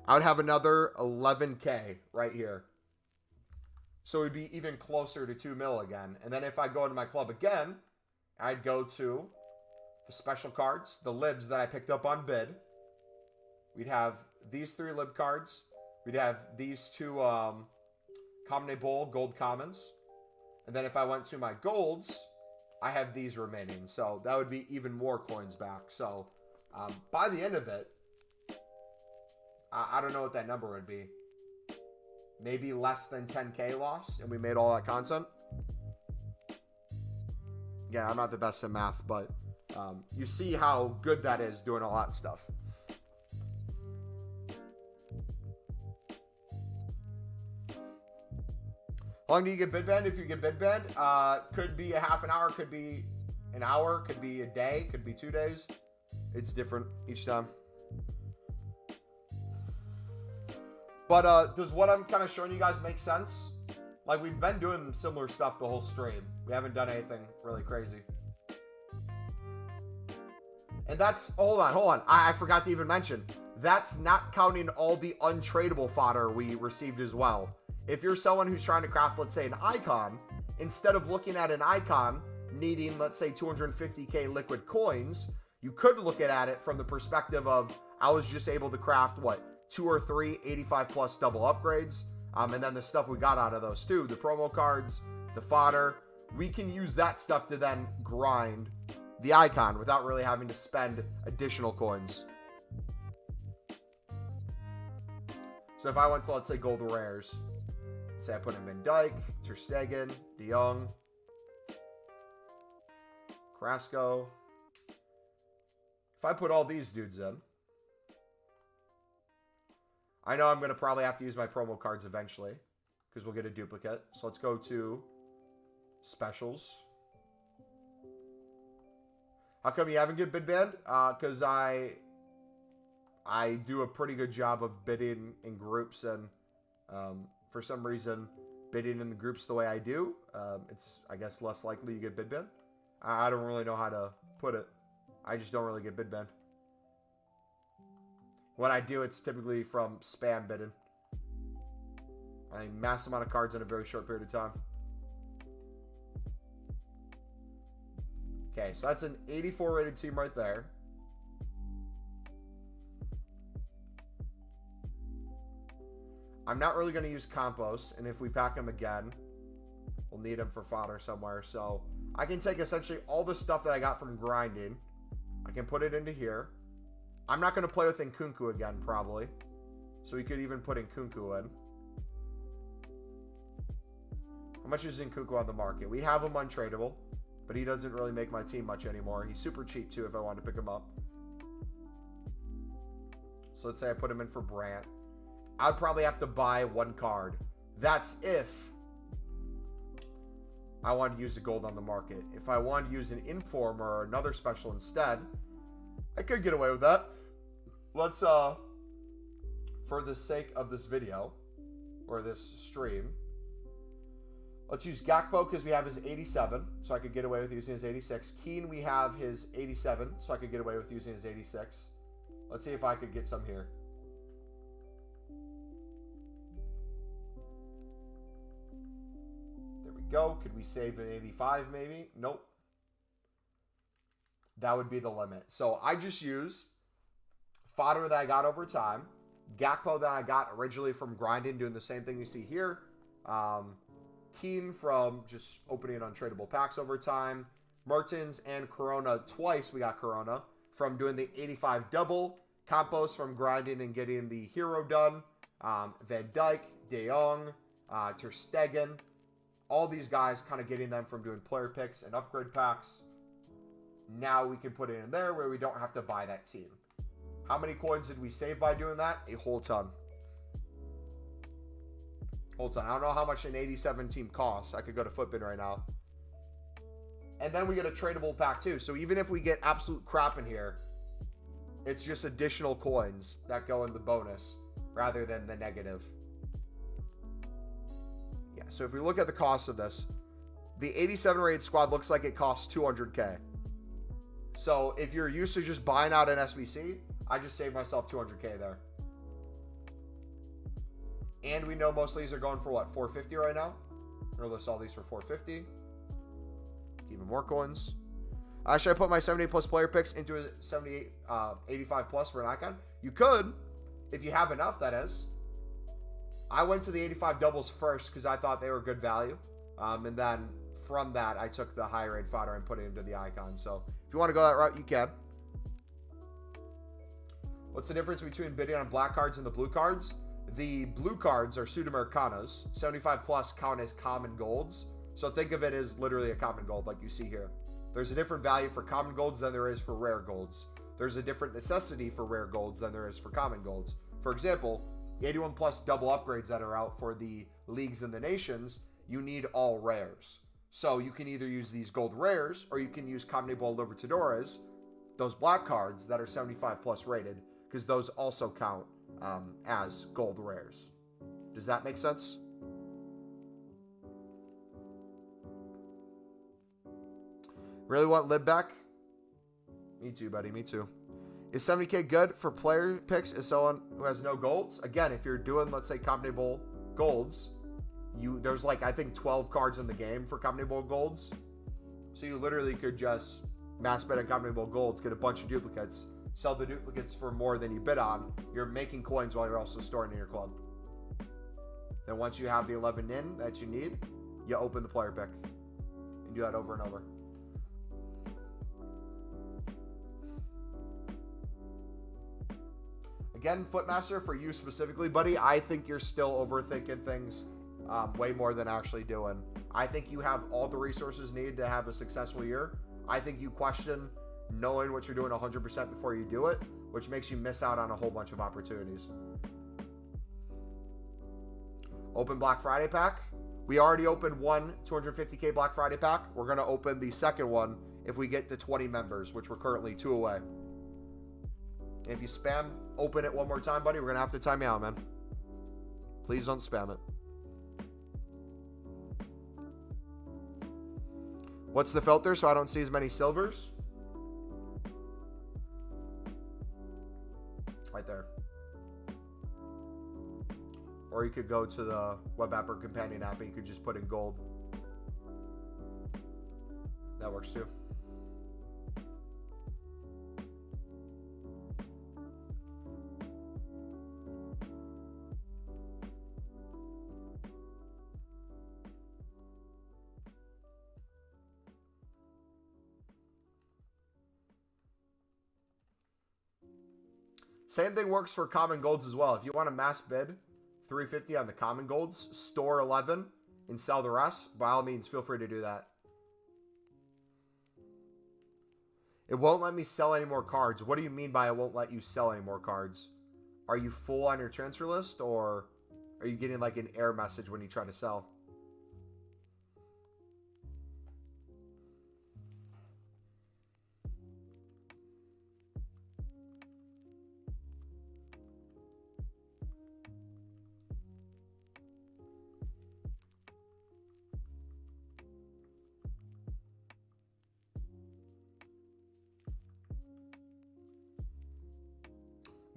I would have another 11K right here. So it would be even closer to 2 mil again. And then if I go into my club again, I'd go to the special cards, the libs that I picked up on bid. We'd have these 3 lib cards. We'd have these 2 Common Bowl gold commons. And then if I went to my golds, I have these remaining. So that would be even more coins back. So by the end of it, I don't know what that number would be. Maybe less than 10K loss, and we made all that content. Yeah, I'm not the best at math, but you see how good that is doing all that stuff. How long do you get bid banned? If you get bid banned, could be a half an hour, could be an hour, could be a day, could be 2 days. It's different each time. But does what I'm kind of showing you guys make sense? Like, we've been doing similar stuff the whole stream. We haven't done anything really crazy. And that's, hold on. I forgot to even mention, that's not counting all the untradeable fodder we received as well. If you're someone who's trying to craft, let's say, an icon, instead of looking at an icon needing, let's say, 250K liquid coins, you could look at it from the perspective of, I was just able to craft, what, 2 or 3 85 plus double upgrades, and then the stuff we got out of those too, the promo cards, the fodder. We can use that stuff to then grind the icon without really having to spend additional coins. So if I went to, let's say, gold rares, say I put in Van Dijk, Ter Stegen, De Jong, Carrasco. If I put all these dudes in, I know I'm going to probably have to use my promo cards eventually because we'll get a duplicate. So let's go to specials. How come you haven't get bid banned? Because I do a pretty good job of bidding in groups, and for some reason, bidding in the groups the way I do, it's, I guess, less likely you get bid banned. I don't really know how to put it. I just don't really get bid banned. When I do, it's typically from spam bidding. I mean, mass amount of cards in a very short period of time. Okay, so that's an 84 rated team right there. I'm not really going to use Compos, and if we pack him again, we'll need him for fodder somewhere. So I can take essentially all the stuff that I got from grinding. I can put it into here. I'm not going to play with Nkunku again, probably. So we could even put Nkunku in. How much is Nkunku on the market? We have him untradeable, but he doesn't really make my team much anymore. He's super cheap, too, if I wanted to pick him up. So let's say I put him in for Brandt. I'd probably have to buy 1 card. That's if I wanted to use a gold on the market. If I wanted to use an Inform or another special instead, I could get away with that. Let's, for the sake of this video, or this stream, let's use Gakpo because we have his 87, so I could get away with using his 86. Keane, we have his 87, so I could get away with using his 86. Let's see if I could get some here. There we go. Could we save an 85 maybe? Nope. That would be the limit. So I just use fodder that I got over time. Gakpo that I got originally from grinding, doing the same thing you see here. Keane from just opening untradeable packs over time. Mertens and Corona twice. We got Corona from doing the 85 double. Campos from grinding and getting the hero done. Van Dijk, De Jong, Ter Stegen. All these guys kind of getting them from doing player picks and upgrade packs. Now we can put it in there where we don't have to buy that team. How many coins did we save by doing that? A whole ton. Whole ton. I don't know how much an 87 team costs. I could go to Footbin right now. And then we get a tradable pack too. So even if we get absolute crap in here, it's just additional coins that go in the bonus rather than the negative. Yeah, so if we look at the cost of this, the 87 rated squad looks like it costs 200k. So if you're used to just buying out an SBC, I just saved myself 200k there. And we know most of these are going for what, 450 right now? Or list all these for 450. Even more coins. Should I put my 78 plus player picks into a 78, 85 plus for an icon? You could, if you have enough, that is. I went to the 85 doubles first because I thought they were good value. And then from that, I took the high rate fodder and put it into the icon. So if you want to go that route, you can. What's the difference between bidding on black cards and the blue cards? The blue cards are Sudamericanas. 75 plus count as common golds. So think of it as literally a common gold like you see here. There's a different value for common golds than there is for rare golds. There's a different necessity for rare golds than there is for common golds. For example, the 81 plus double upgrades that are out for the leagues and the nations, you need all rares. So you can either use these gold rares or you can use Combinable Libertadores, those black cards that are 75 plus rated, because those also count as gold rares. Does that make sense? Really want Lib back? Me too, buddy. Me too. Is 70k good for player picks as someone who has no golds? Again, if you're doing, let's say, combinable golds, there's like, I think 12 cards in the game for combinable golds. So you literally could just mass bet on combinable golds, get a bunch of duplicates, sell the duplicates for more than you bid on. You're making coins while you're also storing in your club. Then once you have the 11 in that you need, you open the player pick and do that over and over. Again, Footmaster, for you specifically, buddy, I think you're still overthinking things way more than actually doing. I think you have all the resources needed to have a successful year. I think you question knowing what you're doing 100% before you do it, which makes you miss out on a whole bunch of opportunities. Open Black Friday pack. We already opened one 250k Black Friday pack. We're going to open the second one if we get to 20 members, which we're currently 2 away. And if you spam open it one more time, buddy, we're going to have to time you out, man. Please don't spam it. What's the filter so I don't see as many silvers? Right there. Or you could go to the web app or companion app and you could just put in gold. That works too. Same thing works for common golds as well. If you want to mass bid 350 on the common golds, store 11 and sell the rest, by all means, feel free to do that. It won't let me sell any more cards. What do you mean by it won't let you sell any more cards? Are you full on your transfer list, or are you getting like an error message when you try to sell?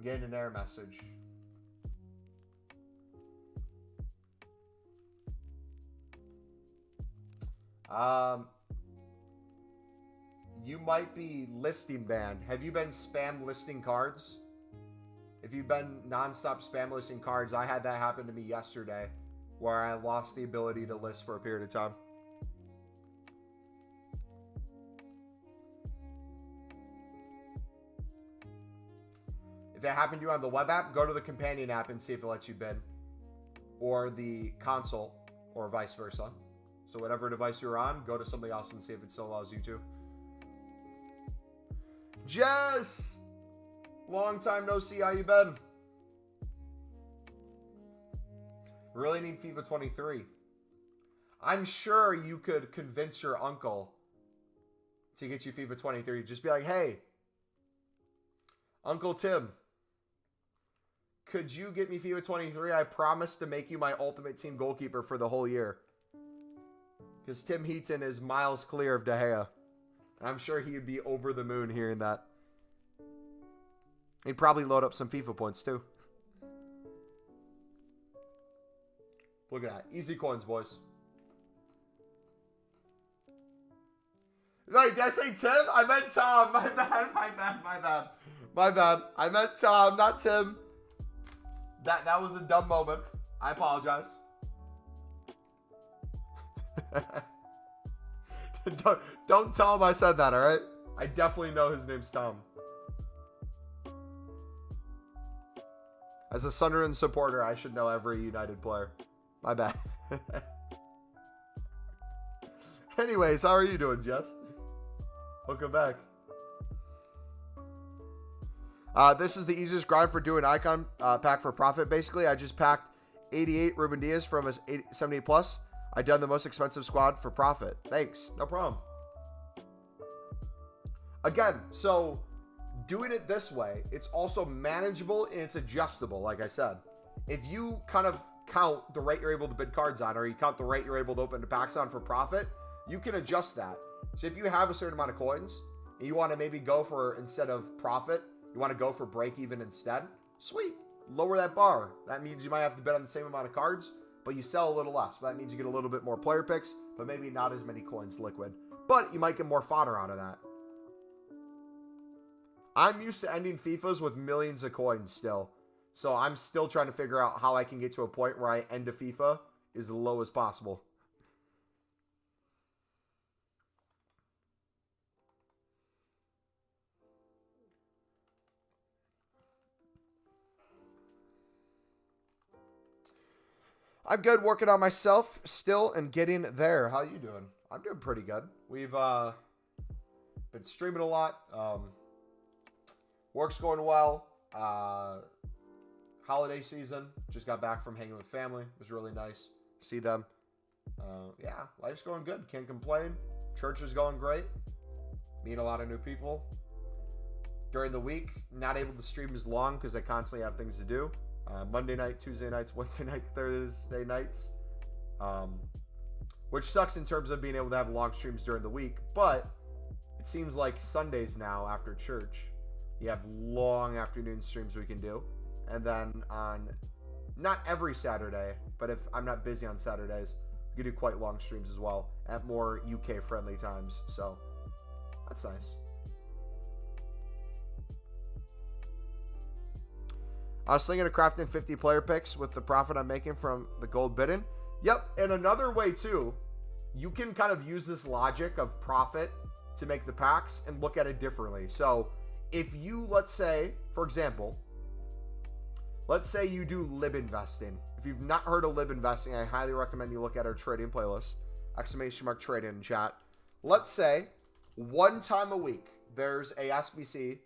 Getting an error message. You might be listing banned. Have you been spam listing cards? If you've been nonstop spam listing cards, I had that happen to me yesterday, where I lost the ability to list for a period of time. If it happened to you on the web app, go to the companion app and see if it lets you bid. Or the console, or vice versa. So whatever device you're on, go to something else and see if it still allows you to. Jess! Long time no see, how you been? Really need FIFA 23. I'm sure you could convince your uncle to get you FIFA 23. Just be like, hey, Uncle Tim, could you get me FIFA 23? I promise to make you my ultimate team goalkeeper for the whole year. Because Tim Heaton is miles clear of De Gea. And I'm sure he would be over the moon hearing that. He'd probably load up some FIFA points too. Look at that. Easy coins, boys. Wait, did I say Tim? I meant Tom. My bad, my bad, my bad. My bad. I meant Tom, not Tim. That was a dumb moment. I apologize. Don't tell him I said that, alright? I definitely know his name's Tom. As a Sunderland supporter, I should know every United player. My bad. Anyways, how are you doing, Jess? Welcome back. This is the easiest grind for doing icon pack for profit, basically. I just packed 88 Ruben Diaz from his 78 plus. I done the most expensive squad for profit. Thanks. No problem. Again, so doing it this way, it's also manageable and it's adjustable, like I said. If you kind of count the rate you're able to bid cards on, or you count the rate you're able to open the packs on for profit, you can adjust that. So if you have a certain amount of coins and you want to maybe go for, instead of profit, you want to go for break even instead, sweet. Lower that bar. That means you might have to bet on the same amount of cards, but you sell a little less. That means you get a little bit more player picks, but maybe not as many coins liquid. But you might get more fodder out of that. I'm used to ending FIFAs with millions of coins still. So I'm still trying to figure out how I can get to a point where I end a FIFA as low as possible. I'm good, working on myself still and getting there. How you doing? I'm doing pretty good. We've been streaming a lot. Work's going well. Holiday season. Just got back from hanging with family. It was really nice to see them. Yeah, life's going good. Can't complain. Church is going great. Meet a lot of new people. During the week, not able to stream as long because I constantly have things to do. Monday night, Tuesday nights, Wednesday night, Thursday nights. Which sucks in terms of being able to have long streams during the week. But it seems like Sundays now after church, you have long afternoon streams we can do. And then on, not every Saturday, but if I'm not busy on Saturdays, we can do quite long streams as well at more UK friendly times. So that's nice. I was thinking of crafting 50 player picks with the profit I'm making from the gold bidding. Yep, and another way too, you can kind of use this logic of profit to make the packs and look at it differently. So if you, let's say, for example, let's say you do lib investing. If you've not heard of lib investing, I highly recommend you look at our trading playlist. !trading in chat. Let's say one time a week, there's a SBC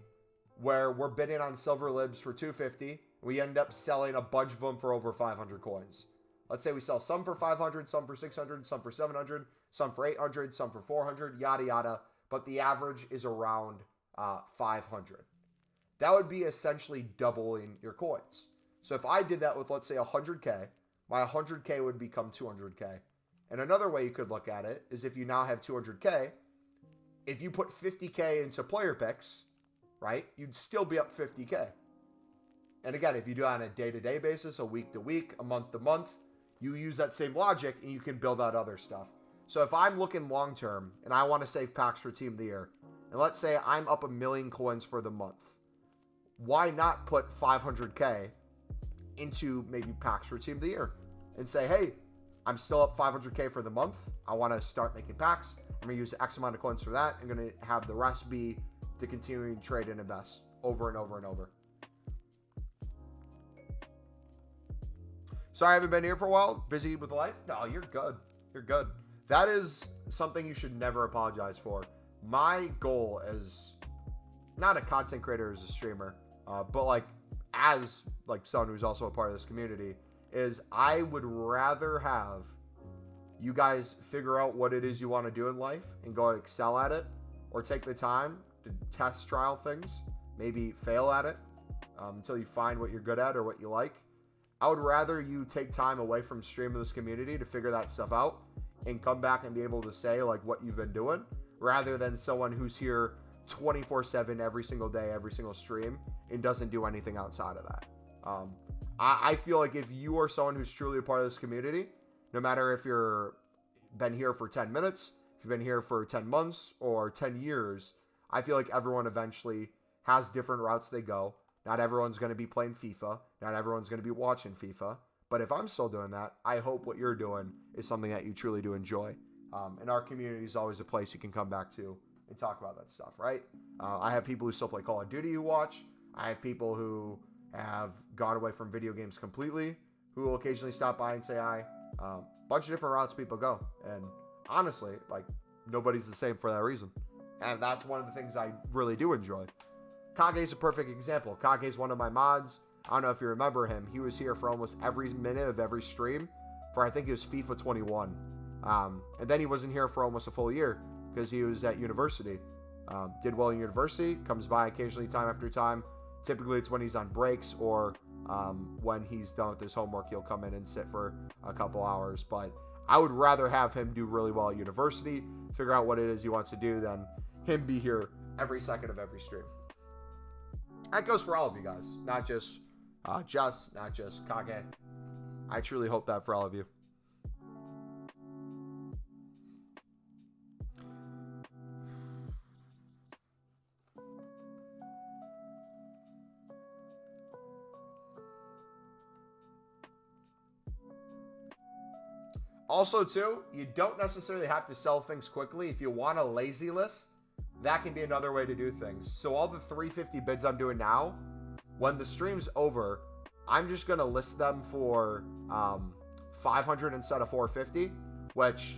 where we're bidding on silver libs for 250. We end up selling a bunch of them for over 500 coins. Let's say we sell some for 500, some for 600, some for 700, some for 800, some for 400, yada, yada. But the average is around 500. That would be essentially doubling your coins. So if I did that with, let's say, 100K, my 100K would become 200K. And another way you could look at it is if you now have 200K, if you put 50K into player picks, right, you'd still be up 50K. And again, if you do it on a day-to-day basis, a week-to-week, a month-to-month, you use that same logic and you can build out other stuff. So if I'm looking long-term and I want to save packs for Team of the Year, and let's say I'm up 1 million coins for the month, why not put 500K into maybe packs for Team of the Year and say, hey, I'm still up 500K for the month. I want to start making packs. I'm going to use X amount of coins for that. I'm going to have the rest be to continue to trade and invest over and over and over. Sorry, I haven't been here for a while. Busy with life? No, you're good. You're good. That is something you should never apologize for. My goal as not a content creator, as a streamer, but like as like someone who's also a part of this community, is I would rather have you guys figure out what it is you want to do in life and go excel at it, or take the time to test trial things, maybe fail at it until you find what you're good at or what you like. I would rather you take time away from streaming this community to figure that stuff out and come back and be able to say like what you've been doing, rather than someone who's here 24/7 every single day, every single stream, and doesn't do anything outside of that. I feel like if you are someone who's truly a part of this community, no matter if you're been here for 10 minutes, if you've been here for 10 months or 10 years, I feel like everyone eventually has different routes they go. Not everyone's going to be playing FIFA. Not everyone's going to be watching FIFA. But if I'm still doing that, I hope what you're doing is something that you truly do enjoy. And our community is always a place you can come back to and talk about that stuff, right? I have people who still play Call of Duty who watch. I have people who have gone away from video games completely who will occasionally stop by and say hi. Bunch of different routes people go. And honestly, like, nobody's the same for that reason. And that's one of the things I really do enjoy. Kage's a perfect example. Kage's one of my mods. I don't know if you remember him. He was here for almost every minute of every stream for, I think it was FIFA 21. And then he wasn't here for almost a full year because he was at university. Did well in university, comes by occasionally time after time. Typically it's when he's on breaks or when he's done with his homework, he'll come in and sit for a couple hours. But I would rather have him do really well at university, figure out what it is he wants to do, than him be here every second of every stream. That goes for all of you guys, not just not just Kage. I truly hope that for all of you. Also, too, you don't necessarily have to sell things quickly. If you want a lazy list, that can be another way to do things. So all the 350 bids I'm doing now, when the stream's over, I'm just going to list them for 500 instead of 450, which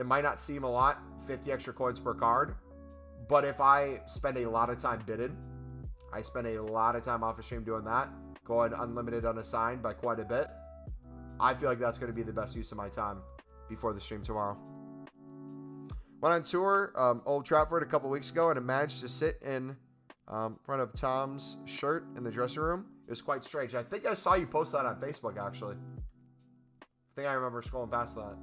it might not seem a lot, 50 extra coins per card. But if I spend a lot of time bidding, I spend a lot of time off the stream doing that, going unlimited unassigned by quite a bit, I feel like that's going to be the best use of my time before the stream tomorrow. Went on tour, Old Trafford, a couple weeks ago, and I managed to sit in front of Tom's shirt in the dressing room. It was quite strange. I think I saw you post that on Facebook, actually. I think I remember scrolling past that.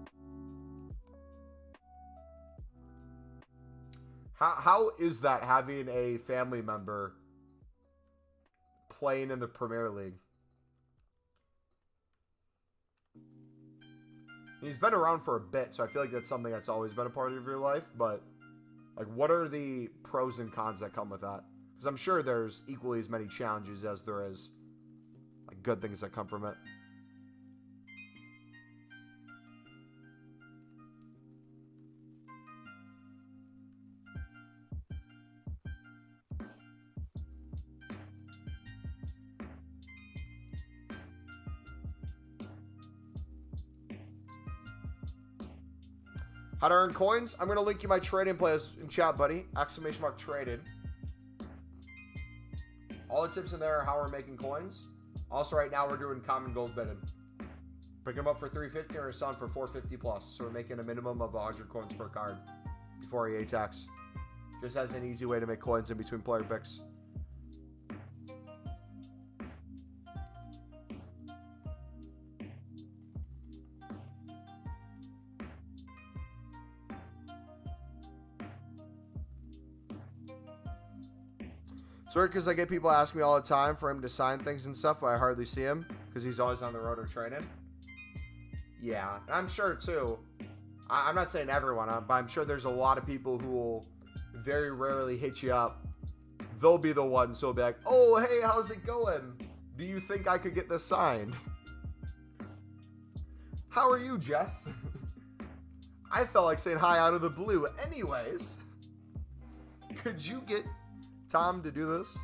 How is that, having a family member playing in the Premier League? He's been around for a bit, so I feel like that's something that's always been a part of your life. But, like, what are the pros and cons that come with that? Because I'm sure there's equally as many challenges as there is, like, good things that come from it. How to earn coins? I'm going to link you my trading plays in chat, buddy. ! Traded. All the tips in there are how we're making coins. Also, right now, we're doing common gold bidding. Pick them up for 350 or selling for 450 plus. So we're making a minimum of 100 coins per card before EA tax. Just as an easy way to make coins in between player picks. It's weird because I get people asking me all the time for him to sign things and stuff, but I hardly see him because he's always on the road or training. Yeah, I'm sure too. I'm not saying everyone, but I'm sure there's a lot of people who will very rarely hit you up they'll be the ones who'll be like, oh, hey, how's it going? Do you think I could get this signed? How are you, Jess? I felt like saying hi out of the blue. Anyways, could you get Tom to do this?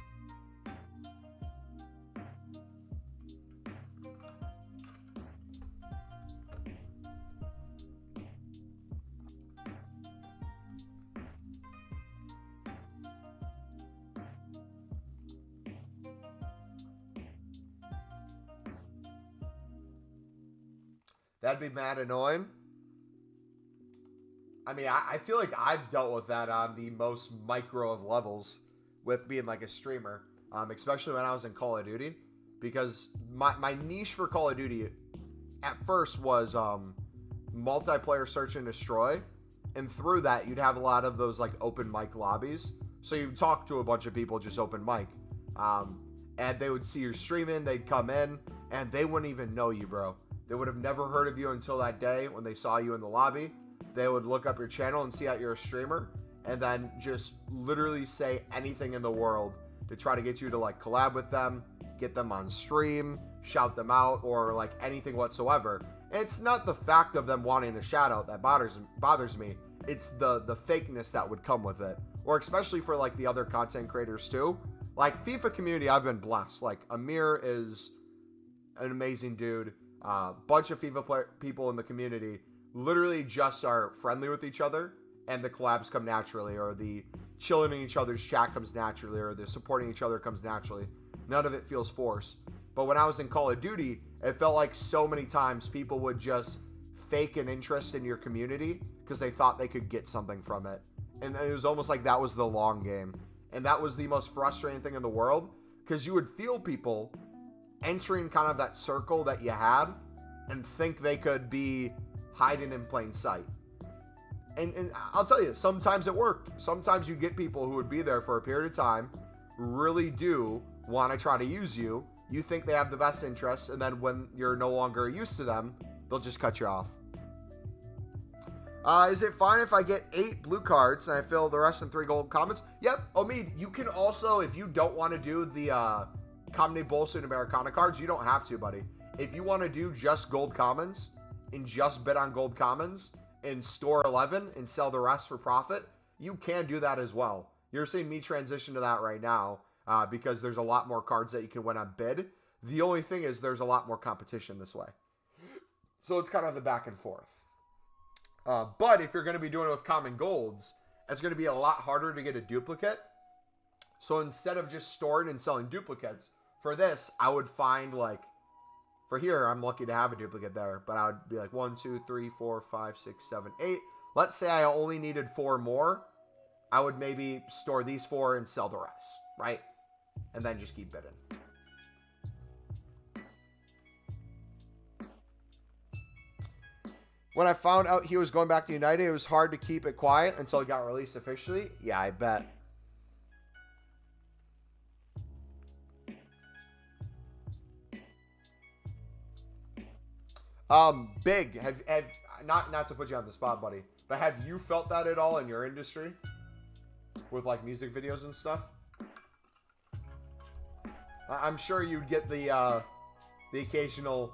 That'd be mad annoying. I mean, I feel like I've dealt with that on the most micro of levels with being like a streamer, especially when I was in Call of Duty, because my niche for Call of Duty at first was multiplayer search and destroy, and through that you'd have a lot of those like open mic lobbies, so you'd talk to a bunch of people just open mic, and they would see you streaming, they'd come in, and they wouldn't even know you, bro. They would have never heard of you until that day when they saw you in the lobby. They would look up your channel and see that you're a streamer, and then just literally say anything in the world to try to get you to like collab with them, get them on stream, shout them out, or like anything whatsoever. And it's not the fact of them wanting a shout out that bothers me. It's the fakeness that would come with it. Or especially for like the other content creators too. Like FIFA community, I've been blessed. Like Amir is an amazing dude. Bunch of FIFA people in the community literally just are friendly with each other, and the collabs come naturally, or the chilling in each other's chat comes naturally, or the supporting each other comes naturally. None of it feels forced. But when I was in Call of Duty, it felt like so many times people would just fake an interest in your community because they thought they could get something from it. And it was almost like that was the long game. And that was the most frustrating thing in the world, because you would feel people entering kind of that circle that you had and think they could be hiding in plain sight. And I'll tell you, sometimes it worked. Sometimes you get people who would be there for a period of time, really do want to try to use you. You think they have the best interests, and then when you're no longer used to them, they'll just cut you off. Is it fine if I get 8 blue cards and I fill the rest in 3 gold comments? Yep. Omid, you can also, if you don't want to do the Comedy Bolsa and Americana cards, you don't have to, buddy. If you want to do just gold commons and just bid on gold commons and store 11 and sell the rest for profit, you can do that as well. You're seeing me transition to that right now because there's a lot more cards that you can win on bid. The only thing is there's a lot more competition this way. So it's kind of the back and forth. But if you're going to be doing it with common golds, it's going to be a lot harder to get a duplicate. So instead of just storing and selling duplicates, for this, I would find like, for here, I'm lucky to have a duplicate there, but I would be like 1, 2, 3, 4, 5, 6, 7, 8. Let's say I only needed 4 more. I would maybe store these 4 and sell the rest, right? And then just keep bidding. When I found out he was going back to United, it was hard to keep it quiet until he got released officially. Yeah, I bet. Big, have not to put you on the spot, buddy, but have you felt that at all in your industry with like music videos and stuff? I'm sure you'd get the occasional,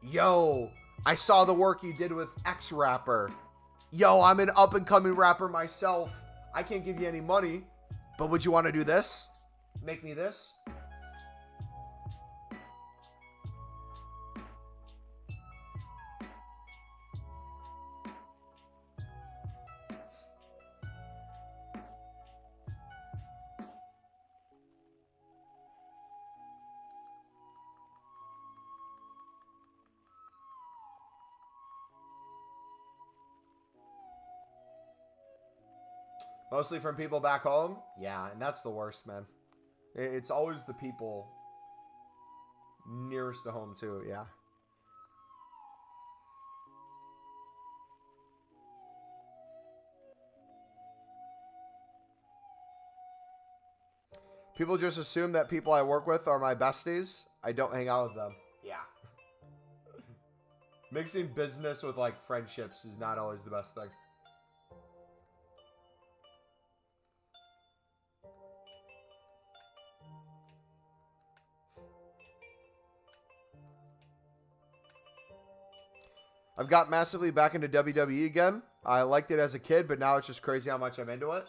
yo, I saw the work you did with X rapper. Yo, I'm an up and coming rapper myself. I can't give you any money, but would you want to do this? Make me this? Mostly from people back home? Yeah, and that's the worst, man. It's always the people nearest to home, too, yeah. People just assume that people I work with are my besties. I don't hang out with them. Yeah. Mixing business with, like, friendships is not always the best thing. got massively back into WWE again. I liked it as a kid, but now it's just crazy how much I'm into it.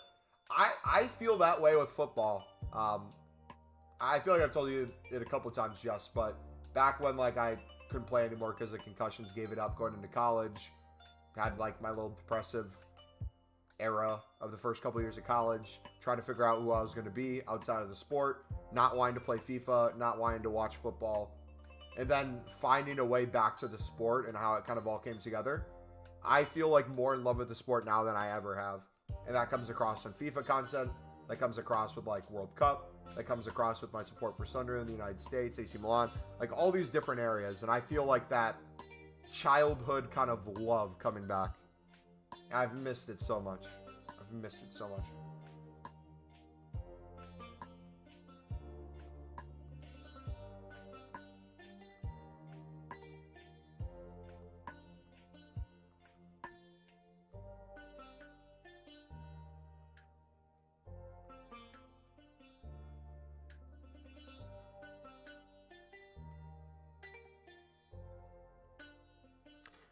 I feel that way with football. I feel like I've told you it a couple of times, just, but back when like I couldn't play anymore because of concussions, gave it up going into college, had like my little depressive era of the first couple of years of college, trying to figure out who I was going to be outside of the sport, not wanting to play FIFA, not wanting to watch football, and then finding a way back to the sport and how it kind of all came together. I feel like more in love with the sport now than I ever have. And that comes across on FIFA content. That comes across with like World Cup. That comes across with my support for Sunderland, the United States, AC Milan. Like all these different areas. And I feel like that childhood kind of love coming back. I've missed it so much. I've missed it so much.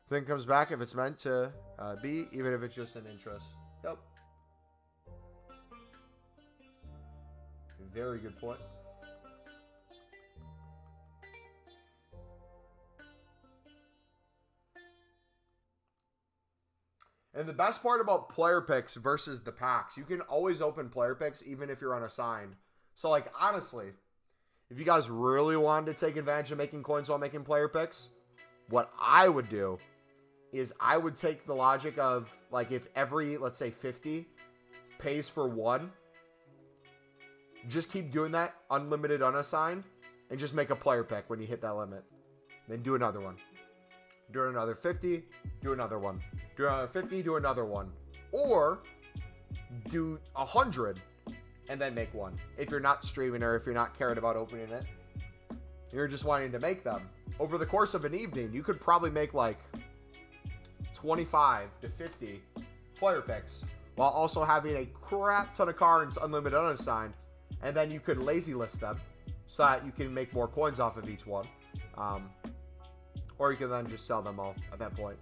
Thing comes back if it's meant to be, even if it's just an interest. Yep. Very good point. And the best part about player picks versus the packs, you can always open player picks even if you're unassigned. So, like, honestly, if you guys really wanted to take advantage of making coins while making player picks, what I would do is I would take the logic of, like, if every, let's say, 50 pays for 1, just keep doing that, unlimited, unassigned, and just make a player pick when you hit that limit. Then do another one. Do another 50, do another one. Do another 50, do another one. Or do 100 and then make one. If you're not streaming or if you're not caring about opening it, you're just wanting to make them. Over the course of an evening, you could probably make like 25 to 50 player picks while also having a crap ton of cards, unlimited, unassigned, and then you could lazy list them so that you can make more coins off of each one. Or you can then just sell them all at that point.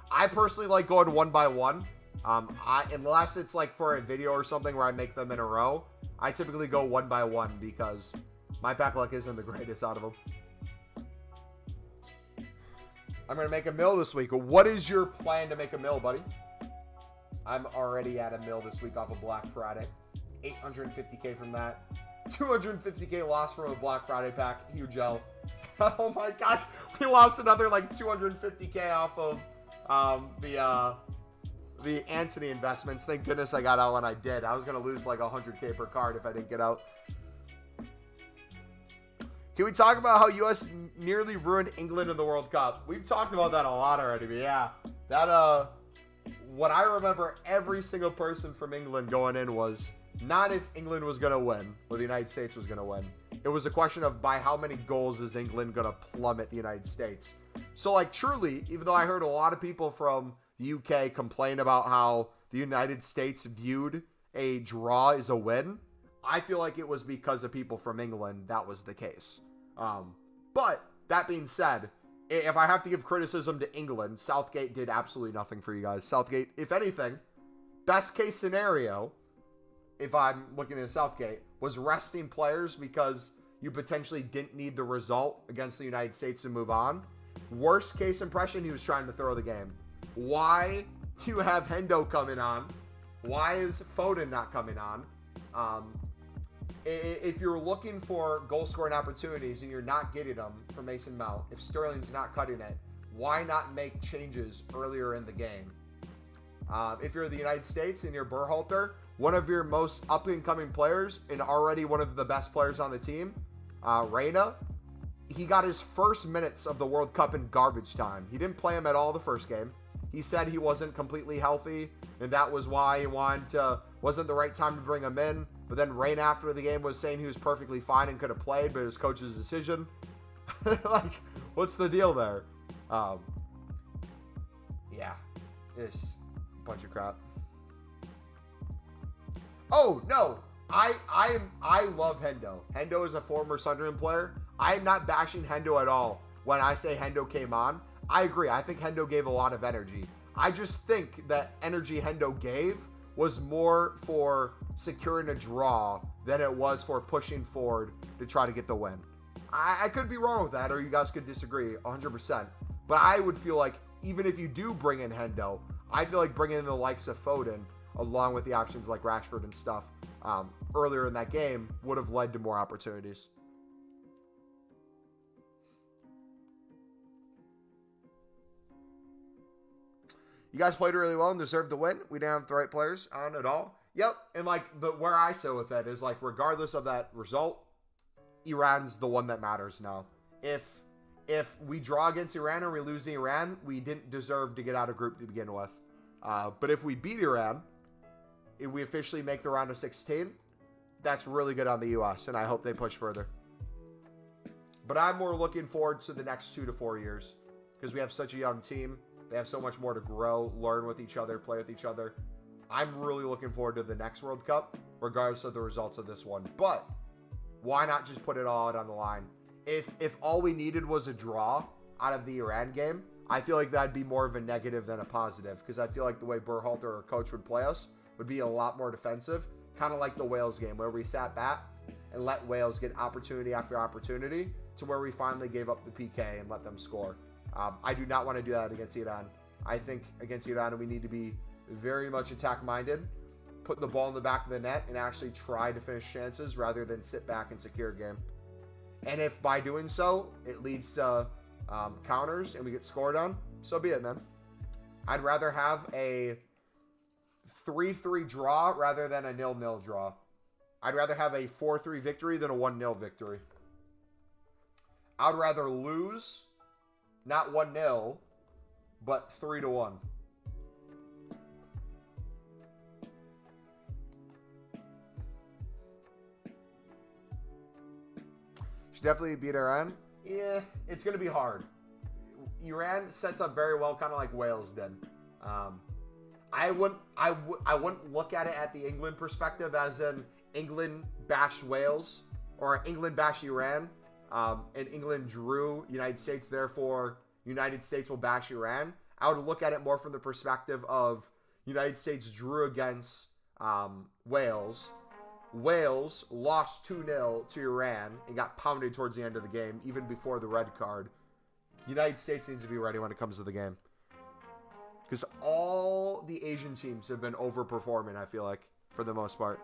I personally like going one by one. Unless it's like for a video or something where I make them in a row, I typically go one by one because my pack luck isn't the greatest out of them. I'm going to make a mill this week. What is your plan to make a mill, buddy? I'm already at a mill this week off of Black Friday. 850K from that. 250K loss from a Black Friday pack. Huge L. Oh my gosh. We lost another like 250K off of the Anthony investments. Thank goodness I got out when I did. I was going to lose like 100K per card if I didn't get out. Can we talk about how U.S. nearly ruined England in the World Cup? We've talked about that a lot already, but yeah. That, what I remember every single person from England going in was not if England was going to win or the United States was going to win. It was a question of by how many goals is England going to plummet the United States. So, like, truly, even though I heard a lot of people from the UK complain about how the United States viewed a draw as a win, I feel like it was because of people from England that was the case. But that being said, if I have to give criticism to England, Southgate did absolutely nothing for you guys. Southgate, if anything, best case scenario, if I'm looking at Southgate, was resting players because you potentially didn't need the result against the United States to move on. Worst case impression, he was trying to throw the game. Why do you have Hendo coming on? Why is Fodder not coming on? If you're looking for goal scoring opportunities and you're not getting them from Mason Mount, if Sterling's not cutting it, why not make changes earlier in the game? If you're the United States and you're Berhalter, one of your most up-and-coming players and already one of the best players on the team, Reina, he got his first minutes of the World Cup in garbage time. He didn't play him at all the first game. He said he wasn't completely healthy, and that was why he wasn't the right time to bring him in. But then Reina after the game was saying he was perfectly fine and could have played, but it was coach's decision. Like, what's the deal there? Yeah, it's a bunch of crap. Oh no, I love Hendo. Hendo is a former Sunderland player. I am not bashing Hendo at all. when I say Hendo came on. I agree. I think Hendo gave a lot of energy. I just think that energy Hendo gave was more for securing a draw than it was for pushing forward to try to get the win. I could be wrong with that, or you guys could disagree 100%. But I would feel like even if you do bring in Hendo, I feel like bringing in the likes of Foden, along with the options like Rashford and stuff, earlier in that game would have led to more opportunities. You guys played really well and deserved the win. We didn't have the right players on at all. Yep, and like where I sit with that is like regardless of that result, Iran's the one that matters now. If we draw against Iran or we lose to Iran, we didn't deserve to get out of group to begin with. But if we beat Iran, if we officially make the round of 16, that's really good on the U.S., and I hope they push further. But I'm more looking forward to the next 2 to 4 years because we have such a young team. They have so much more to grow, learn with each other, play with each other. I'm really looking forward to the next World Cup, regardless of the results of this one. But why not just put it all out on the line? If all we needed was a draw out of the Iran game, I feel like that'd be more of a negative than a positive because I feel like the way Berhalter, our coach, would play us would be a lot more defensive, kind of like the Wales game where we sat back and let Wales get opportunity after opportunity to where we finally gave up the PK and let them score. I do not want to do that against Iran. I think against Iran we need to be very much attack-minded, put the ball in the back of the net, and actually try to finish chances rather than sit back and secure a game. And if by doing so, it leads to counters and we get scored on, so be it, man. I'd rather have a 3-3 draw rather than a 0-0 draw. I'd rather have a 4-3 victory than a 1-0 victory. I'd rather lose, not 1-0, but 3-1. Should definitely beat Iran. Yeah, it's going to be hard. Iran sets up very well, kind of like Wales did. I wouldn't look at it at the England perspective as in England bashed Wales or England bashed Iran, and England drew United States, therefore United States will bash Iran. I would look at it more from the perspective of United States drew against Wales. Wales lost 2-0 to Iran and got pounded towards the end of the game, even before the red card. United States needs to be ready when it comes to the game. Because all the Asian teams have been overperforming, I feel like, for the most part.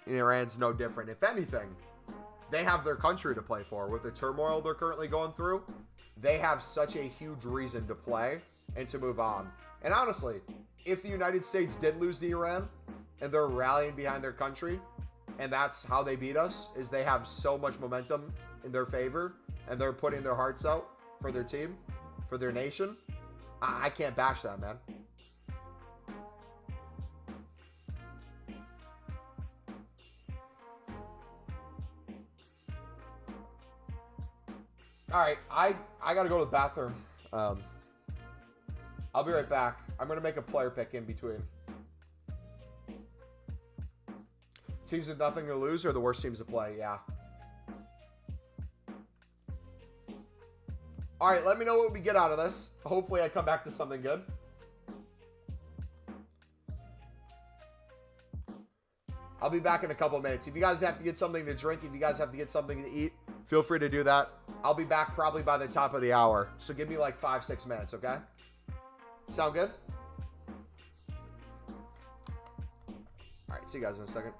And Iran's no different. If anything, they have their country to play for. With the turmoil they're currently going through, they have such a huge reason to play and to move on. And honestly, if the United States did lose to Iran and they're rallying behind their country, and that's how they beat us, is they have so much momentum in their favor and they're putting their hearts out for their team, for their nation, I can't bash that, man. Alright, I gotta go to the bathroom. I'll be right back. I'm gonna make a player pick in between. Teams with nothing to lose are the worst teams to play, yeah. Alright, let me know what we get out of this. Hopefully I come back to something good. I'll be back in a couple of minutes. If you guys have to get something to drink, if you guys have to get something to eat, feel free to do that. I'll be back probably by the top of the hour. So give me like 5-6 minutes, okay? Sound good? Alright, see you guys in a second.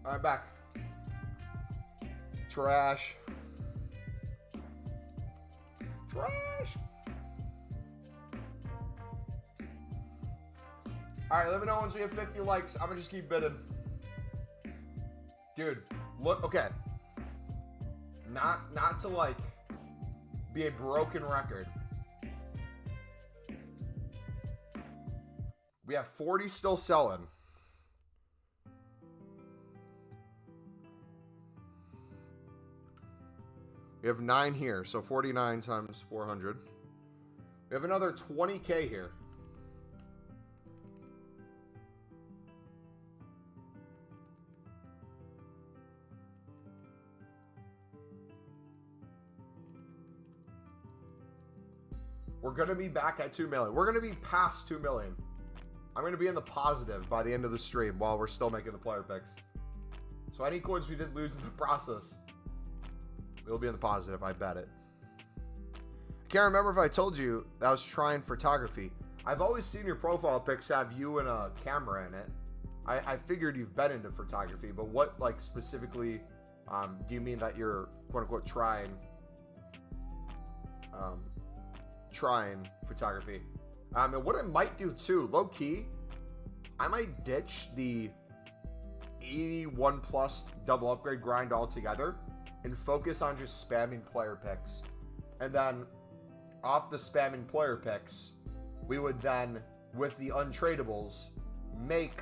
All right, back. Trash. Trash. All right, let me know once we have 50 likes. I'm gonna just keep bidding. Dude, look, okay. Not to like be a broken record. We have 40 still selling. We have 9 here, so 49 times 400. We have another 20K here. We're going to be back at 2 million. We're going to be past 2 million. I'm going to be in the positive by the end of the stream while we're still making the player picks. So any coins we did lose in the process, we'll be in the positive. I bet it. I can't remember if I told you that I was trying photography. I've always seen your profile pics have you and a camera in it. I figured you've been into photography, but what like specifically do you mean that you're quote unquote trying photography? And what I might do too, low key, I might ditch the 81 plus double upgrade grind altogether and focus on just spamming player picks. And then off the spamming player picks, we would then, with the untradables, make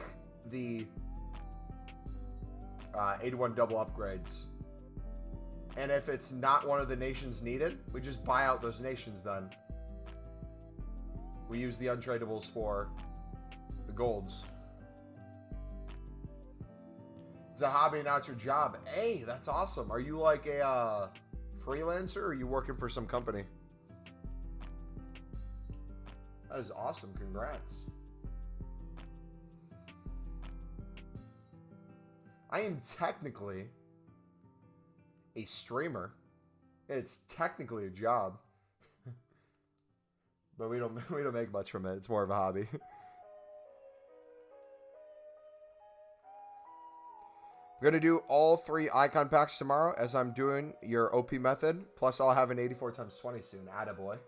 the 81 double upgrades. And if it's not one of the nations needed, we just buy out those nations then. We use the untradables for the golds. It's a hobby, now it's your job. Hey, that's awesome. Are you like a freelancer or are you working for some company? That is awesome. Congrats. I am technically a streamer. It's technically a job. But we don't make much from it. It's more of a hobby. I'm going to do all 3 icon packs tomorrow as I'm doing your OP method. Plus I'll have an 84 times 20 soon. Attaboy.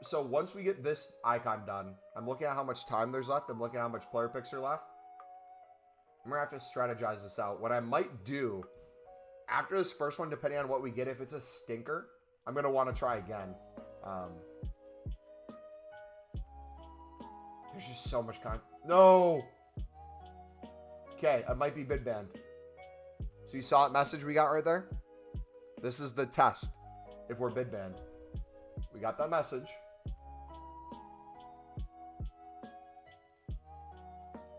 So once we get this icon done, I'm looking at how much time there's left. I'm looking at how much player picks are left. I'm going to have to strategize this out. What I might do after this first one, depending on what we get, if it's a stinker, I'm going to want to try again. There's just so much content. No! Okay, I might be bid banned. So you saw that message we got right there? This is the test if we're bid banned. We got that message.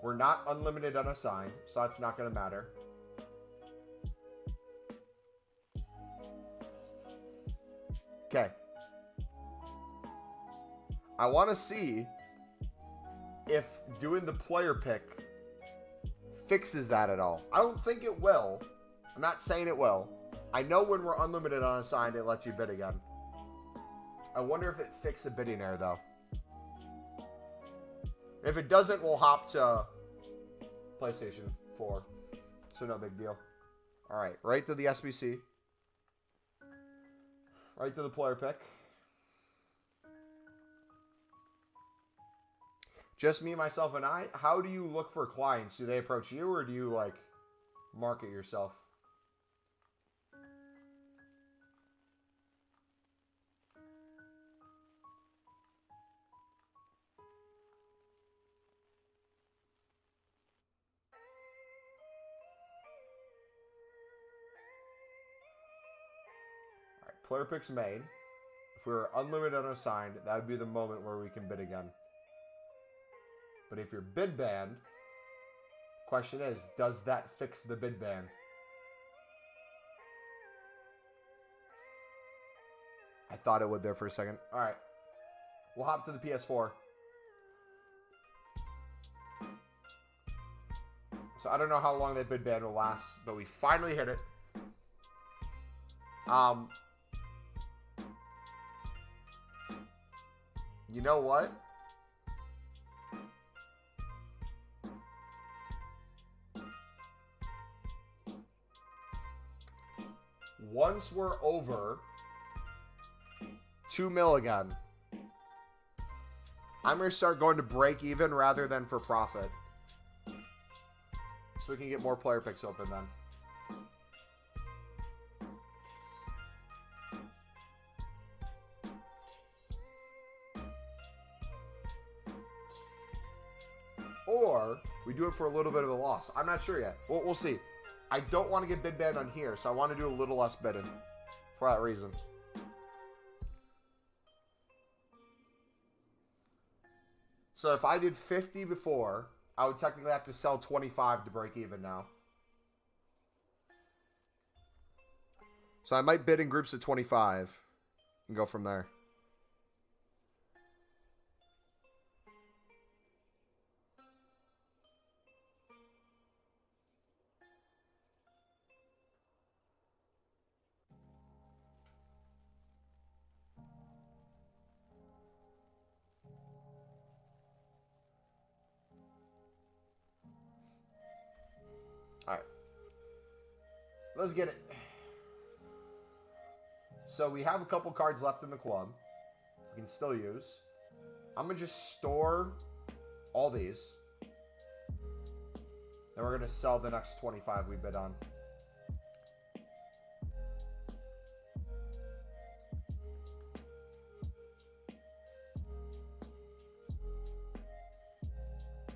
We're not unlimited unassigned, so that's not going to matter. Okay. I want to see if doing the player pick fixes that at all. I don't think it will. I'm not saying it will. I know when we're unlimited unassigned, it lets you bid again. I wonder if it fixes a bidding error, though. If it doesn't, we'll hop to PlayStation 4. So no big deal. All right, right to the SBC. Right to the player pick. Just me, myself, and I. How do you look for clients? Do they approach you or do you, like, market yourself? All right, player picks made. If we were unlimited unassigned, that would be the moment where we can bid again. But if you're bid banned, question is, does that fix the bid ban? I thought it would there for a second. All right. We'll hop to the PS4. So I don't know how long that bid ban will last, but we finally hit it. You know what? once we're over 2 mil again, I'm going to start going to break even rather than for profit. So we can get more player picks open then. Or we do it for a little bit of a loss. I'm not sure yet. We'll see. I don't want to get bid banned on here, so I want to do a little less bidding for that reason. So if I did 50 before, I would technically have to sell 25 to break even now. So I might bid in groups of 25 and go from there. All right. Let's get it. So we have a couple cards left in the club. We can still use. I'm going to just store all these. Then we're going to sell the next 25 we bid on.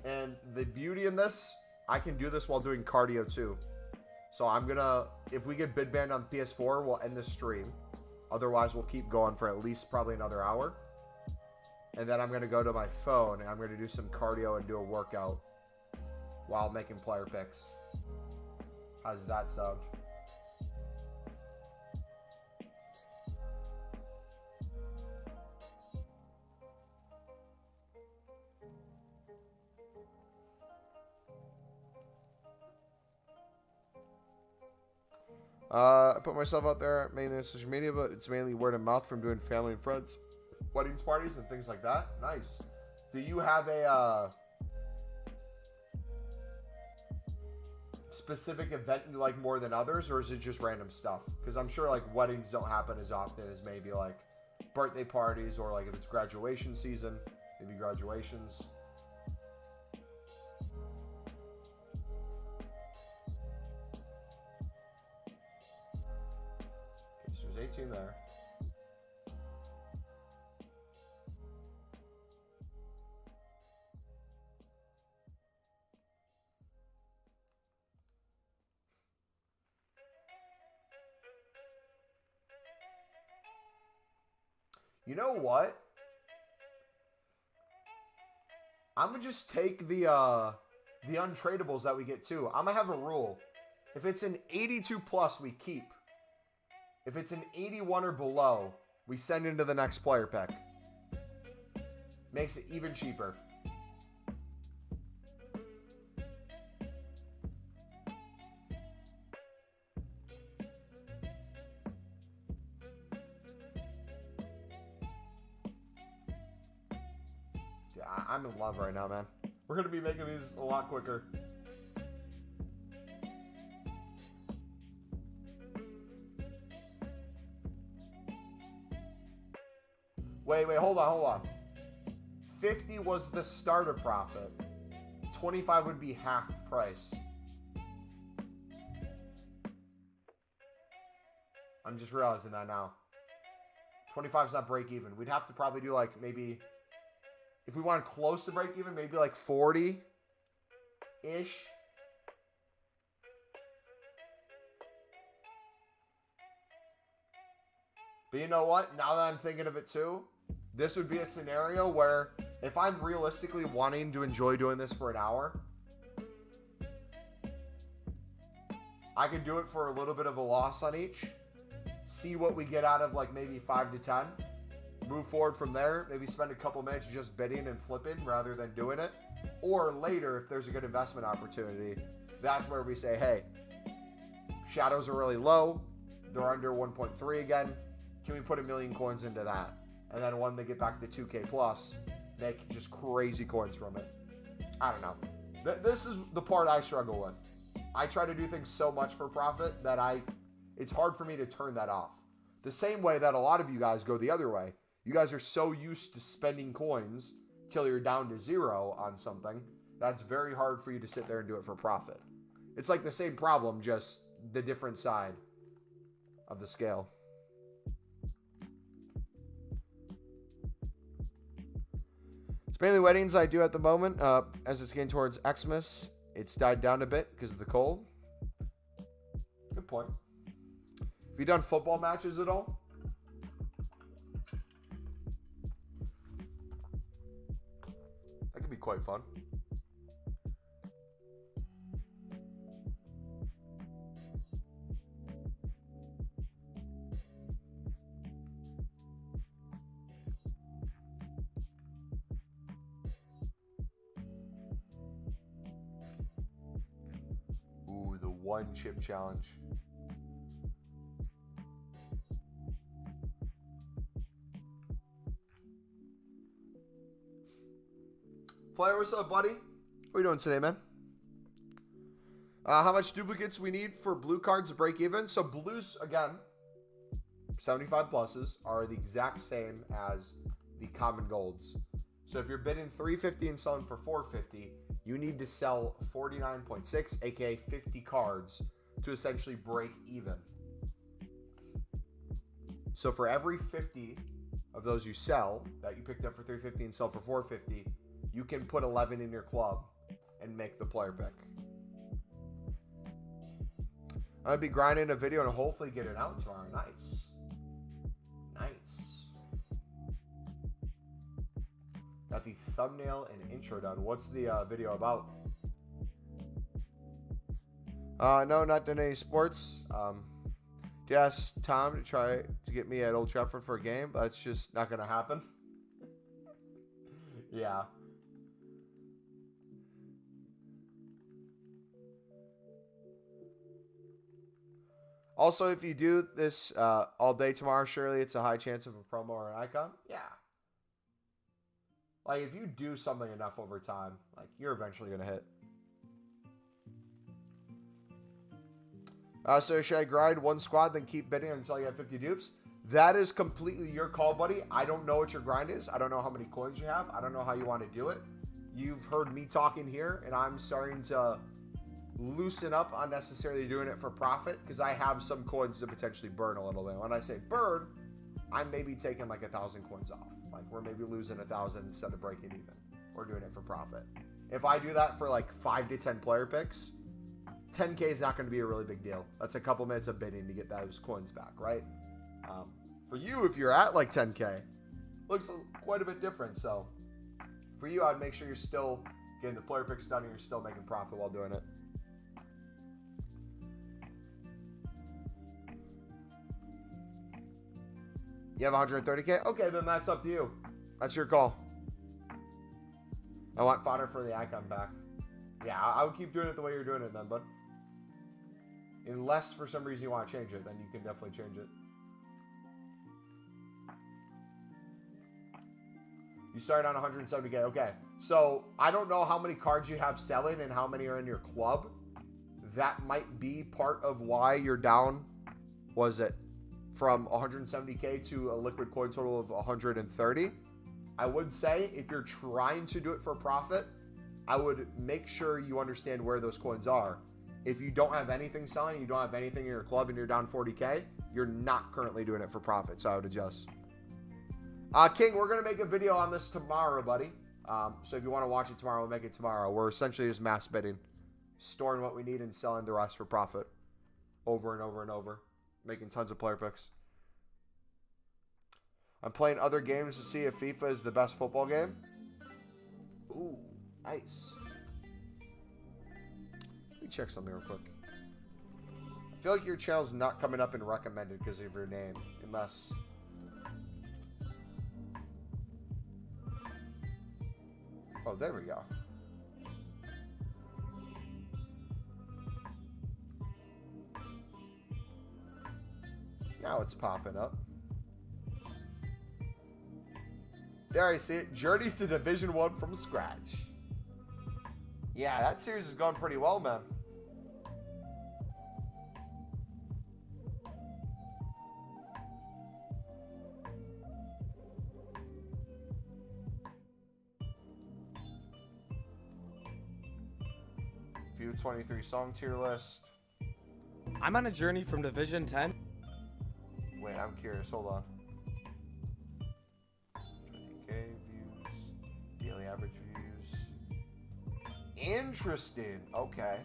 And the beauty in this, I can do this while doing cardio too. So I'm going to, if we get bid banned on PS4, we'll end this stream. Otherwise, we'll keep going for at least probably another hour. And then I'm going to go to my phone and I'm going to do some cardio and do a workout while making player picks. How does that sound? I put myself out there mainly on social media, but it's mainly word of mouth from doing family and friends, weddings, parties, and things like that. Nice. Do you have a specific event you like more than others, or is it just random stuff? Because I'm sure like weddings don't happen as often as maybe like birthday parties, or like if it's graduation season, maybe graduations. Okay, so there's 18 there. You know what? I'm gonna just take the untradables that we get too. I'm gonna have a rule. If it's an 82 plus, we keep. If it's an 81 or below, we send into the next player pick. Makes it even cheaper. I'm in love right now, man. We're going to be making these a lot quicker. Wait, hold on. 50 was the starter profit. 25 would be half the price. I'm just realizing that now. 25 is not break even. We'd have to probably do like maybe... If we want close to break even, maybe like 40-ish. But you know what? Now that I'm thinking of it too, this would be a scenario where if I'm realistically wanting to enjoy doing this for an hour, I could do it for a little bit of a loss on each. See what we get out of like maybe 5 to 10. Move forward from there, maybe spend a couple minutes just bidding and flipping rather than doing it. Or later, if there's a good investment opportunity, that's where we say, hey, shadows are really low. They're under 1.3 again. Can we put 1 million coins into that? And then when they get back to 2K plus, make just crazy coins from it. I don't know. This is the part I struggle with. I try to do things so much for profit that I it's hard for me to turn that off. The same way that a lot of you guys go the other way. You guys are so used to spending coins till you're down to 0 on something, that's very hard for you to sit there and do it for profit. It's like the same problem, just the different side of the scale. It's mainly weddings I do at the moment. As it's getting towards Xmas, it's died down a bit because of the cold. Good point. Have you done football matches at all? That could be quite fun. Ooh, the one chip challenge. Flyer, what's up, buddy? What are you doing today, man? How much duplicates we need for blue cards to break even? So blues, again, 75 pluses are the exact same as the common golds. So if you're bidding 350 and selling for 450, you need to sell 49.6, aka 50 cards, to essentially break even. So for every 50 of those you sell that you picked up for 350 and sell for 450, you can put 11 in your club and make the player pick. I'll be grinding a video and hopefully get it out tomorrow. Nice. Nice. Got the thumbnail and intro done. What's the video about? No, not done any sports. Just Tom to try to get me at Old Trafford for a game, but it's just not going to happen. Yeah. Also, if you do this all day tomorrow, surely it's a high chance of a promo or an icon. Yeah. Like, if you do something enough over time, like, you're eventually going to hit. So should I grind one squad, then keep bidding until you have 50 dupes? That is completely your call, buddy. I don't know what your grind is. I don't know how many coins you have. I don't know how you want to do it. You've heard me talking here, and I'm starting to loosen up on necessarily doing it for profit because I have some coins to potentially burn a little bit. When I say burn, I'm maybe taking like 1,000 coins off. Like, we're maybe losing 1,000 instead of breaking even. We're doing it for profit. If I do that for like 5 to 10 player picks, 10K is not going to be a really big deal. That's a couple minutes of bidding to get those coins back, right? For you, if you're at like 10K, looks quite a bit different. So for you, I'd make sure you're still getting the player picks done and you're still making profit while doing it. You have 130K? Okay, then that's up to you. That's your call. I want fodder for the icon back. Yeah, I would keep doing it the way you're doing it then, bud. Unless for some reason you want to change it, then you can definitely change it. You started on 170K. Okay, so I don't know how many cards you have selling and how many are in your club. That might be part of why you're down. Was it from 170K to a liquid coin total of 130? I would say if you're trying to do it for profit, I would make sure you understand where those coins are. If you don't have anything selling, you don't have anything in your club, and you're down 40K, you're not currently doing it for profit, so I would adjust. King, we're going to make a video on this tomorrow, buddy. So if you want to watch it tomorrow, we'll make it tomorrow. We're essentially just mass bidding, storing what we need and selling the rest for profit over and over and over, making tons of player picks. I'm playing other games to see if FIFA is the best football game. Ooh, nice. Let me check something real quick. I feel like your channel's not coming up in recommended because of your name, unless... Oh, there we go. Now it's popping up. There I see it. Journey to Division 1 from scratch. Yeah, that series has gone pretty well, man. U23 song tier list. I'm on a journey from Division 10. Wait, I'm curious. Hold on. 20K views. Daily average views. Interesting. Okay.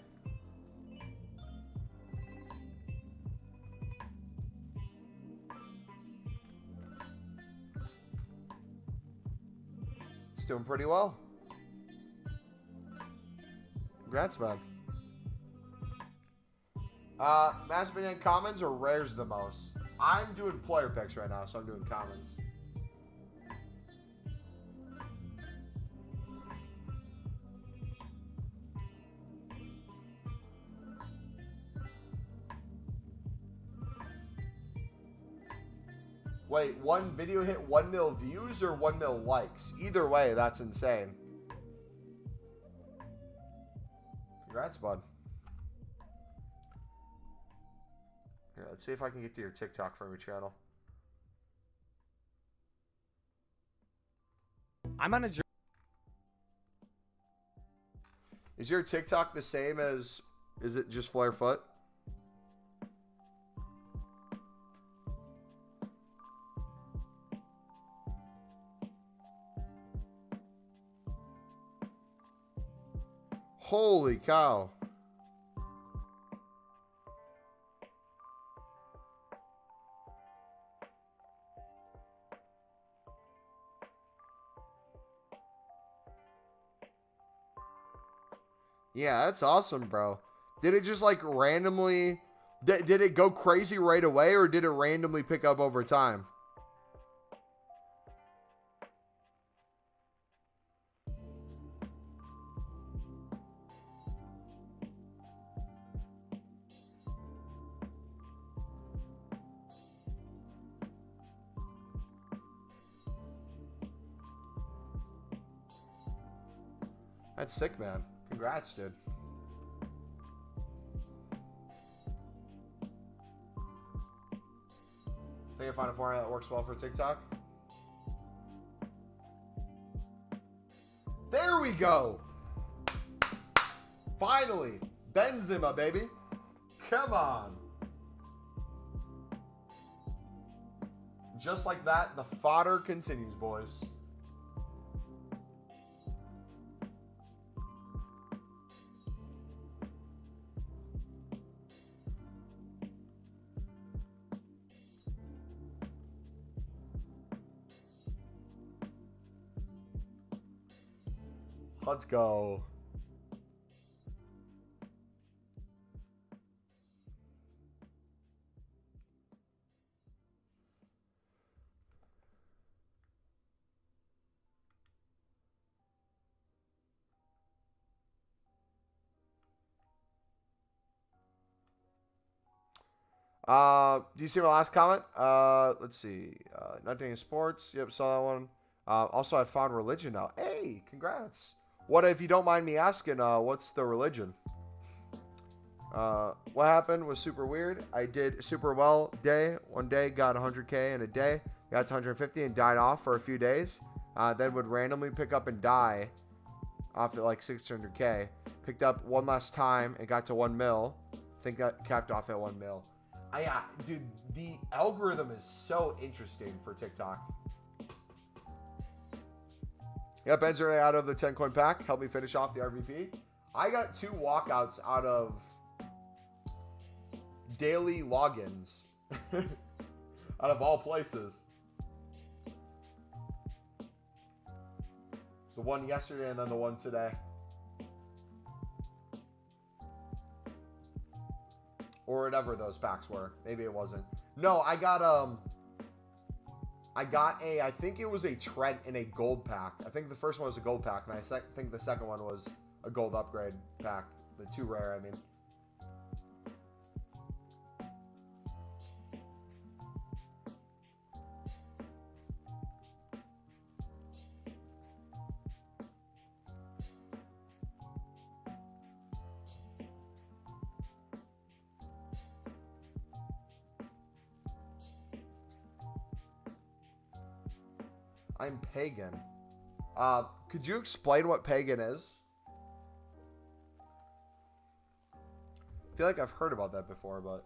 It's doing pretty well. Congrats, man. Mass opinion commons or rares the most? I'm doing player picks right now, so I'm doing commons. Wait, one video hit 1 mil views or 1 mil likes? Either way, that's insane. Congrats, bud. Here, let's see if I can get to your TikTok from your channel. I'm on a journey. Is your TikTok the same as... Is it just Flare Foot? Holy cow. Yeah, that's awesome, bro. Did it just like randomly... Did it go crazy right away or did it randomly pick up over time? That's sick, man. Congrats, dude. Think I find a formula that works well for TikTok? There we go. Finally. Benzema, baby. Come on. Just like that, the fodder continues, boys. Let's go. Do you see my last comment? Let's see. Nothing in sports. Yep, saw that one. Also, I found religion now. Hey, congrats. What, if you don't mind me asking, what's the religion? What happened was super weird. I did super well one day, got 100K in a day, got to 150 and died off for a few days. Then would randomly pick up and die off at like 600K. Picked up one last time and got to 1 mil. I think that capped off at 1 mil. Dude, the algorithm is so interesting for TikTok. Yeah, Ben's already out of the 10 coin pack. Help me finish off the RVP. I got 2 walkouts out of daily logins. Out of all places. The one yesterday and then the one today. Or whatever those packs were. Maybe it wasn't. No, I got I think it was a Trent in a gold pack. I think the first one was a gold pack, and I think the second one was a gold upgrade pack. The 2 rare, I mean. I'm pagan. Could you explain what pagan is? I feel like I've heard about that before, but...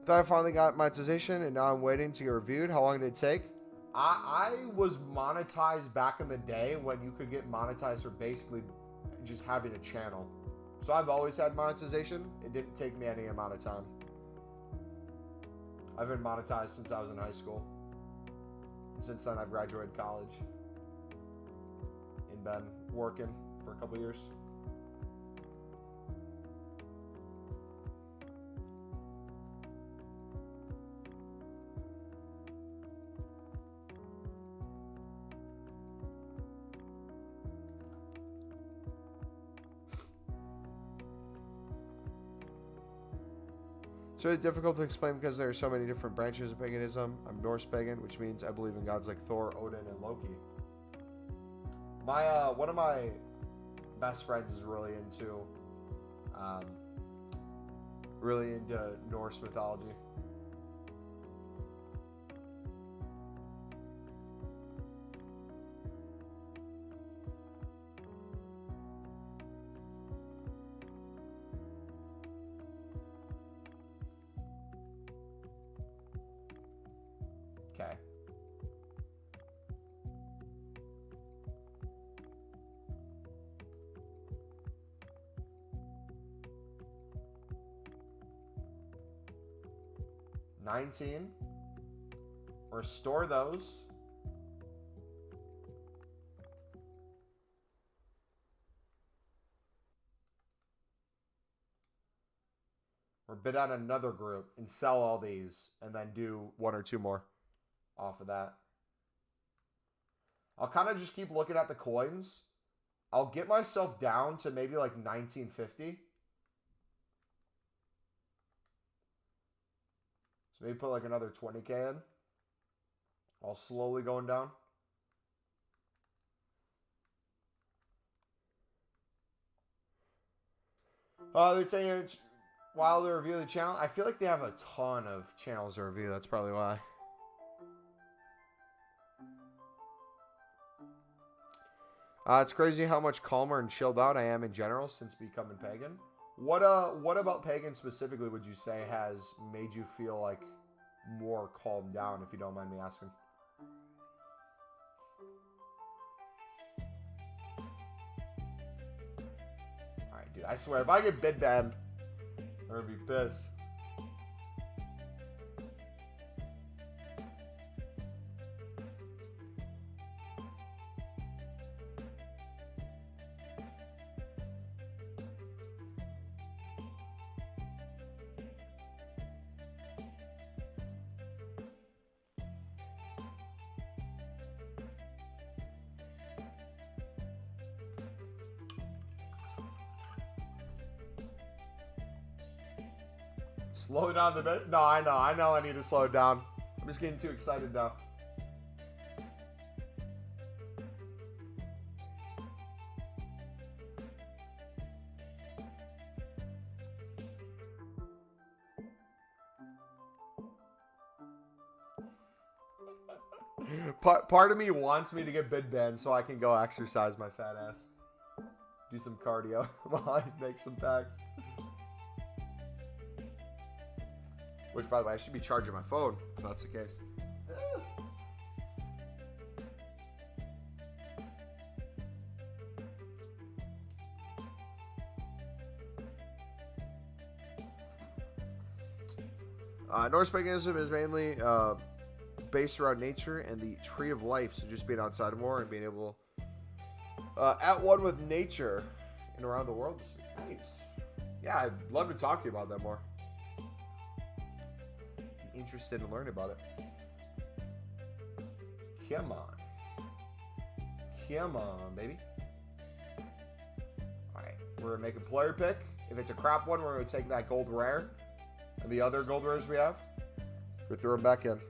I finally got monetization and now I'm waiting to get reviewed. How long did it take? I was monetized back in the day when you could get monetized for basically just having a channel. So I've always had monetization. It didn't take me any amount of time. I've been monetized since I was in high school. And since then I've graduated college and been working for a couple years. It's really difficult to explain because there are so many different branches of paganism. I'm Norse pagan, which means I believe in gods like Thor, Odin, and Loki. One of my best friends is really into Norse mythology. Okay. $19. Restore those. Or bid on another group and sell all these and then do one or two more off of that. I'll kind of just keep looking at the coins. I'll get myself down to maybe like 1950. So maybe put like another 20K in. I'll slowly going down. They're saying while they review the channel, I feel like they have a ton of channels to review. That's probably why. It's crazy how much calmer and chilled out I am in general since becoming pagan. What about pagan specifically would you say has made you feel like more calmed down, if you don't mind me asking? Alright, dude, I swear, if I get bid banned, I'm gonna be pissed. Slow down the bit. No, I know I need to slow it down. I'm just getting too excited now. Part of me wants me to get bid banned so I can go exercise my fat ass. Do some cardio while I make some packs. Which, by the way, I should be charging my phone if that's the case. Norse paganism is mainly based around nature and the tree of life. So just being outside more and being able at one with nature and around the world this week. Nice. Yeah, I'd love to talk to you about that more. Interested in learning about it. Come on, baby. We're going to make a player pick. If it's a crap one, we're going to take that gold rare and the other gold rares we have. We throw them back in.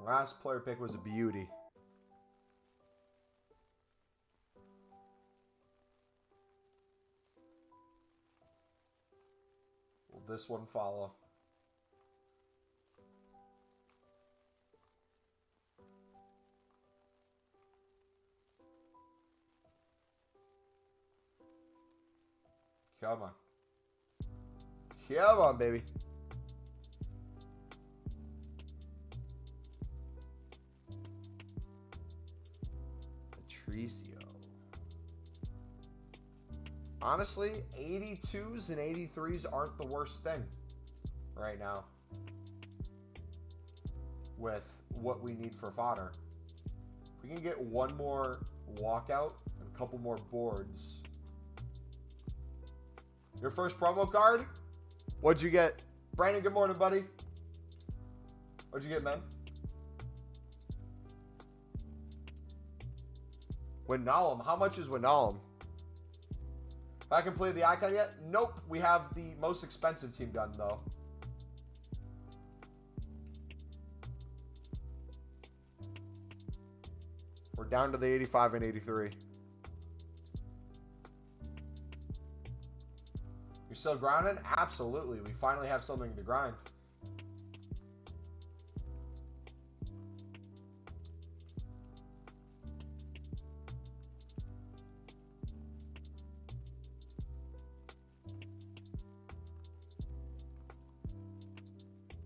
Last player pick was a beauty. Will this one follow? Come on. Come on, baby. Patricio. Honestly, 82s and 83s aren't the worst thing right now with what we need for fodder. If we can get one more walkout and a couple more boards. Your first promo card? What'd you get? Brandon, good morning, buddy. What'd you get, man? Winalum. How much is Winalum? Have I completed the icon yet? Nope. We have the most expensive team done, though. We're down to the 85 and 83. You're still grinding? Absolutely. We finally have something to grind.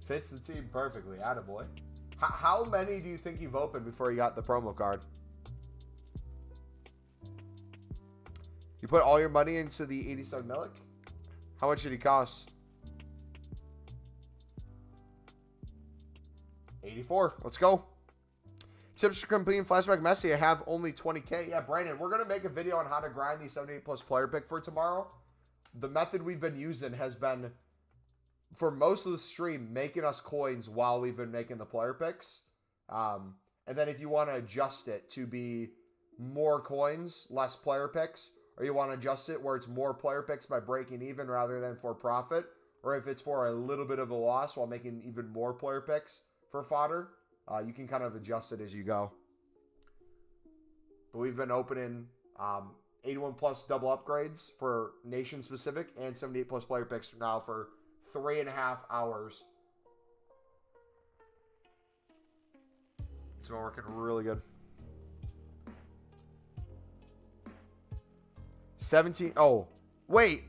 Fits the team perfectly. Attaboy. How many do you think you've opened before you got the promo card? You put all your money into the 87 Milik? How much did he cost? 84. Let's go. Tips for completing flashback Messi. I have only 20K. Yeah, Brandon, we're going to make a video on how to grind the 78 plus player pick for tomorrow. The method we've been using has been, for most of the stream, making us coins while we've been making the player picks. And then if you want to adjust it to be more coins, less player picks, or you want to adjust it where it's more player picks by breaking even rather than for profit, or if it's for a little bit of a loss while making even more player picks for fodder, you can kind of adjust it as you go. But we've been opening 81 plus double upgrades for nation specific and 78 plus player picks now for 3.5 hours. It's been working really good. 17. Oh, wait.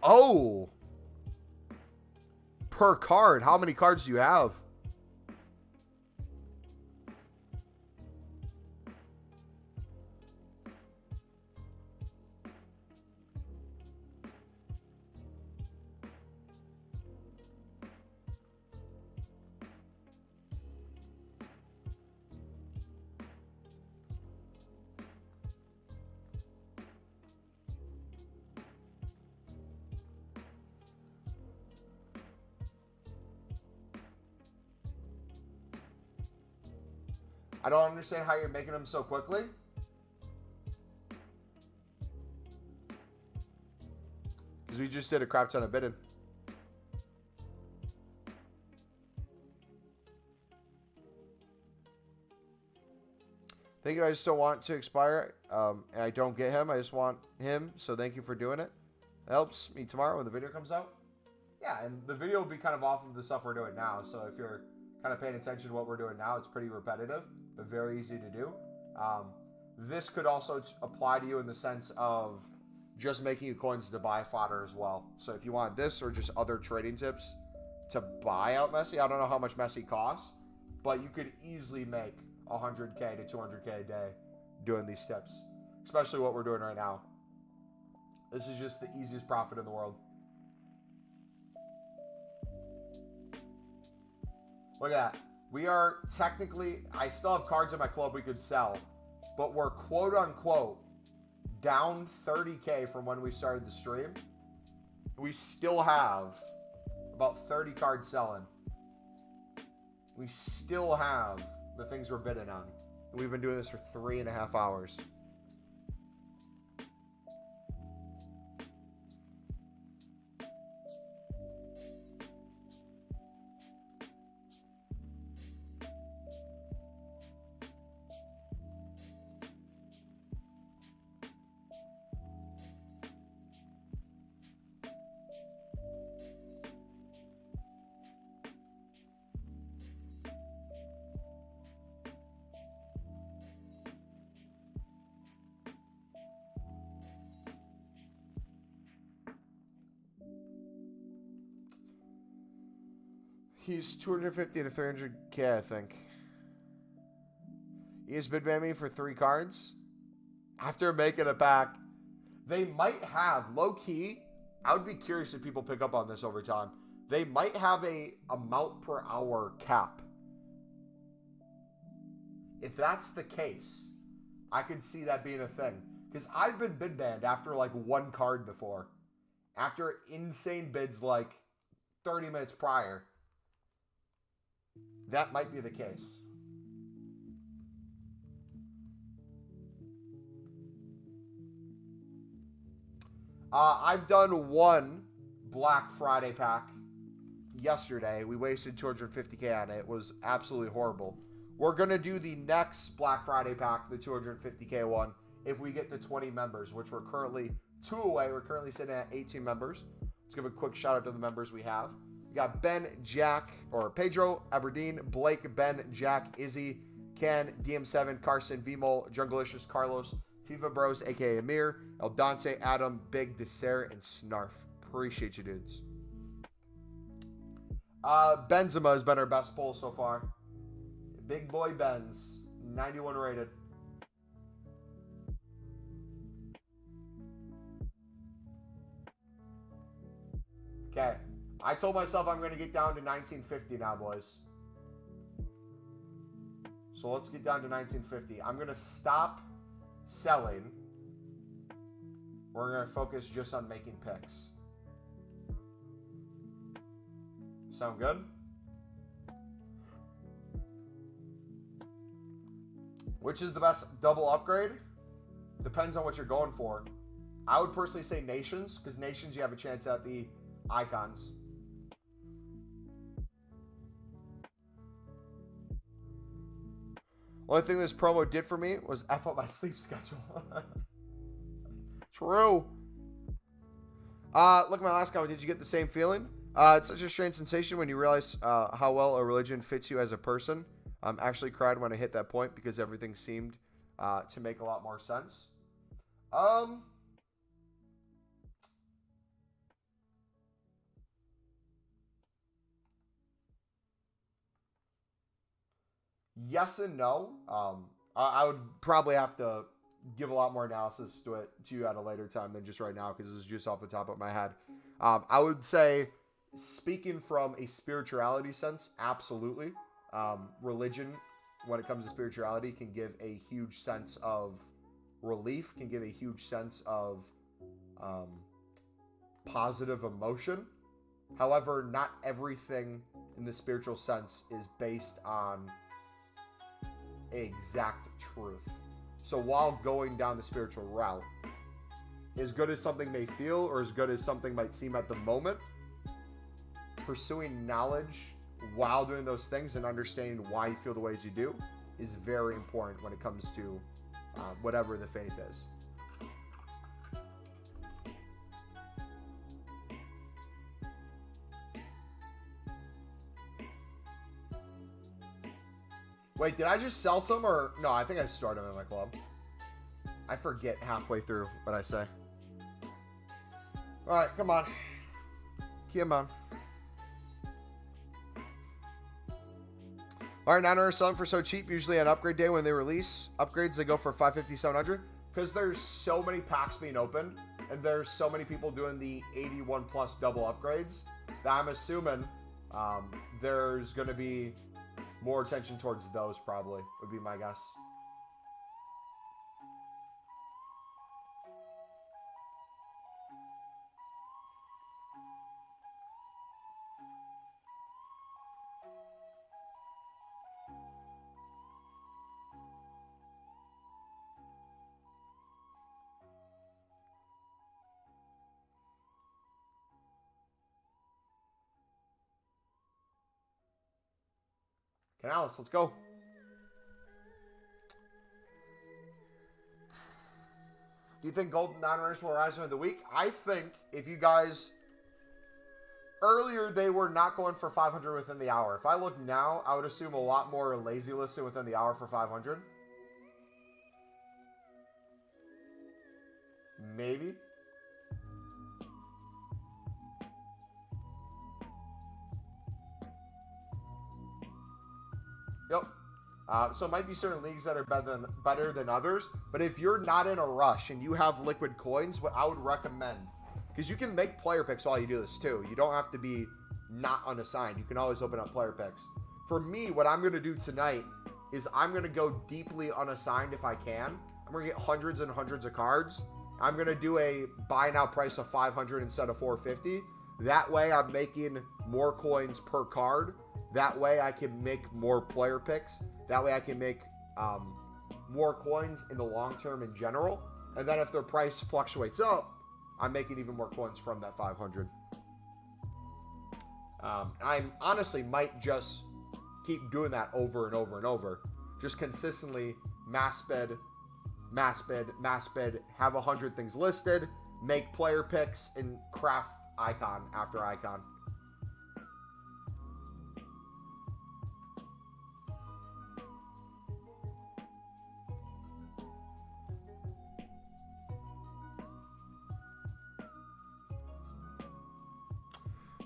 Oh. Per card. How many cards do you have? I don't understand how you're making them so quickly. Because we just did a crap ton of bidding. Thank you. I just don't want to expire. And I don't get him. I just want him. So thank you for doing it. It helps me tomorrow when the video comes out. Yeah, and the video will be kind of off of the stuff we're doing now. So if you're kind of paying attention to what we're doing now, it's pretty repetitive, but very easy to do. This could also apply to you in the sense of just making you coins to buy fodder as well. So if you want this or just other trading tips to buy out Messi, I don't know how much Messi costs, but you could easily make 100K to 200K a day doing these tips, especially what we're doing right now. This is just the easiest profit in the world. Look at that. We are technically, I still have cards in my club we could sell, but we're quote unquote down 30K from when we started the stream. We still have about 30 cards selling. We still have the things we're bidding on. We've been doing this for 3.5 hours. He's 250 to 300k, I think. He has bid me for 3 cards. After making a pack, they might have, low-key, I would be curious if people pick up on this over time. They might have a amount per hour cap. If that's the case, I could see that being a thing. Because I've been bid banned after like 1 card before. After insane bids like 30 minutes prior. That might be the case. I've done 1 Black Friday pack yesterday. We wasted 250k on it. It was absolutely horrible. We're going to do the next Black Friday pack, the 250k one, if we get to 20 members, which we're currently 2 away. We're currently sitting at 18 members. Let's give a quick shout out to the members we have. We got Ben, Jack, or Pedro, Aberdeen, Blake, Ben, Jack, Izzy, Ken, DM7, Carson, Vmol, Junglicious, Carlos, FIFA Bros, aka Amir, El Dante, Adam, Big, Dessert, and Snarf. Appreciate you, dudes. Benzema has been our best pull so far. Big boy Benz, 91 rated. Okay. I told myself I'm going to get down to 1950 now, boys. So let's get down to 1950. I'm going to stop selling. We're going to focus just on making picks. Sound good? Which is the best double upgrade? Depends on what you're going for. I would personally say Nations, because Nations you have a chance at the icons. Only thing this promo did for me was F up my sleep schedule. True. Look at my last comment. Did you get the same feeling? It's such a strange sensation when you realize how well a religion fits you as a person. Actually cried when I hit that point because everything seemed to make a lot more sense. Yes and no. I would probably have to give a lot more analysis to you at a later time than just right now because this is just off the top of my head. I would say, speaking from a spirituality sense, absolutely. Religion, when it comes to spirituality, can give a huge sense of relief, can give a huge sense of positive emotion. However, not everything in the spiritual sense is based on exact truth. So while going down the spiritual route, as good as something may feel or as good as something might seem at the moment, pursuing knowledge while doing those things and understanding why you feel the ways you do is very important when it comes to whatever the faith is. Wait, did I just sell some or... No, I think I stored them in my club. I forget halfway through what I say. Alright, come on. Come on. Alright, 900 selling for so cheap. Usually on upgrade day when they release upgrades, they go for 550, 700. Because there's so many packs being opened. And there's so many people doing the 81 plus double upgrades. That I'm assuming there's going to be more attention towards those, probably, would be my guess. Canales, let's go. Do you think golden non-runners will rise during the week? I think if you guys... Earlier, they were not going for 500 within the hour. If I look now, I would assume a lot more lazy listed within the hour for 500. Maybe. Yep. So it might be certain leagues that are better than others. But if you're not in a rush and you have liquid coins, what I would recommend... Because you can make player picks while you do this too. You don't have to be not unassigned. You can always open up player picks. For me, what I'm going to do tonight is I'm going to go deeply unassigned if I can. I'm going to get hundreds and hundreds of cards. I'm going to do a buy now price of 500 instead of 450. That way I'm making more coins per card. That way I can make more player picks. That way I can make more coins in the long term in general. And then if their price fluctuates up, I'm making even more coins from that 500. I honestly might just keep doing that over and over and over. Just consistently mass bid, have 100 things listed, make player picks, and craft icon after icon.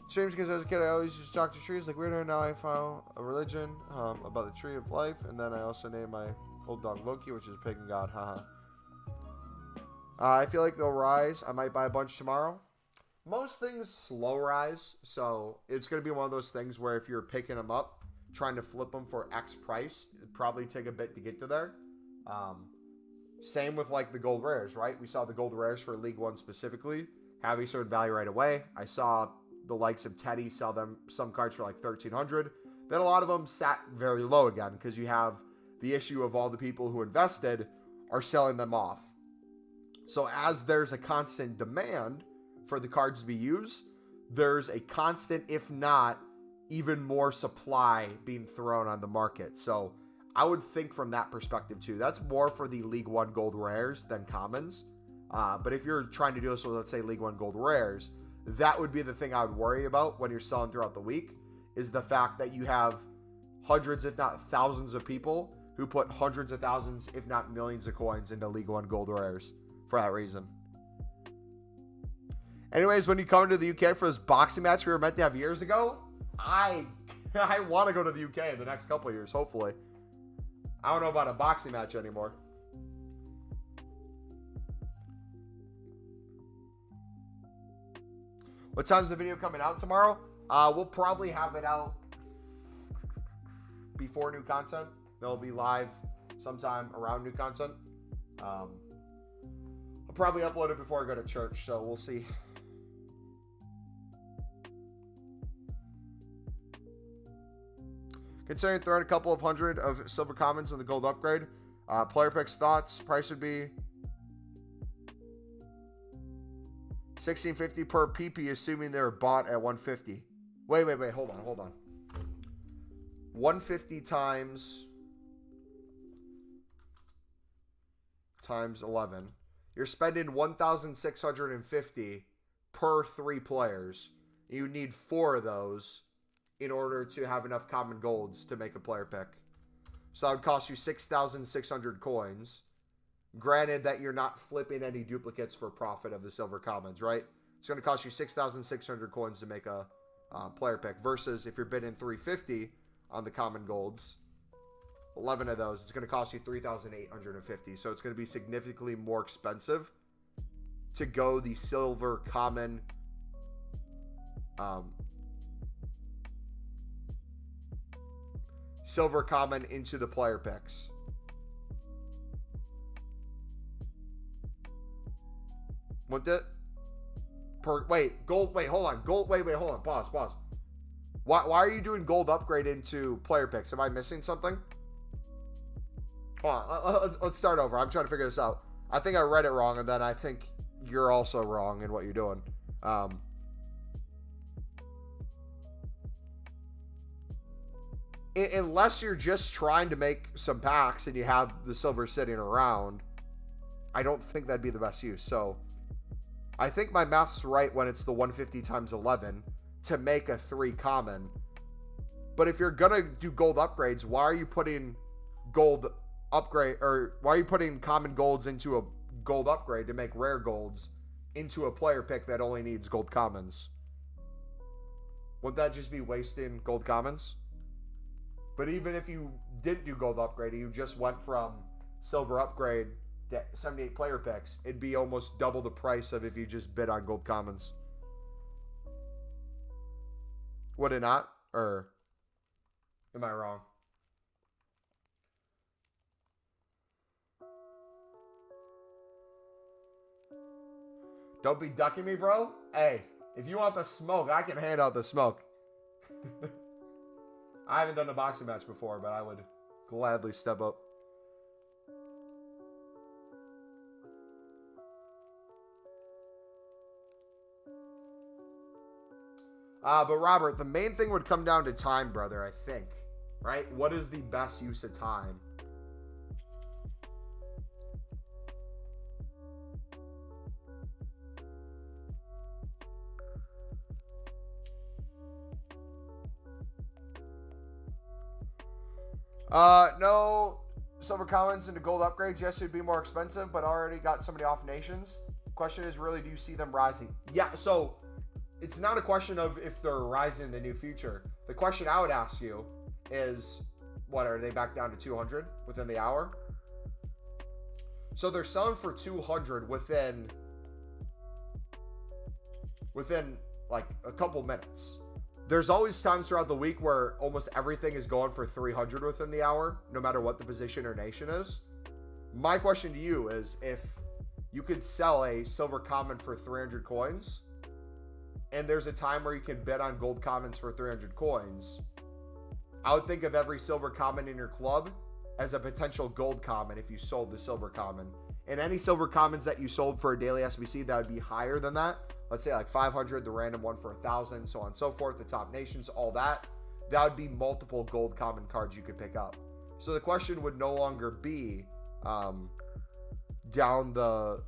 Streams because as a kid I always used to talk to trees like weirdo. Now I found a religion about the tree of life, and then I also named my old dog Loki, which is a pagan god. Haha. I feel like they'll rise. I might buy a bunch tomorrow. Most things slow rise, so it's going to be one of those things where if you're picking them up, trying to flip them for X price, it'd probably take a bit to get to there. Same with like the gold rares, right? We saw the gold rares for League One specifically have a certain value right away. I saw the likes of Teddy sell them some cards for like 1,300. Then a lot of them sat very low again because you have the issue of all the people who invested are selling them off. So as there's a constant demand for the cards to be used, there's a constant, if not even more supply being thrown on the market. So I would think from that perspective too. That's more for the League One gold rares than commons. But if you're trying to do this with, let's say, League One gold rares, that would be the thing I would worry about when you're selling throughout the week, is the fact that you have hundreds, if not thousands of people who put hundreds of thousands, if not millions of coins into League One gold rares for that reason. Anyways, when you come to the UK for this boxing match we were meant to have years ago, I want to go to the UK in the next couple of years, hopefully. I don't know about a boxing match anymore. What time's the video coming out tomorrow? We'll probably have it out before new content. They'll be live sometime around new content. I'll probably upload it before I go to church, so we'll see. Considering throwing a couple of hundred of silver commons in the gold upgrade, player picks thoughts, price would be $16.50 per PP, assuming they were bought at 150. Wait, hold on. 150 times 11. You're spending 1,650 per 3 players. You need 4 of those in order to have enough common golds to make a player pick. So that would cost you 6,600 coins. Granted that you're not flipping any duplicates for profit of the silver commons, right? It's going to cost you 6,600 coins to make a player pick. Versus if you're bidding 350 on the common golds, 11 of those, it's going to cost you 3,850. So it's going to be significantly more expensive to go the silver common into the player picks. Wouldn't it? Hold on. Pause. Why are you doing gold upgrade into player picks? Am I missing something? Hold on. Let's start over. I'm trying to figure this out. I think I read it wrong, and then I think you're also wrong in what you're doing. unless you're just trying to make some packs and you have the silver sitting around, I don't think that'd be the best use. So I think my math's right when it's the 150 times 11 to make a 3 common. But if you're gonna do gold upgrades, why are you putting gold upgrade, or why are you putting common golds into a gold upgrade to make rare golds into a player pick that only needs gold commons? Wouldn't that just be wasting gold commons? But even if you didn't do gold upgrade, you just went from silver upgrade to 78 player picks, it'd be almost double the price of if you just bid on gold commons. Would it not? Or am I wrong? Don't be ducking me, bro. Hey, if you want the smoke, I can hand out the smoke. I haven't done a boxing match before, but I would gladly step up. But Robert, the main thing would come down to time, brother, I think. Right? What is the best use of time? No silver commons into gold upgrades. Yes, it would be more expensive, but already got so many off nations. Question is really, do you see them rising? Yeah, so it's not a question of if they're rising in the new future. The question I would ask you is, what, are they back down to 200 within the hour? So they're selling for 200 within like a couple minutes. There's always times throughout the week where almost everything is going for 300 within the hour, no matter what the position or nation is. My question to you is, if you could sell a silver common for 300 coins, and there's a time where you can bid on gold commons for 300 coins, I would think of every silver common in your club as a potential gold common if you sold the silver common. And any silver commons that you sold for a daily SBC that would be higher than that, let's say like 500, the random one for 1,000, so on and so forth, the top nations, all that, that would be multiple gold common cards you could pick up. So the question would no longer be down the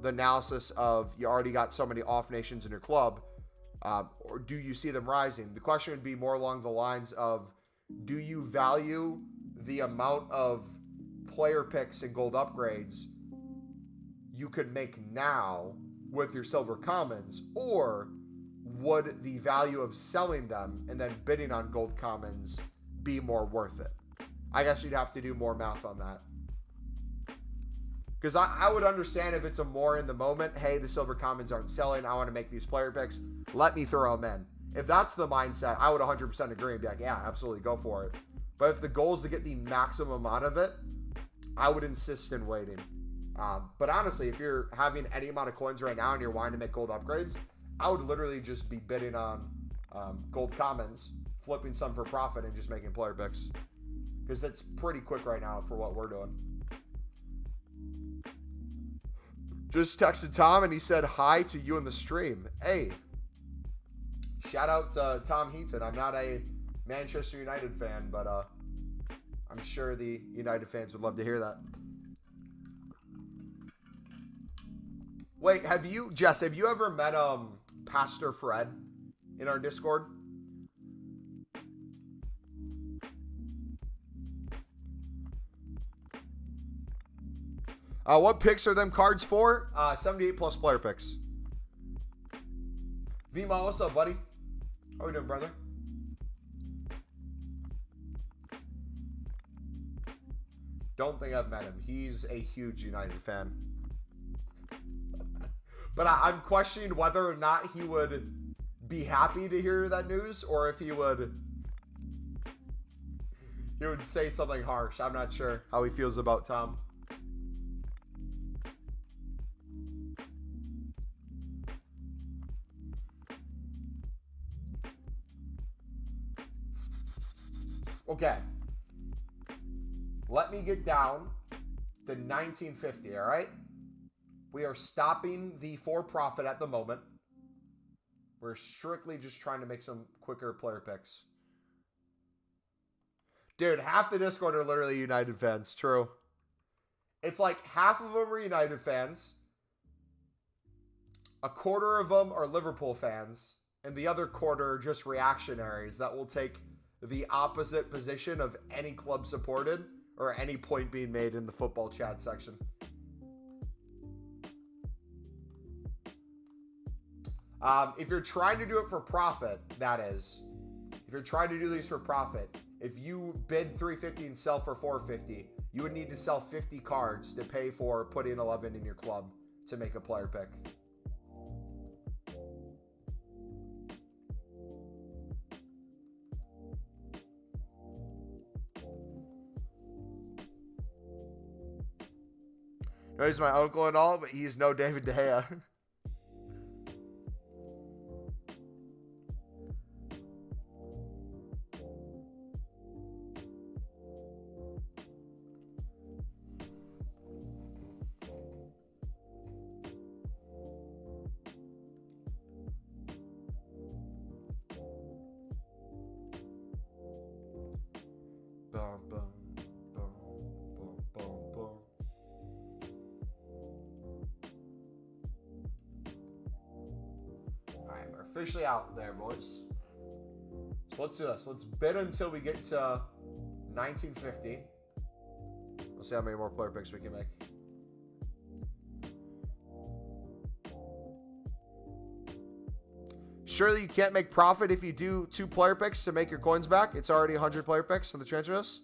analysis of you already got so many off nations in your club, or do you see them rising? The question would be more along the lines of, do you value the amount of player picks and gold upgrades you could make now with your silver commons, or would the value of selling them and then bidding on gold commons be more worth it? I guess you'd have to do more math on that. Because I would understand if it's a more in the moment, hey, the silver commons aren't selling, I want to make these player picks, let me throw them in. If that's the mindset, I would 100% agree and be like, yeah, absolutely, go for it. But if the goal is to get the maximum amount of it, I would insist in waiting. But honestly, if you're having any amount of coins right now and you're wanting to make gold upgrades, I would literally just be bidding on gold commons, flipping some for profit, and just making player picks. Because it's pretty quick right now for what we're doing. Just texted Tom and he said hi to you in the stream. Hey, shout out to Tom Heaton. I'm not a Manchester United fan, but I'm sure the United fans would love to hear that. Wait, Jess, have you ever met Pastor Fred in our Discord? What picks are them cards for? 78 plus player picks. Vima, what's up, buddy? How we doing, brother? Don't think I've met him. He's a huge United fan. But I'm questioning whether or not he would be happy to hear that news, or if he would say something harsh. I'm not sure how he feels about Tom. Okay. Let me get down to 1950, all right? We are stopping the for-profit at the moment. We're strictly just trying to make some quicker player picks. Dude, half the Discord are literally United fans. True. It's like half of them are United fans. A quarter of them are Liverpool fans. And the other quarter are just reactionaries that will take the opposite position of any club supported or any point being made in the football chat section. If you're trying to do it for profit, that is. If you're trying to do these for profit, if you bid 350 and sell for 450, you would need to sell 50 cards to pay for putting 11 in your club to make a player pick. No, he's my uncle and all, but he's no David De Gea. Officially out there, boys. So let's do this. Let's bid until we get to 1950. We'll see how many more player picks we can make. Surely you can't make profit if you do 2 player picks to make your coins back. It's already 100 player picks on the transfer list.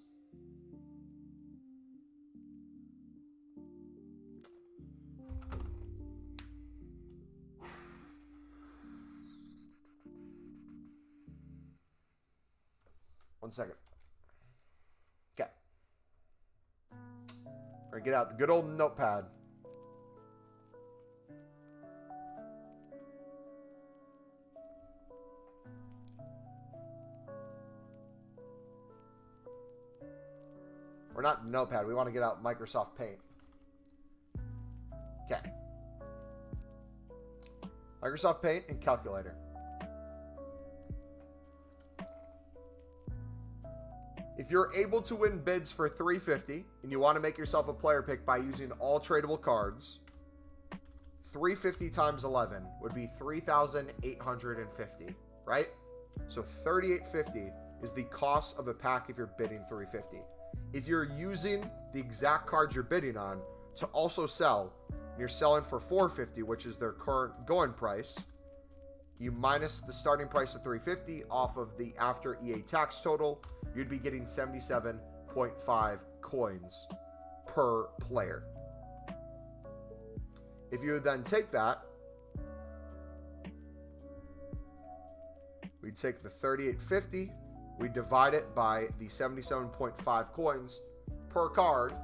One second. Okay. We're gonna get out the good old notepad. Or not notepad, we want to get out Microsoft Paint. Okay. Microsoft Paint and calculator. If you're able to win bids for 350 and you want to make yourself a player pick by using all tradable cards, 350 times 11 would be 3,850, right? So 3,850 is the cost of a pack if you're bidding 350. If you're using the exact cards you're bidding on to also sell, and you're selling for 450, which is their current going price, you minus the starting price of 350 off of the after EA tax total, you'd be getting 77.5 coins per player. If you would then take that, we'd take the 3,850, we divide it by the 77.5 coins per card,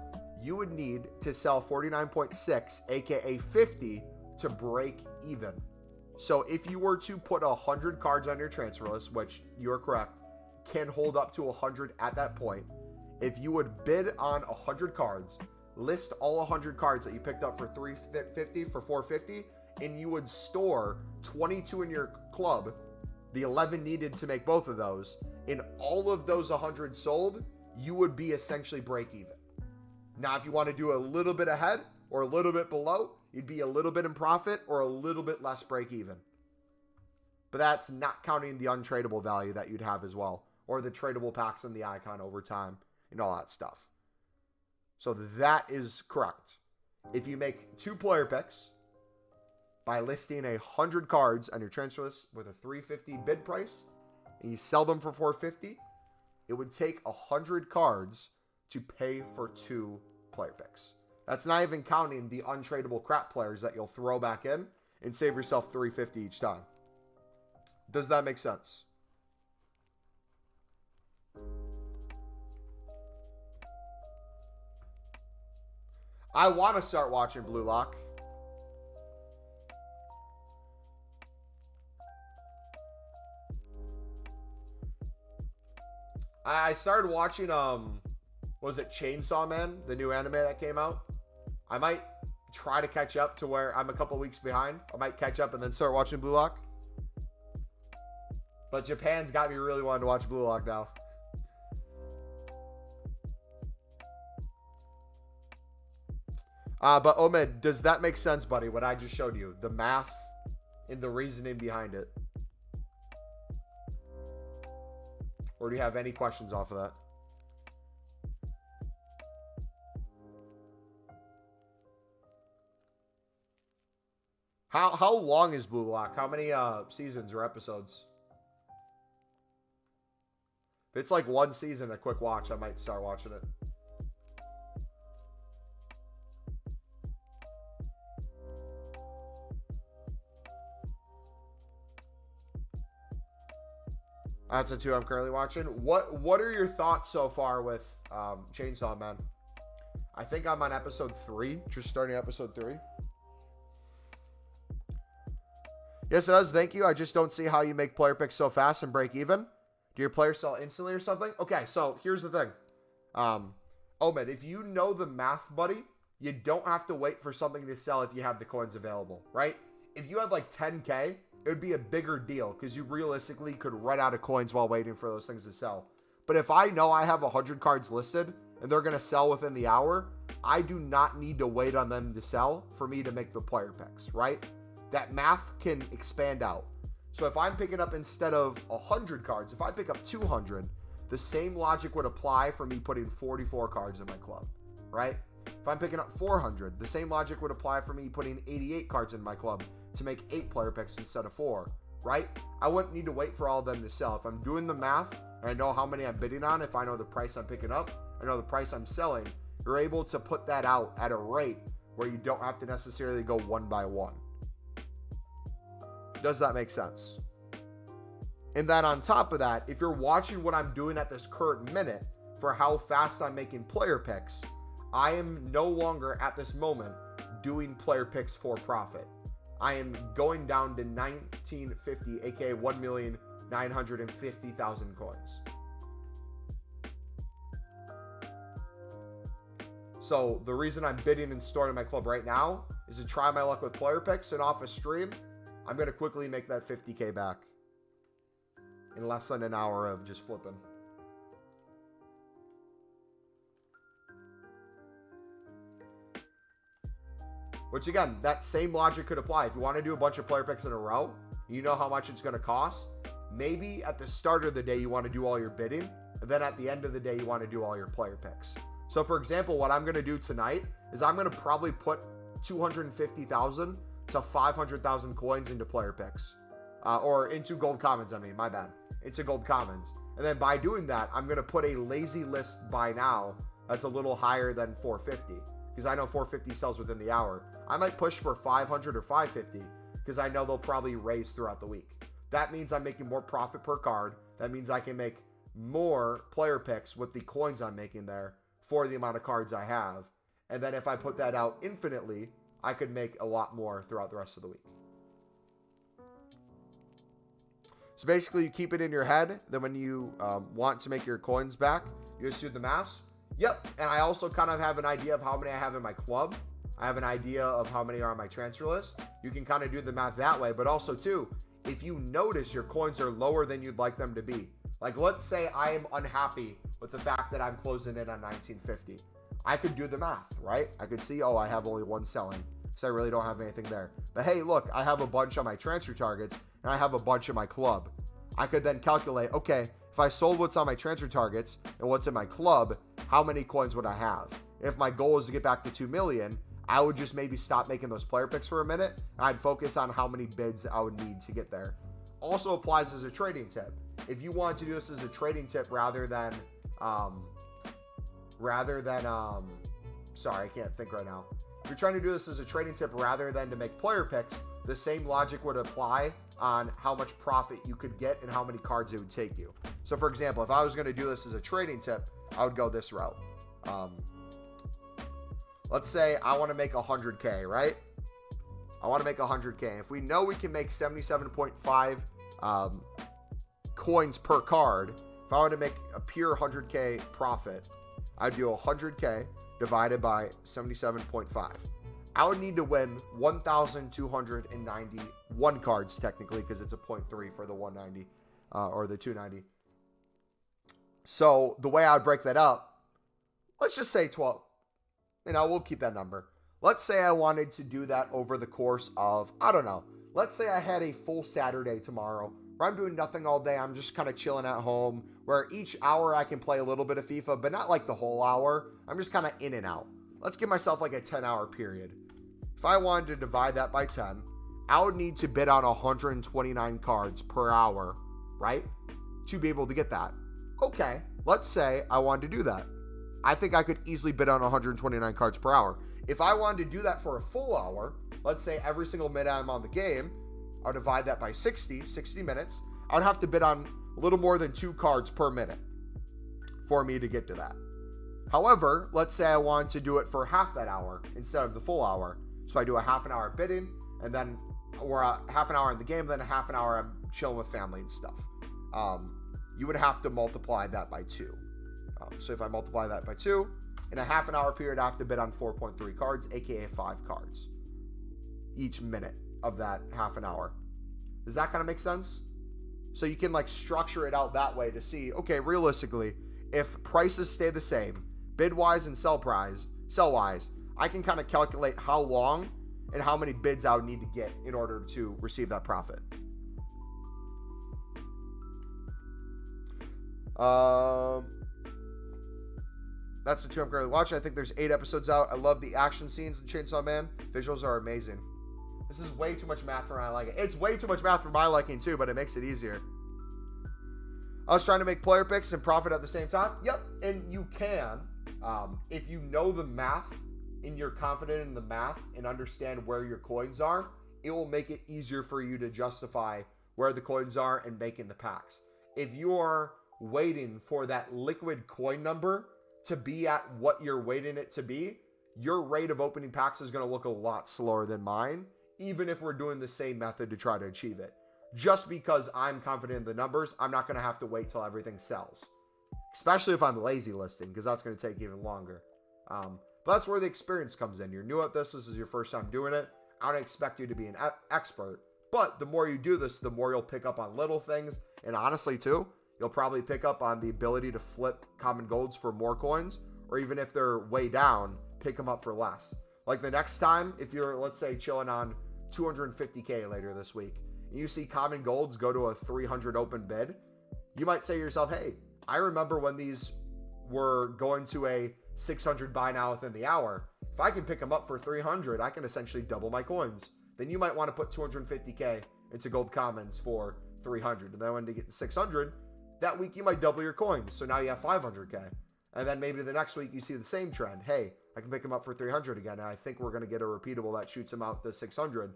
you would need to sell 49.6, aka 50, to break even. So if you were to put 100 cards on your transfer list, which you're correct, can hold up to 100 at that point. If you would bid on 100 cards, list all 100 cards that you picked up for 350 for 450, and you would store 22 in your club, the 11 needed to make both of those, and all of those 100 sold, you would be essentially break even. Now, if you want to do a little bit ahead or a little bit below, you'd be a little bit in profit or a little bit less break even. But that's not counting the untradeable value that you'd have as well, or the tradable packs in the icon over time and all that stuff. So that is correct. If you make 2 player picks by listing 100 cards on your transfer list with a 350 bid price and you sell them for 450, it would take 100 cards to pay for 2 player picks. That's not even counting the untradeable crap players that you'll throw back in and save yourself 350 each time. Does that make sense? I want to start watching Blue Lock. I started watching, what was it, Chainsaw Man, the new anime that came out. I might try to catch up to where I'm a couple weeks behind. I might catch up and then start watching Blue Lock. But Japan's got me really wanting to watch Blue Lock now. But Omid, does that make sense, buddy, what I just showed you? The math and the reasoning behind it. Or do you have any questions off of that? How long is Blue Lock? How many seasons or episodes? If it's like one season, a quick watch, I might start watching it. That's the two I'm currently watching. What are your thoughts so far with Chainsaw Man? I think I'm on episode 3, just starting episode 3. Yes, it does. Thank you. I just don't see how you make player picks so fast and break even. Do your players sell instantly or something? Okay, so here's the thing. Omid, if you know the math, buddy, you don't have to wait for something to sell if you have the coins available, right? If you had like 10K, it would be a bigger deal because you realistically could run out of coins while waiting for those things to sell. But if I know I have 100 cards listed and they're going to sell within the hour, I do not need to wait on them to sell for me to make the player picks, right? That math can expand out. So if I'm picking up, instead of 100 cards, if I pick up 200, the same logic would apply for me putting 44 cards in my club, right? If I'm picking up 400, the same logic would apply for me putting 88 cards in my club to make 8 player picks instead of 4, right? I wouldn't need to wait for all of them to sell. If I'm doing the math and I know how many I'm bidding on, if I know the price I'm picking up, I know the price I'm selling, you're able to put that out at a rate where you don't have to necessarily go one by one. Does that make sense? And then on top of that, if you're watching what I'm doing at this current minute for how fast I'm making player picks, I am no longer at this moment doing player picks for profit. I am going down to 1950, aka 1,950,000 coins. So the reason I'm bidding and storing my club right now is to try my luck with player picks, and off a stream, I'm going to quickly make that 50K back in less than an hour of just flipping. Which again, that same logic could apply. If you want to do a bunch of player picks in a row, you know how much it's going to cost. Maybe at the start of the day, you want to do all your bidding. And then at the end of the day, you want to do all your player picks. So for example, what I'm going to do tonight is I'm going to probably put 250,000 to 500,000 coins into player picks. Or into gold commons, my bad. Into gold commons. And then by doing that, I'm going to put a lazy list buy now that's a little higher than 450. Because I know 450 sells within the hour. I might push for 500 or 550 because I know they'll probably raise throughout the week. That means I'm making more profit per card. That means I can make more player picks with the coins I'm making there for the amount of cards I have. And then if I put that out infinitely, I could make a lot more throughout the rest of the week. So basically, you keep it in your head. Then when you want to make your coins back, you just do the math. Yep, and I also kind of have an idea of how many I have in my club. I have an idea of how many are on my transfer list. You can kind of do the math that way, but also too, if you notice your coins are lower than you'd like them to be, like let's say I am unhappy with the fact that I'm closing in on 1950. I could do the math, right? I could see, oh, I have only one selling, so I really don't have anything there. But hey, look, I have a bunch on my transfer targets, and I have a bunch in my club. I could then calculate, okay, if I sold what's on my transfer targets and what's in my club, how many coins would I have? If my goal is to get back to 2 million, I would just maybe stop making those player picks for a minute. And I'd focus on how many bids I would need to get there. Also applies as a trading tip. If you want to do this as a trading tip rather than sorry, I can't think right now. If you're trying to do this as a trading tip rather than to make player picks, the same logic would apply on how much profit you could get and how many cards it would take you. So for example, if I was going to do this as a trading tip, I would go this route. Let's say I want to make 100K, right? I want to make 100K. If we know we can make 77.5 coins per card, if I want to make a pure 100K profit, I'd do 100K divided by 77.5. I would need to win 1,291 cards technically because it's a 0.3 for the 190 or the 290. So the way I would break that up, let's just say 12. We'll keep that number. let's say I wanted to do that over the course of, I don't know, let's say I had a full Saturday tomorrow where I'm doing nothing all day. I'm just kind of chilling at home, where each hour I can play a little bit of FIFA, but not like the whole hour. I'm just kind of in and out. Let's give myself like a 10-hour period. If I wanted to divide that by 10, I would need to bid on 129 cards per hour, right? To be able to get that. Okay, let's say I wanted to do that. I think I could easily bid on 129 cards per hour. If I wanted to do that for a full hour, let's say every single minute I'm on the game, I'll divide that by 60 minutes. I'd have to bid on a little more than 2 cards per minute for me to get to that. However, let's say I wanted to do it for half that hour instead of the full hour. So I do a half an hour bidding, and then or a half an hour in the game, then a half an hour I'm chilling with family and stuff. You would have to multiply that by 2. So if I multiply that by 2, in a half an hour period, I have to bid on 4.3 cards, aka 5 cards each minute of that half an hour. Does that kind of make sense? So you can like structure it out that way to see, okay, realistically, if prices stay the same, bid wise and sell wise, I can kind of calculate how long and how many bids I would need to get in order to receive that profit. That's the 2 I'm currently watching. I think there's 8 episodes out. I love the action scenes in Chainsaw Man. Visuals are amazing. This is way too much math for my liking. It's way too much math for my liking too, but it makes it easier. I was trying to make player picks and profit at the same time. Yep, and you can. If you know the math and you're confident in the math and understand where your coins are, it will make it easier for you to justify where the coins are and making the packs. If you are waiting for that liquid coin number to be at what you're waiting it to be, your rate of opening packs is going to look a lot slower than mine, even if we're doing the same method to try to achieve it. Just because I'm confident in the numbers, I'm not going to have to wait till everything sells. Especially if I'm lazy listing, because that's going to take even longer. But that's where the experience comes in. You're new at this. This is your first time doing it. I don't expect you to be an expert. But the more you do this, the more you'll pick up on little things. And honestly, too, you'll probably pick up on the ability to flip common golds for more coins. Or even if they're way down, pick them up for less. Like the next time, if you're, let's say, chilling on 250K later this week, and you see common golds go to a 300 open bid, you might say to yourself, hey, I remember when these were going to a 600 buy now within the hour. If I can pick them up for 300, I can essentially double my coins. Then you might want to put 250K into gold commons for 300. And then when you get to 600, that week you might double your coins. So now you have 500K. And then maybe the next week you see the same trend. Hey, I can pick them up for 300 again. And I think we're going to get a repeatable that shoots them out to 600.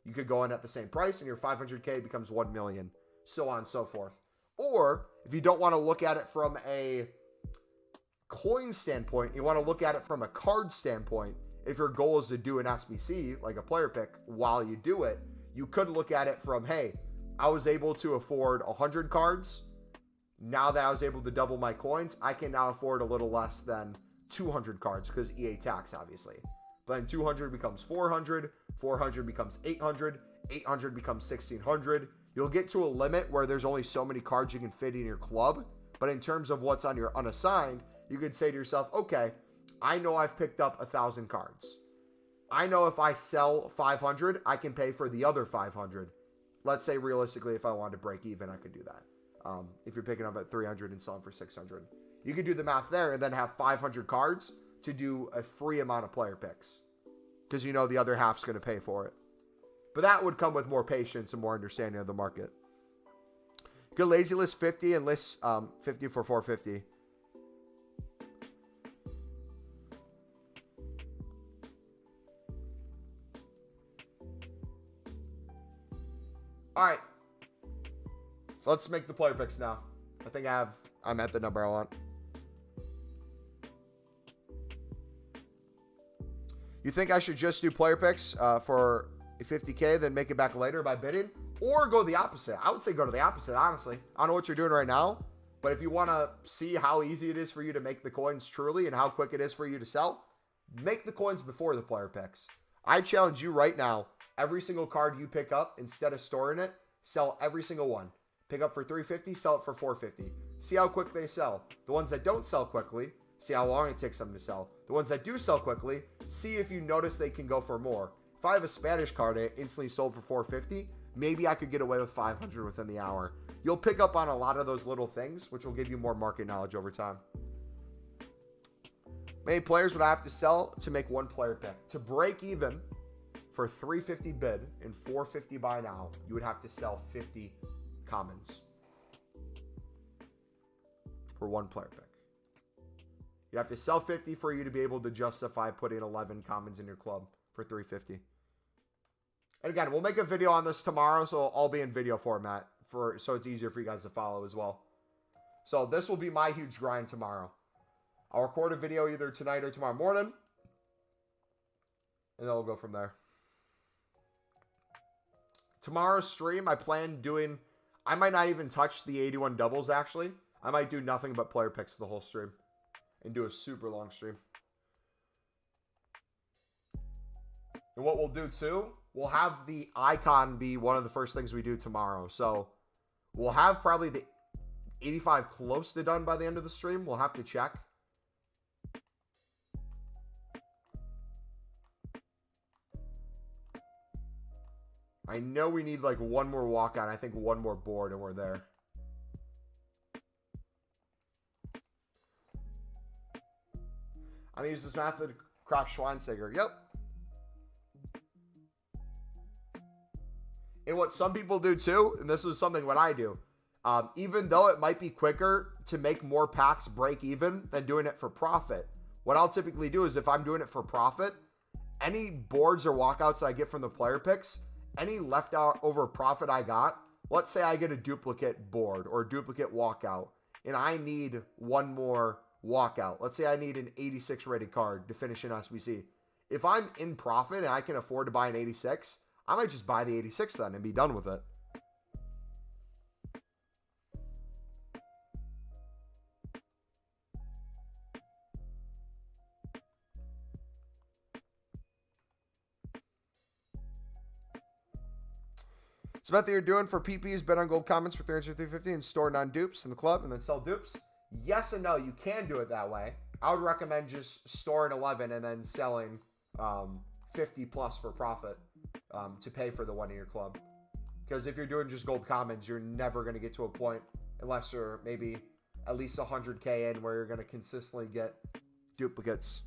You could go in at the same price and your 500K becomes 1 million. So on and so forth. Or if you don't want to look at it from a coin standpoint, you want to look at it from a card standpoint. If your goal is to do an SBC, like a player pick, while you do it, you could look at it from, hey, I was able to afford 100 cards. Now that I was able to double my coins, I can now afford a little less than 200 cards because EA tax, obviously. But then 200 becomes 400, 400 becomes 800, 800 becomes 1600. You'll get to a limit where there's only so many cards you can fit in your club. But in terms of what's on your unassigned, you could say to yourself, okay, I know I've picked up 1,000 cards. I know if I sell 500, I can pay for the other 500. Let's say realistically, if I wanted to break even, I could do that. If you're picking up at 300 and selling for 600. You could do the math there and then have 500 cards to do a free amount of player picks. Because you know the other half's going to pay for it. But that would come with more patience and more understanding of the market. You could lazy list 50 and list 50 for 450. All right. So let's make the player picks now. I think I'm at the number I want. You think I should just do player picks for a 50K, then make it back later by bidding? Or go the opposite? I would say go to the opposite, honestly. I don't know what you're doing right now, but if you want to see how easy it is for you to make the coins truly and how quick it is for you to sell, make the coins before the player picks. I challenge you right now, every single card you pick up, instead of storing it, sell every single one. Pick up for 350, sell it for 450. See how quick they sell. The ones that don't sell quickly, see how long it takes them to sell. The ones that do sell quickly, see if you notice they can go for more. If I have a Spanish card it instantly sold for 450, maybe I could get away with 500 within the hour. You'll pick up on a lot of those little things, which will give you more market knowledge over time. Many players would I have to sell to make one player pick. To break even for 350 bid and 450 buy now, you would have to sell 50 commons for one player pick. You have to sell 50 for you to be able to justify putting 11 commons in your club for 350. And again, we'll make a video on this tomorrow, so I'll be in video format so it's easier for you guys to follow as well. So this will be my huge grind tomorrow. I'll record a video either tonight or tomorrow morning, and then we'll go from there. Tomorrow's stream, I plan doing, I might not even touch the 81 doubles actually. I might do nothing but player picks the whole stream and do a super long stream. And what we'll do too, we'll have the icon be one of the first things we do tomorrow. So we'll have probably the 85 close to done by the end of the stream. We'll have to check. I know we need like one more walkout. I think one more board and we're there. I'm going to use this method, Crop Schweinsteiger. Yep. And what some people do too, and this is something what I do, even though it might be quicker to make more packs break even than doing it for profit, what I'll typically do is if I'm doing it for profit, any boards or walkouts I get from the player picks, any left out over profit I got, let's say I get a duplicate board or a duplicate walkout, and I need one more walkout. Let's say I need an 86 rated card to finish in SBC. If I'm in profit and I can afford to buy an 86, I might just buy the 86 then and be done with it. So method you're doing for PPs, bet on gold comments for 300, 350 and store non-dupes in the club and then sell dupes? Yes and no. You can do it that way. I would recommend just storing 11 and then selling 50 plus for profit to pay for the one in your club. Because if you're doing just gold commons, you're never going to get to a point unless you're maybe at least 100K in where you're going to consistently get duplicates.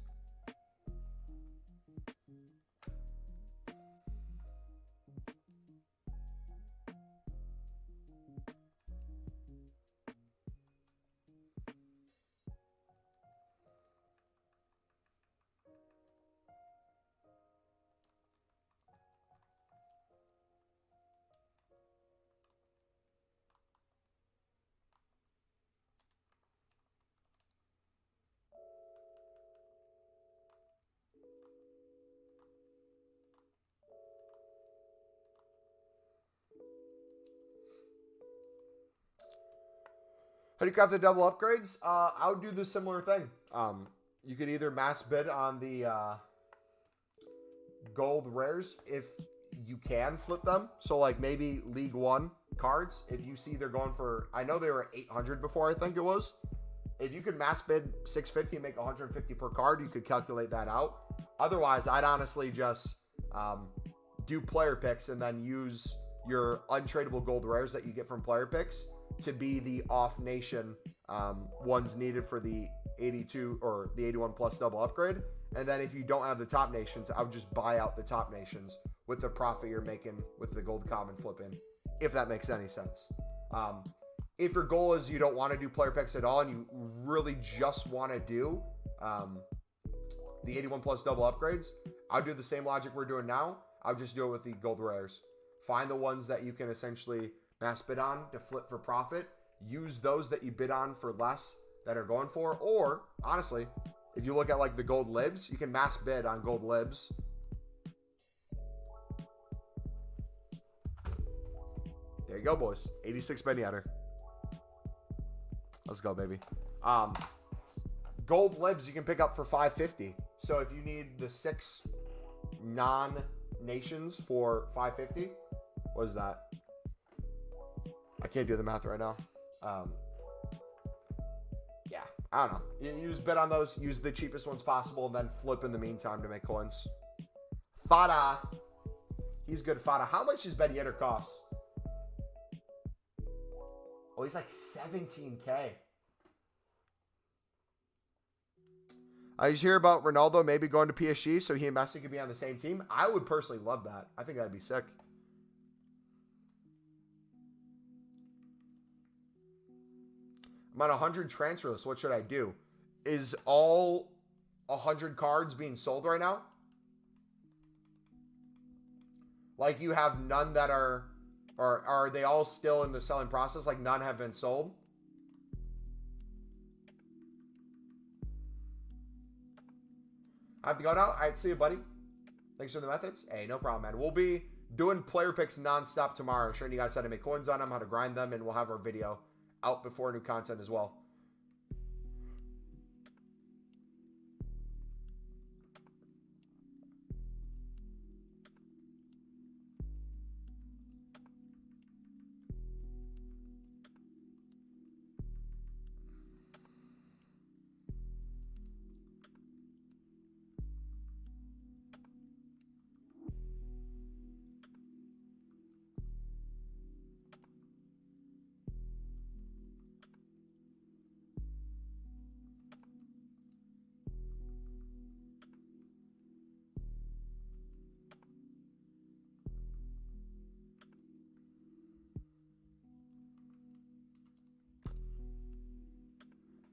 How do you craft the double upgrades? I would do the similar thing. You could either mass bid on the gold rares if you can flip them. So like maybe League One cards, if you see they're going for, I know they were 800 before, I think it was. If you could mass bid 650 and make 150 per card, you could calculate that out. Otherwise, I'd honestly just do player picks and then use your untradeable gold rares that you get from player picks to be the off nation ones needed for the 82 or the 81 plus double upgrade. And then if you don't have the top nations, I would just buy out the top nations with the profit you're making with the gold common flipping, if that makes any sense. If your goal is you don't want to do player picks at all and you really just want to do the 81 plus double upgrades, I'll do the same logic we're doing now. I'll just do it with the gold rares. Find the ones that you can essentially mass bid on to flip for profit. Use those that you bid on for less that are going for. Or, honestly, if you look at like the gold libs, you can mass bid on gold libs. There you go, boys. 86 Ben Yedder. Let's go, baby. Gold libs you can pick up for 550. So if you need the 6 non-nations for 550, what is that? I can't do the math right now. Yeah, I don't know. You just bet on those. Use the cheapest ones possible, and then flip in the meantime to make coins. Fodder. He's good, Fodder. How much does Ben Yedder cost? Oh, he's like 17K. I just hear about Ronaldo maybe going to PSG so he and Messi could be on the same team. I would personally love that. I think that'd be sick. I'm on 100 transfer lists. What should I do? Is all 100 cards being sold right now? Like you have none that are, or are they all still in the selling process? Like none have been sold? I have to go now. All right, see you, buddy. Thanks for the methods. Hey, no problem, man. We'll be doing player picks nonstop tomorrow, showing you guys how to make coins on them, how to grind them, and we'll have our video out before new content as well.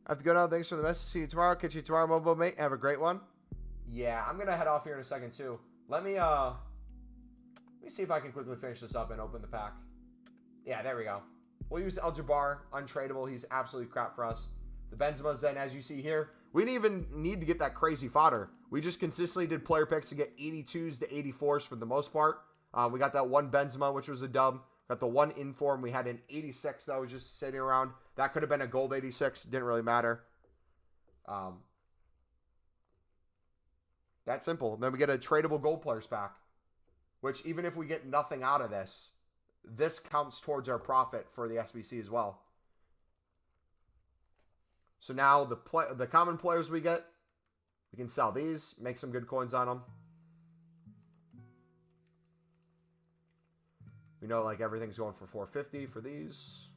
I have to go now. Thanks for the message. See you tomorrow. Catch you tomorrow, mumbo, mate. Have a great one. Yeah, I'm gonna head off here in a second too. Let me see if I can quickly finish this up and open the pack. Yeah, there we go. We'll use El Jabbar, untradeable. He's absolutely crap for us. The Benzema's then, as you see here, we didn't even need to get that crazy fodder. We just consistently did player picks to get 82s to 84s for the most part. We got that one Benzema, which was a dub. Got the one inform. We had an 86 that was just sitting around. That could have been a gold 86. Didn't really matter. That simple. Then we get a tradable gold players pack, which even if we get nothing out of this, this counts towards our profit for the SBC as well. So now the common players we get, we can sell these, make some good coins on them. We know like everything's going for 450 for these.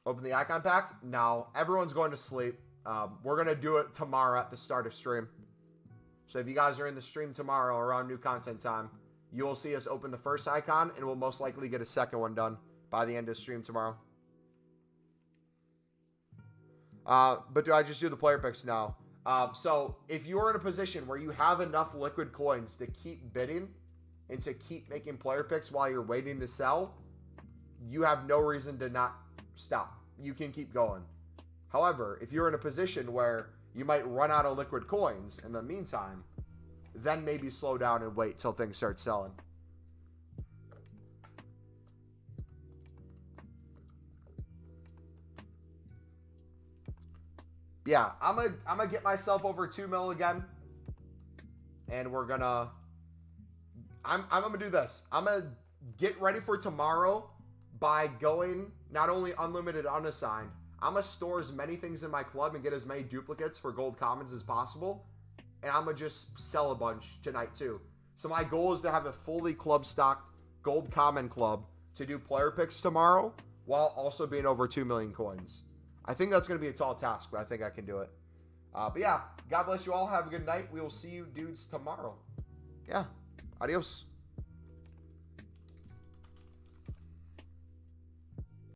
Open the icon pack. Now everyone's going to sleep. We're going to do it tomorrow at the start of stream. So if you guys are in the stream tomorrow around new content time, you will see us open the first icon and we'll most likely get a second one done by the end of stream tomorrow. But do I just do the player picks now? So if you're in a position where you have enough liquid coins to keep bidding and to keep making player picks while you're waiting to sell, you have no reason to not stop. You can keep going. However, if you're in a position where you might run out of liquid coins in the meantime, then maybe slow down and wait till things start selling. Yeah, I'm gonna get myself over 2 mil again, and we're gonna. I'm gonna do this. I'm gonna get ready for tomorrow by going not only unlimited unassigned. I'm gonna store as many things in my club and get as many duplicates for gold commons as possible, and I'm gonna just sell a bunch tonight too. So my goal is to have a fully club stocked gold common club to do player picks tomorrow, while also being over 2 million coins. I think that's going to be a tall task, but I think I can do it. But yeah, God bless you all. Have a good night. We will see you dudes tomorrow. Yeah. Adios.